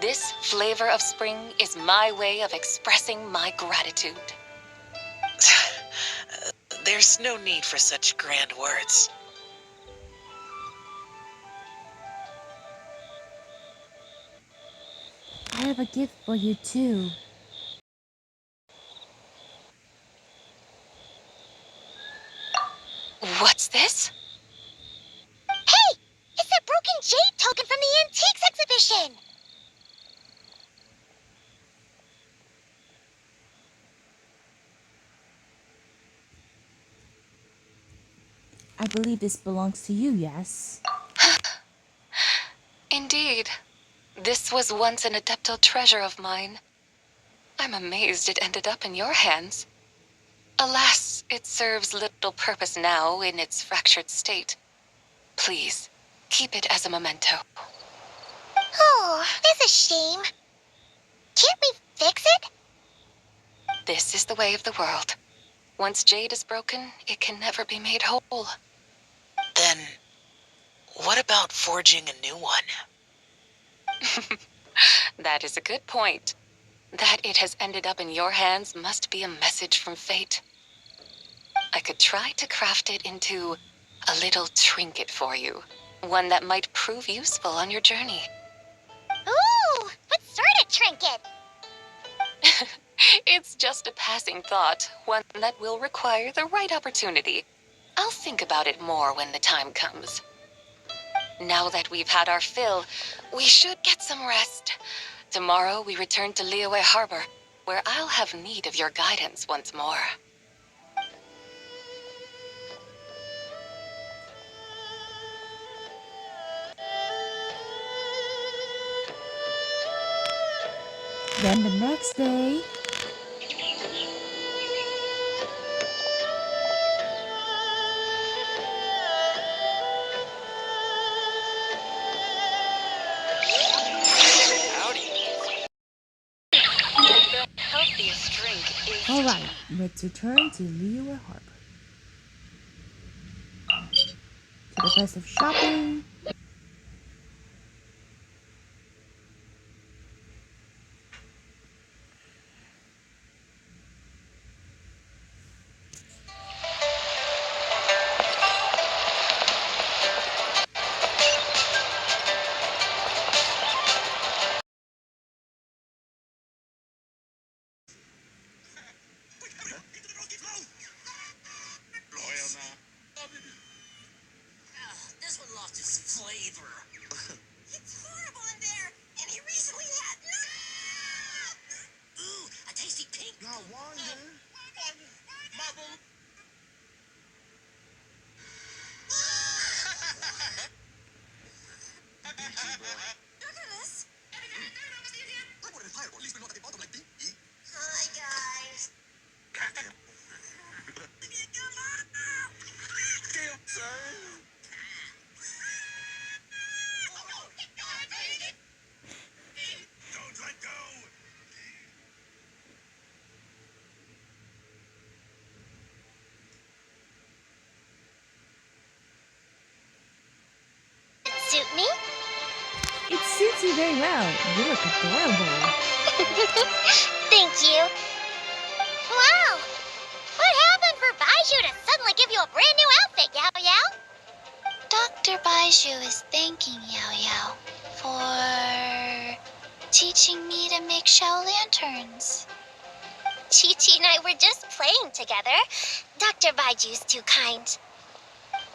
[SPEAKER 6] This Flavor of Spring is my way of expressing my gratitude.
[SPEAKER 4] There's no need for such grand words.
[SPEAKER 1] I have a gift for you too.
[SPEAKER 6] What's this?
[SPEAKER 2] Hey! It's that broken jade token from the antiques exhibition!
[SPEAKER 1] I believe this belongs to you, yes?
[SPEAKER 6] Indeed. This was once an adeptal treasure of mine. I'm amazed it ended up in your hands. Alas, it serves little purpose now in its fractured state. Please, keep it as a memento.
[SPEAKER 2] Oh, that's a shame. Can't we fix it?
[SPEAKER 6] This is the way of the world. Once jade is broken, it can never be made whole.
[SPEAKER 4] Then, what about forging a new one?
[SPEAKER 6] That is a good point. That it has ended up in your hands must be a message from fate. I could try to craft it into a little trinket for you. One that might prove useful on your journey.
[SPEAKER 2] Ooh, what sort of trinket?
[SPEAKER 6] It's just a passing thought, one that will require the right opportunity. I'll think about it more when the time comes. Now that we've had our fill, we should get some rest. Tomorrow we return to Liyue Harbor, where I'll have need of your guidance once more.
[SPEAKER 1] Then the next day,
[SPEAKER 6] The healthiest drink is
[SPEAKER 1] alright, let's return to Liyue Harbor. To the place of shopping.
[SPEAKER 4] This one lost its flavor. It's horrible in there, and he recently had... Ooh, a tasty pink. Now, Wanda. Marble. Douglas? Hi, guys. Don't let go.
[SPEAKER 2] Suit me?
[SPEAKER 1] It suits you very well. You look adorable.
[SPEAKER 2] Thank you. Wow! What happened for Baiju to suddenly give you a brand new outfit, Yao Yao?
[SPEAKER 10] Dr. Baiju is thanking Yao Yao for teaching me to make shell lanterns.
[SPEAKER 2] Chi-Chi and I were just playing together. Dr. Baiju's too kind.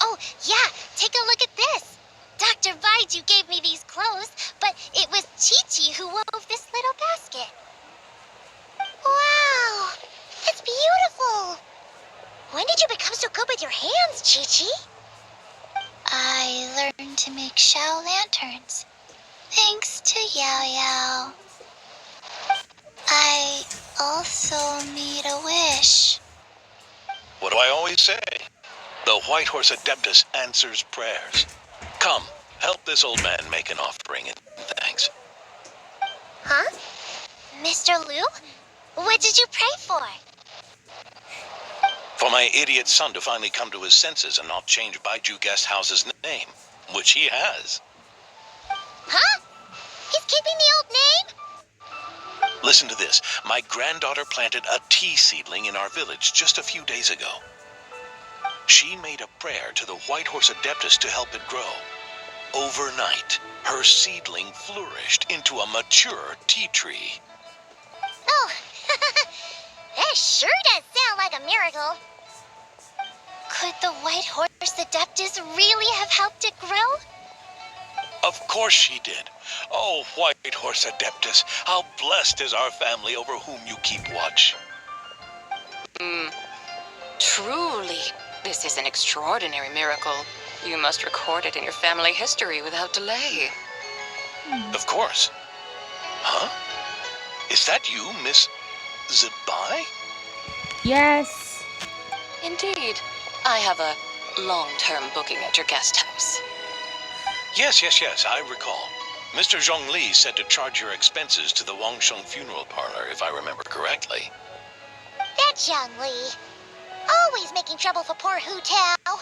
[SPEAKER 2] Oh, yeah, take a look at this. Dr. Baiju gave me these clothes, but it was Chi-Chi who wove this little basket. Wow, that's beautiful. When did you become so good with your hands, Chi-Chi?
[SPEAKER 10] I learned to make shell lanterns thanks to Yao Yao. I also made a wish.
[SPEAKER 9] What do I always say? The White Horse Adeptus answers prayers. Come, help this old man make an offering in thanks.
[SPEAKER 2] Huh? Mr. Liu? What did you pray for?
[SPEAKER 9] For my idiot son to finally come to his senses and not change Baiju Guest House's name, which he has.
[SPEAKER 2] Huh? He's keeping the old name?
[SPEAKER 9] Listen to this. My granddaughter planted a tea seedling in our village just a few days ago.
[SPEAKER 14] She made a prayer to the White Horse Adeptus to help it grow. Overnight, her seedling flourished into a mature tea tree.
[SPEAKER 2] Oh, that sure does sound like a miracle.
[SPEAKER 10] Could the White Horse Adeptus really have helped it grow?
[SPEAKER 14] Of course she did. Oh, White Horse Adeptus, how blessed is our family over whom you keep watch.
[SPEAKER 6] Truly, this is an extraordinary miracle. You must record it in your family history without delay.
[SPEAKER 14] Of course. Huh? Is that you, Miss Zabai?
[SPEAKER 1] Yes.
[SPEAKER 6] Indeed. I have a long-term booking at your guest house.
[SPEAKER 14] Yes, I recall. Mr. Zhongli said to charge your expenses to the Wangsheng funeral parlor, if I remember correctly.
[SPEAKER 2] That young Lee. Always making trouble for poor Hu Tao.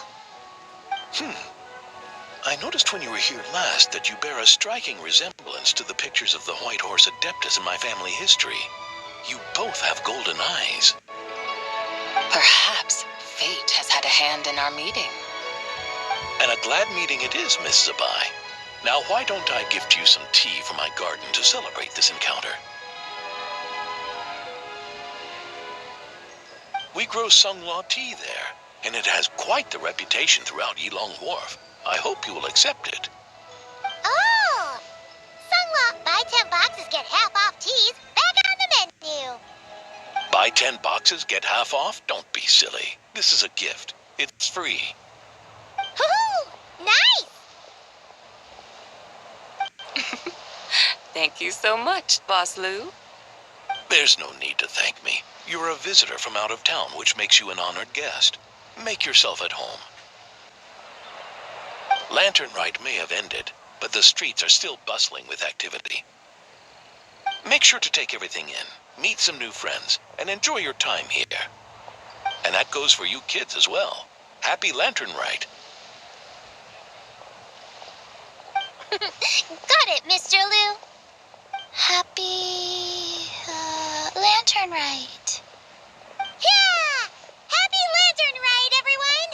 [SPEAKER 14] I noticed when you were here last that you bear a striking resemblance to the pictures of the White Horse Adeptus in my family history. You both have golden eyes.
[SPEAKER 6] Perhaps fate has had a hand in our meeting.
[SPEAKER 14] And a glad meeting it is, Miss Zabai. Now, why don't I gift you some tea from my garden to celebrate this encounter? We grow Sunglaw tea there, and it has quite the reputation throughout Yilong Wharf. I hope you will accept it.
[SPEAKER 2] Oh! Sunglaw, buy 10 boxes, get half off teas. Back on the menu.
[SPEAKER 14] Buy 10 boxes, get half off? Don't be silly. This is a gift. It's free.
[SPEAKER 2] Hoo-hoo! Nice!
[SPEAKER 6] Thank you so much, Boss Lou.
[SPEAKER 14] There's no need to thank me. You're a visitor from out of town, which makes you an honored guest. Make yourself at home. Lantern Rite may have ended, but the streets are still bustling with activity. Make sure to take everything in, meet some new friends, and enjoy your time here. And that goes for you kids as well. Happy Lantern Rite.
[SPEAKER 2] Got it, Mr. Liu.
[SPEAKER 10] Happy Lantern Rite.
[SPEAKER 2] Yeah! Happy Lantern Rite, everyone!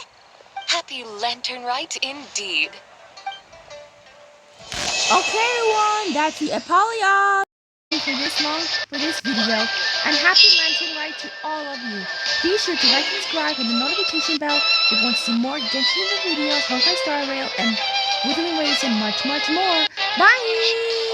[SPEAKER 6] Happy Lantern Rite indeed.
[SPEAKER 1] Okay, everyone, that's the epoliogue for this video, and happy Lantern Rite to all of you. Be sure to like and subscribe with the notification bell if you want to see more Genshin Impact videos, Honkai Star Rail, and Wuthering Waves, and much more. Bye!